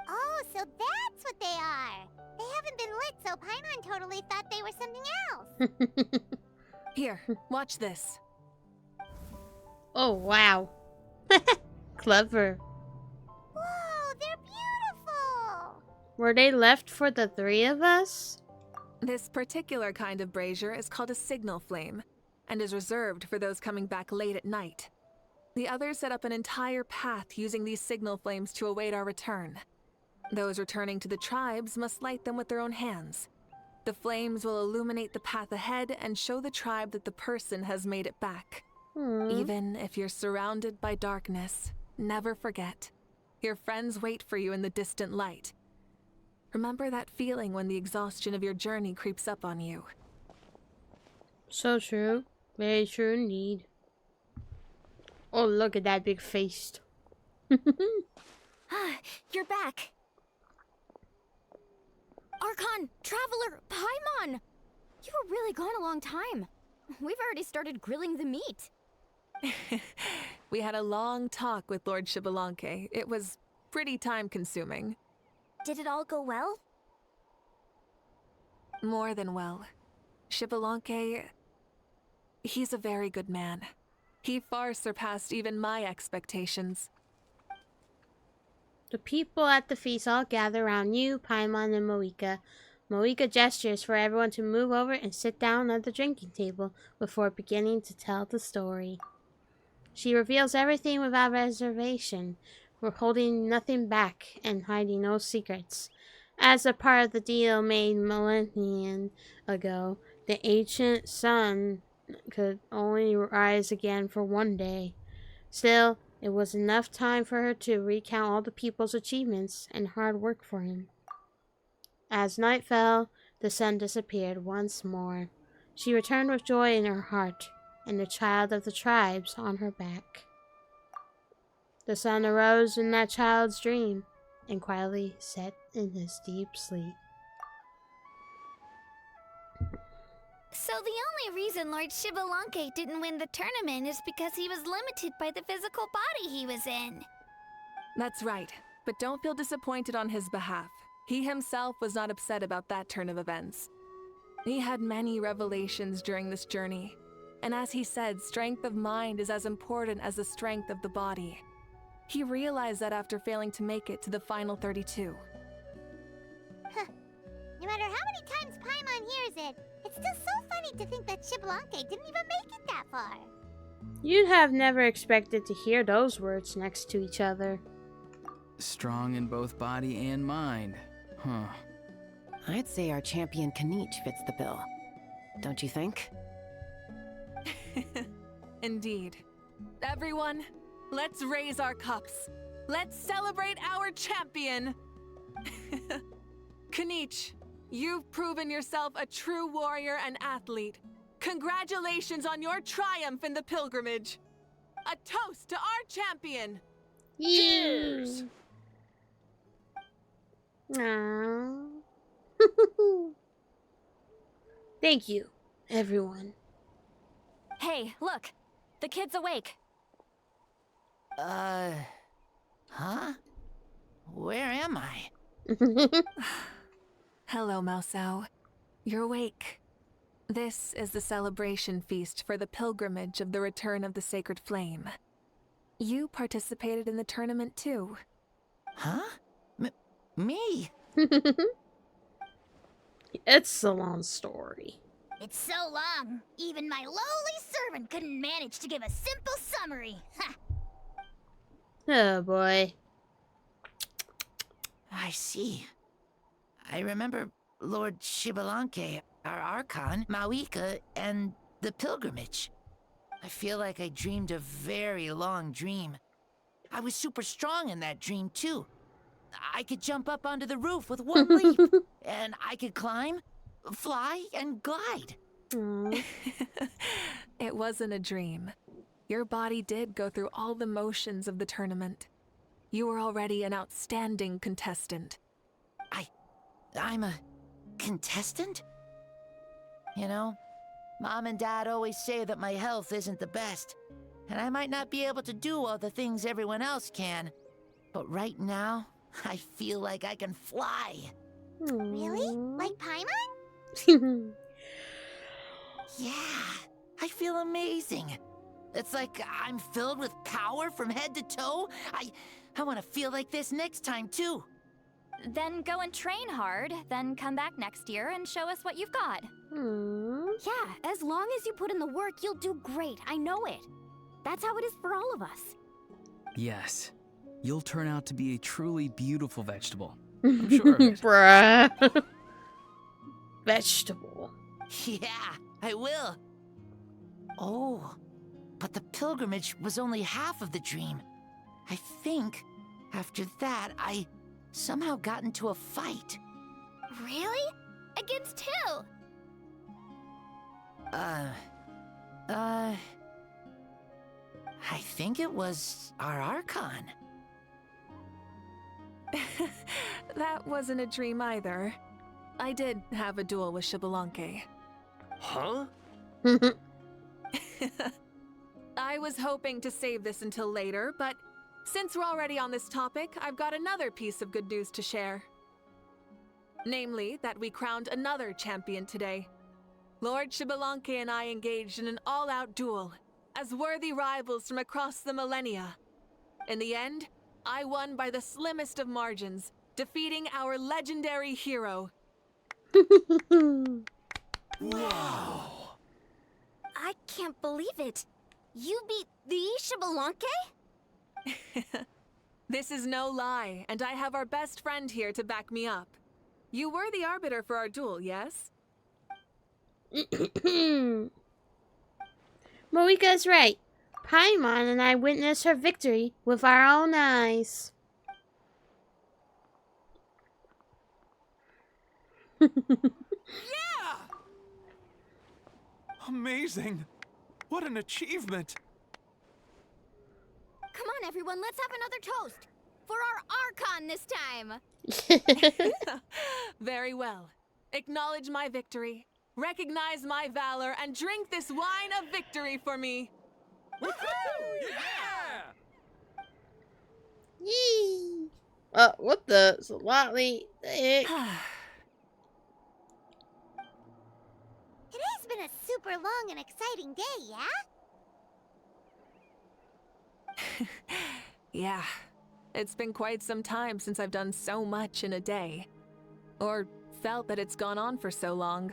Oh, so that's what they are. They haven't been lit, so Paimon totally thought they were something else. Here, watch this. Oh, wow. Clever. Whoa, they're beautiful! Were they left for the three of us? This particular kind of brazier is called a signal flame, and is reserved for those coming back late at night. The others set up an entire path using these signal flames to await our return. Those returning to the tribes must light them with their own hands. The flames will illuminate the path ahead and show the tribe that the person has made it back. Even if you're surrounded by darkness, never forget. Your friends wait for you in the distant light. Remember that feeling when the exhaustion of your journey creeps up on you. So true. Very true indeed. Oh, look at that big face. You're back. Archon, Traveler, Paimon! You were really gone a long time. We've already started grilling the meat. We had a long talk with Lord Xbalanque. It was pretty time-consuming. Did it all go well? More than well. Xbalanque, he's a very good man. He far surpassed even my expectations. The people at the feast all gather around you, Paimon, and Mavuika. Mavuika gestures for everyone to move over and sit down at the drinking table before beginning to tell the story. She reveals everything without reservation, holding nothing back and hiding no secrets. As a part of the deal made millennia ago, the ancient sun could only rise again for one day. Still, it was enough time for her to recount all the people's achievements and hard work for him. As night fell, the sun disappeared once more. She returned with joy in her heart and the child of the tribes on her back. The sun arose in that child's dream and quietly set in his deep sleep. So the only reason Lord Xbalanque didn't win the tournament is because he was limited by the physical body he was in. That's right, but don't feel disappointed on his behalf. He himself was not upset about that turn of events. He had many revelations during this journey, and as he said, strength of mind is as important as the strength of the body. He realized that after failing to make it to the final 32. No matter how many times Paimon hears it, it's still so funny to think that Xbalanque didn't even make it that far. You'd have never expected to hear those words next to each other. Strong in both body and mind. Huh. I'd say our champion GINNY fits the bill. Don't you think? Indeed. Everyone, let's raise our cups. Let's celebrate our champion! GINNY, you've proven yourself a true warrior and athlete. Congratulations on your triumph in the pilgrimage. A toast to our champion! Cheers! Aww. Thank you, everyone. Hey, look! The kid's awake. Huh? Where am I? Hello, Mausau. You're awake. This is the celebration feast for the pilgrimage of the return of the sacred flame. You participated in the tournament too. Huh? Me? It's a long story. It's so long, even my lowly servant couldn't manage to give a simple summary. Oh boy. I see. I remember Lord Xbalanque, our Archon, Mavuika, and the pilgrimage. I feel like I dreamed a very long dream. I was super strong in that dream, too. I could jump up onto the roof with one leap, and I could climb, fly, and glide. It wasn't a dream. Your body did go through all the motions of the tournament. You were already an outstanding contestant. I'm a contestant? You know, Mom and Dad always say that my health isn't the best, and I might not be able to do all the things everyone else can. But right now, I feel like I can fly. Really? Like Paimon? Yeah, I feel amazing. It's like I'm filled with power from head to toe. I want to feel like this next time, too. Then go and train hard, then come back next year and show us what you've got. Yeah, as long as you put in the work, you'll do great. I know it. That's how it is for all of us. Yes. You'll turn out to be a truly beautiful vegetable. I'm sure of it. Bruh. Vegetable. Yeah, I will. Oh, but the pilgrimage was only half of the dream. I think after that, I somehow got into a fight. Really? Against who? I think it was our Archon. That wasn't a dream either. I did have a duel with Xbalanque. Huh? I was hoping to save this until later, but since we're already on this topic, I've got another piece of good news to share. Namely, that we crowned another champion today. Lord Xbalanque and I engaged in an all-out duel, as worthy rivals from across the millennia. In the end, I won by the slimmest of margins, defeating our legendary hero. Wow! I can't believe it. You beat the Xbalanque? This is no lie, and I have our best friend here to back me up. You were the arbiter for our duel, yes? Mavuika's right. Paimon and I witnessed her victory with our own eyes. Yeah! Amazing! What an achievement! Come on, everyone, let's have another toast. For our Archon this time. Very well. Acknowledge my victory, recognize my valor, and drink this wine of victory for me. Woohoo! Yeah! Yee! What the? Slightly thick. Today's been a super long and exciting day, yeah? Yeah, it's been quite some time since I've done so much in a day. Or felt that it's gone on for so long.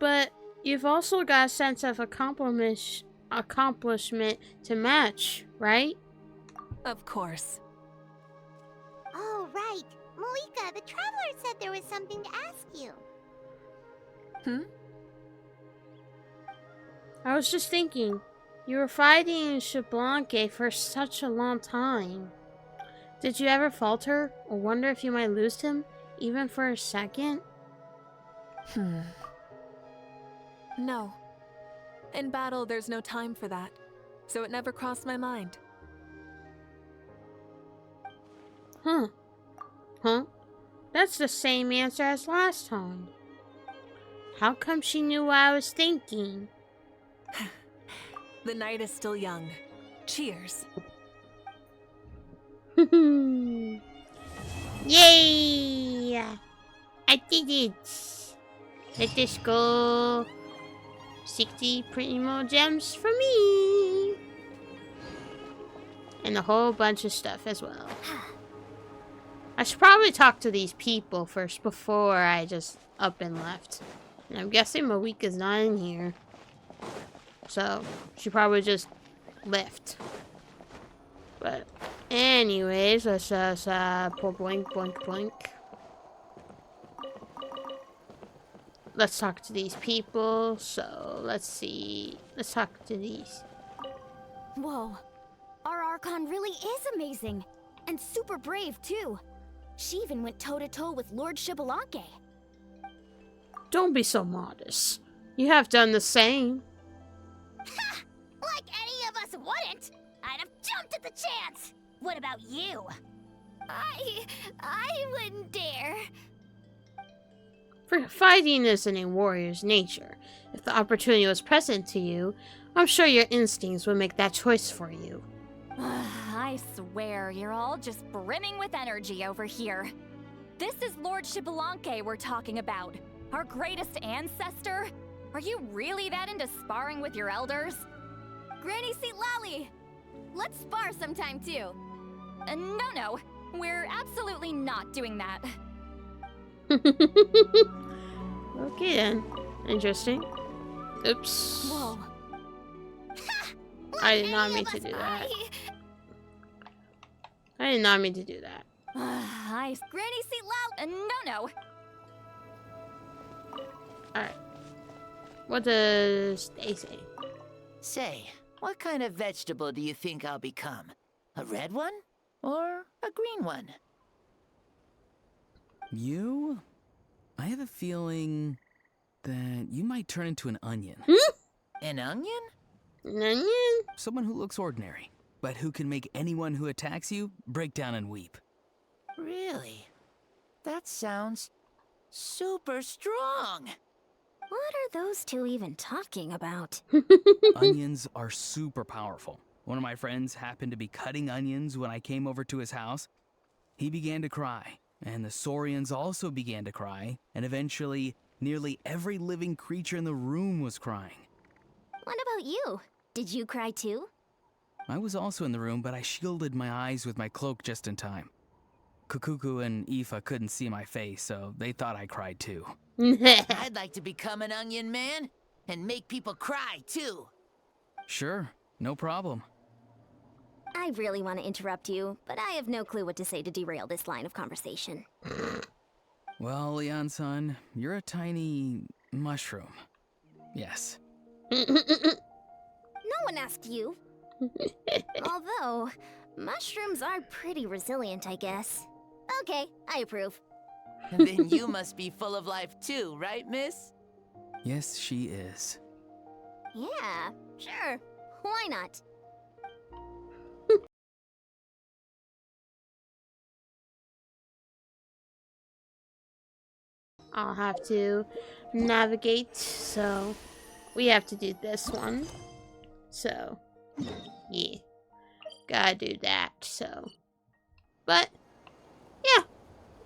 But you've also got a sense of accomplishment to match, right? Of course. Oh, right. Mavuika, the Traveler said there was something to ask you. I was just thinking, you were fighting Xbalanque for such a long time. Did you ever falter or wonder if you might lose him, even for a second? No. In battle, there's no time for that, so it never crossed my mind. Huh? That's the same answer as last time. How come she knew what I was thinking? The night is still young. Cheers. Yay! I did it! Let this go. 60 primo gems for me! And a whole bunch of stuff as well. I should probably talk to these people first before I just up and left. And I'm guessing Mavuika's not in here. So, she probably just left. But, anyways, let's pull boink. Let's talk to these people. So, let's see. Let's talk to these. Whoa. Our Archon really is amazing. And super brave, too. She even went toe-to-toe with Lord Xbalanque. Don't be so modest. You have done the same. Ha! Like any of us wouldn't! I'd have jumped at the chance! What about you? I wouldn't dare. Fighting isn't in a warrior's nature. If the opportunity was present to you, I'm sure your instincts would make that choice for you. I swear, you're all just brimming with energy over here. This is Lord Xbalanque we're talking about. Our greatest ancestor? Are you really that into sparring with your elders? Granny Seat Lolly! Let's spar sometime, too. No. We're absolutely not doing that. Okay then. Interesting. Oops. Whoa. I did not mean to do that. I did not mean to do that. Granny seat loud. No. Alright. What does they say? Say, what kind of vegetable do you think I'll become? A red one? Or a green one? You? I have a feeling that you might turn into an onion. An onion? An onion? Someone who looks ordinary, but who can make anyone who attacks you break down and weep. Really? That sounds super strong. What are those two even talking about? Onions are super powerful. One of my friends happened to be cutting onions when I came over to his house. He began to cry, and the Saurians also began to cry, and eventually, nearly every living creature in the room was crying. What about you? Did you cry too? I was also in the room, but I shielded my eyes with my cloak just in time. Kukuku and Aoife couldn't see my face, so they thought I cried too. I'd like to become an onion man and make people cry too. Sure, no problem. I really want to interrupt you, but I have no clue what to say to derail this line of conversation. Well, Leon-san, you're a tiny mushroom. Yes. No one asked you. Although, mushrooms are pretty resilient, I guess. Okay, I approve. Then you must be full of life too, right, miss? Yes, she is. Yeah, sure. Why not? I'll have to navigate, so we have to do this one. So, yeah. Gotta do that, so. But, yeah.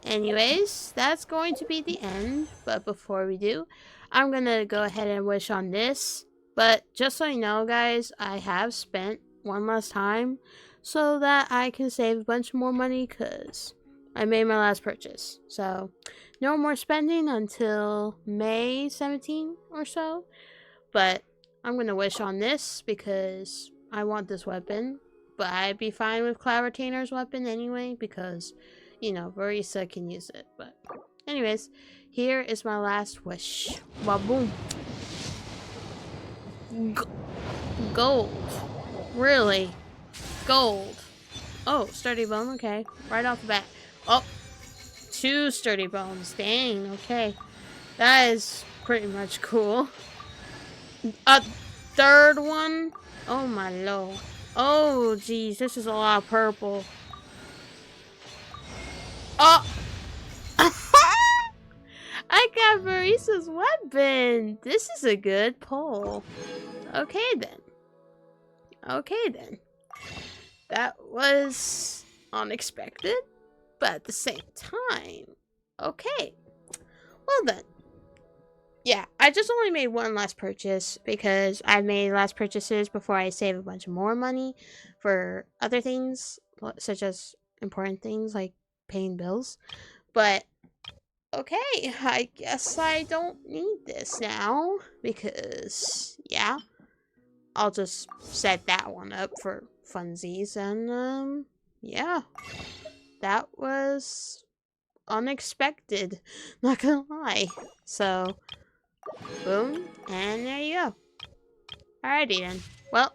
Anyways, that's going to be the end. But before we do, I'm gonna go ahead and wish on this. But just so you know, guys, I have spent one last time so that I can save a bunch more money because I made my last purchase. So, no more spending until May 17 or so. But I'm gonna wish on this because I want this weapon. But I'd be fine with Cloud Retainer's weapon anyway because, you know, Verisa can use it. But anyways, here is my last wish. Ba-boom. Gold. Really? Gold. Oh, sturdy bone. Okay. Right off the bat. Oh. 2 sturdy bones. Dang. Okay. That is pretty much cool. A 3rd one? Oh my lord. Oh, geez. This is a lot of purple. Oh! I got Marisa's weapon. This is a good pull. Okay, then. Okay, then. That was unexpected, but at the same time, okay. Well, then. Yeah, I just only made one last purchase because I made last purchases before I save a bunch more money for other things, such as important things like paying bills. But, okay, I guess I don't need this now because, yeah, I'll just set that one up for funsies and, yeah, that was unexpected, not gonna lie. So, boom, and there you go. Alrighty then. Well,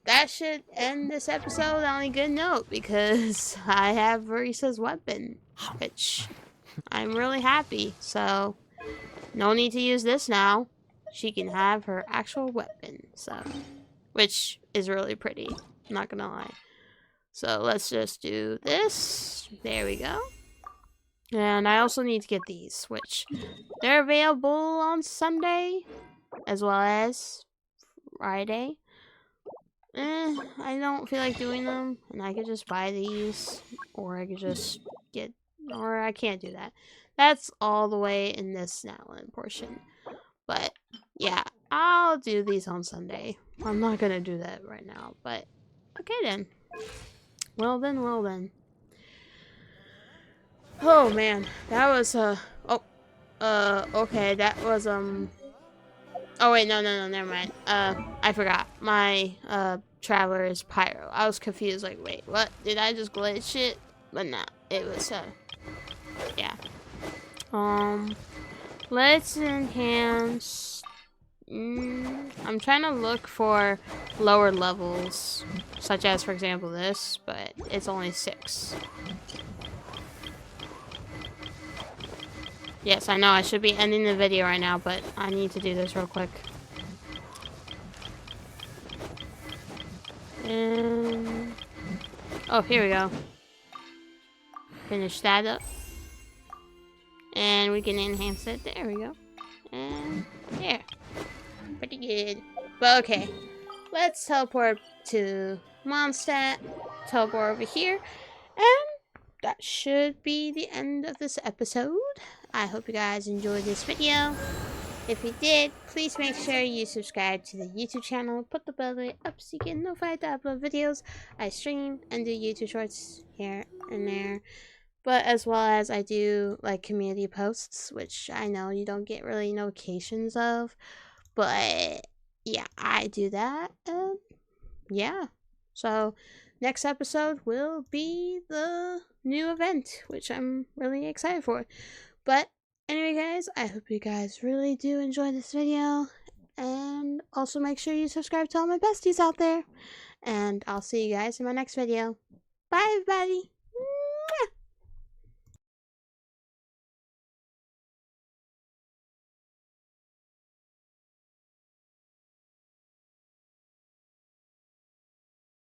that should end this episode on a good note because I have Verisa's weapon, which I'm really happy. So, no need to use this now. She can have her actual weapon, so, which is really pretty, not gonna lie. So, let's just do this. There we go. And I also need to get these, which they're available on Sunday as well as Friday. I don't feel like doing them, and I could just buy these, or I could just get, or I can't do that. That's all the way in this Snowland portion. But, yeah, I'll do these on Sunday. I'm not gonna do that right now, but okay then. Well then, well then. Oh man, that was okay, that was oh wait, no, never mind. I forgot. My traveler is Pyro. I was confused, like, wait, what? Did I just glitch it? But nah, it was yeah. Let's enhance. I'm trying to look for lower levels, such as, for example, this, but it's only 6. Yes, I know I should be ending the video right now, but I need to do this real quick. And oh, here we go. Finish that up. And we can enhance it. There we go. And there. Pretty good. But okay. Let's teleport to Mondstadt. Teleport over here. And that should be the end of this episode. I hope you guys enjoyed this video. If you did, please make sure you subscribe to the YouTube channel. Put the bell up so you get notified to upload videos. I stream and do YouTube shorts here and there. But as well as I do like community posts, which I know you don't get really notifications of. But yeah, I do that. And yeah. So next episode will be the new event, which I'm really excited for. But anyway, guys, I hope you guys really do enjoy this video. And also make sure you subscribe to all my besties out there. And I'll see you guys in my next video. Bye, everybody. Mwah!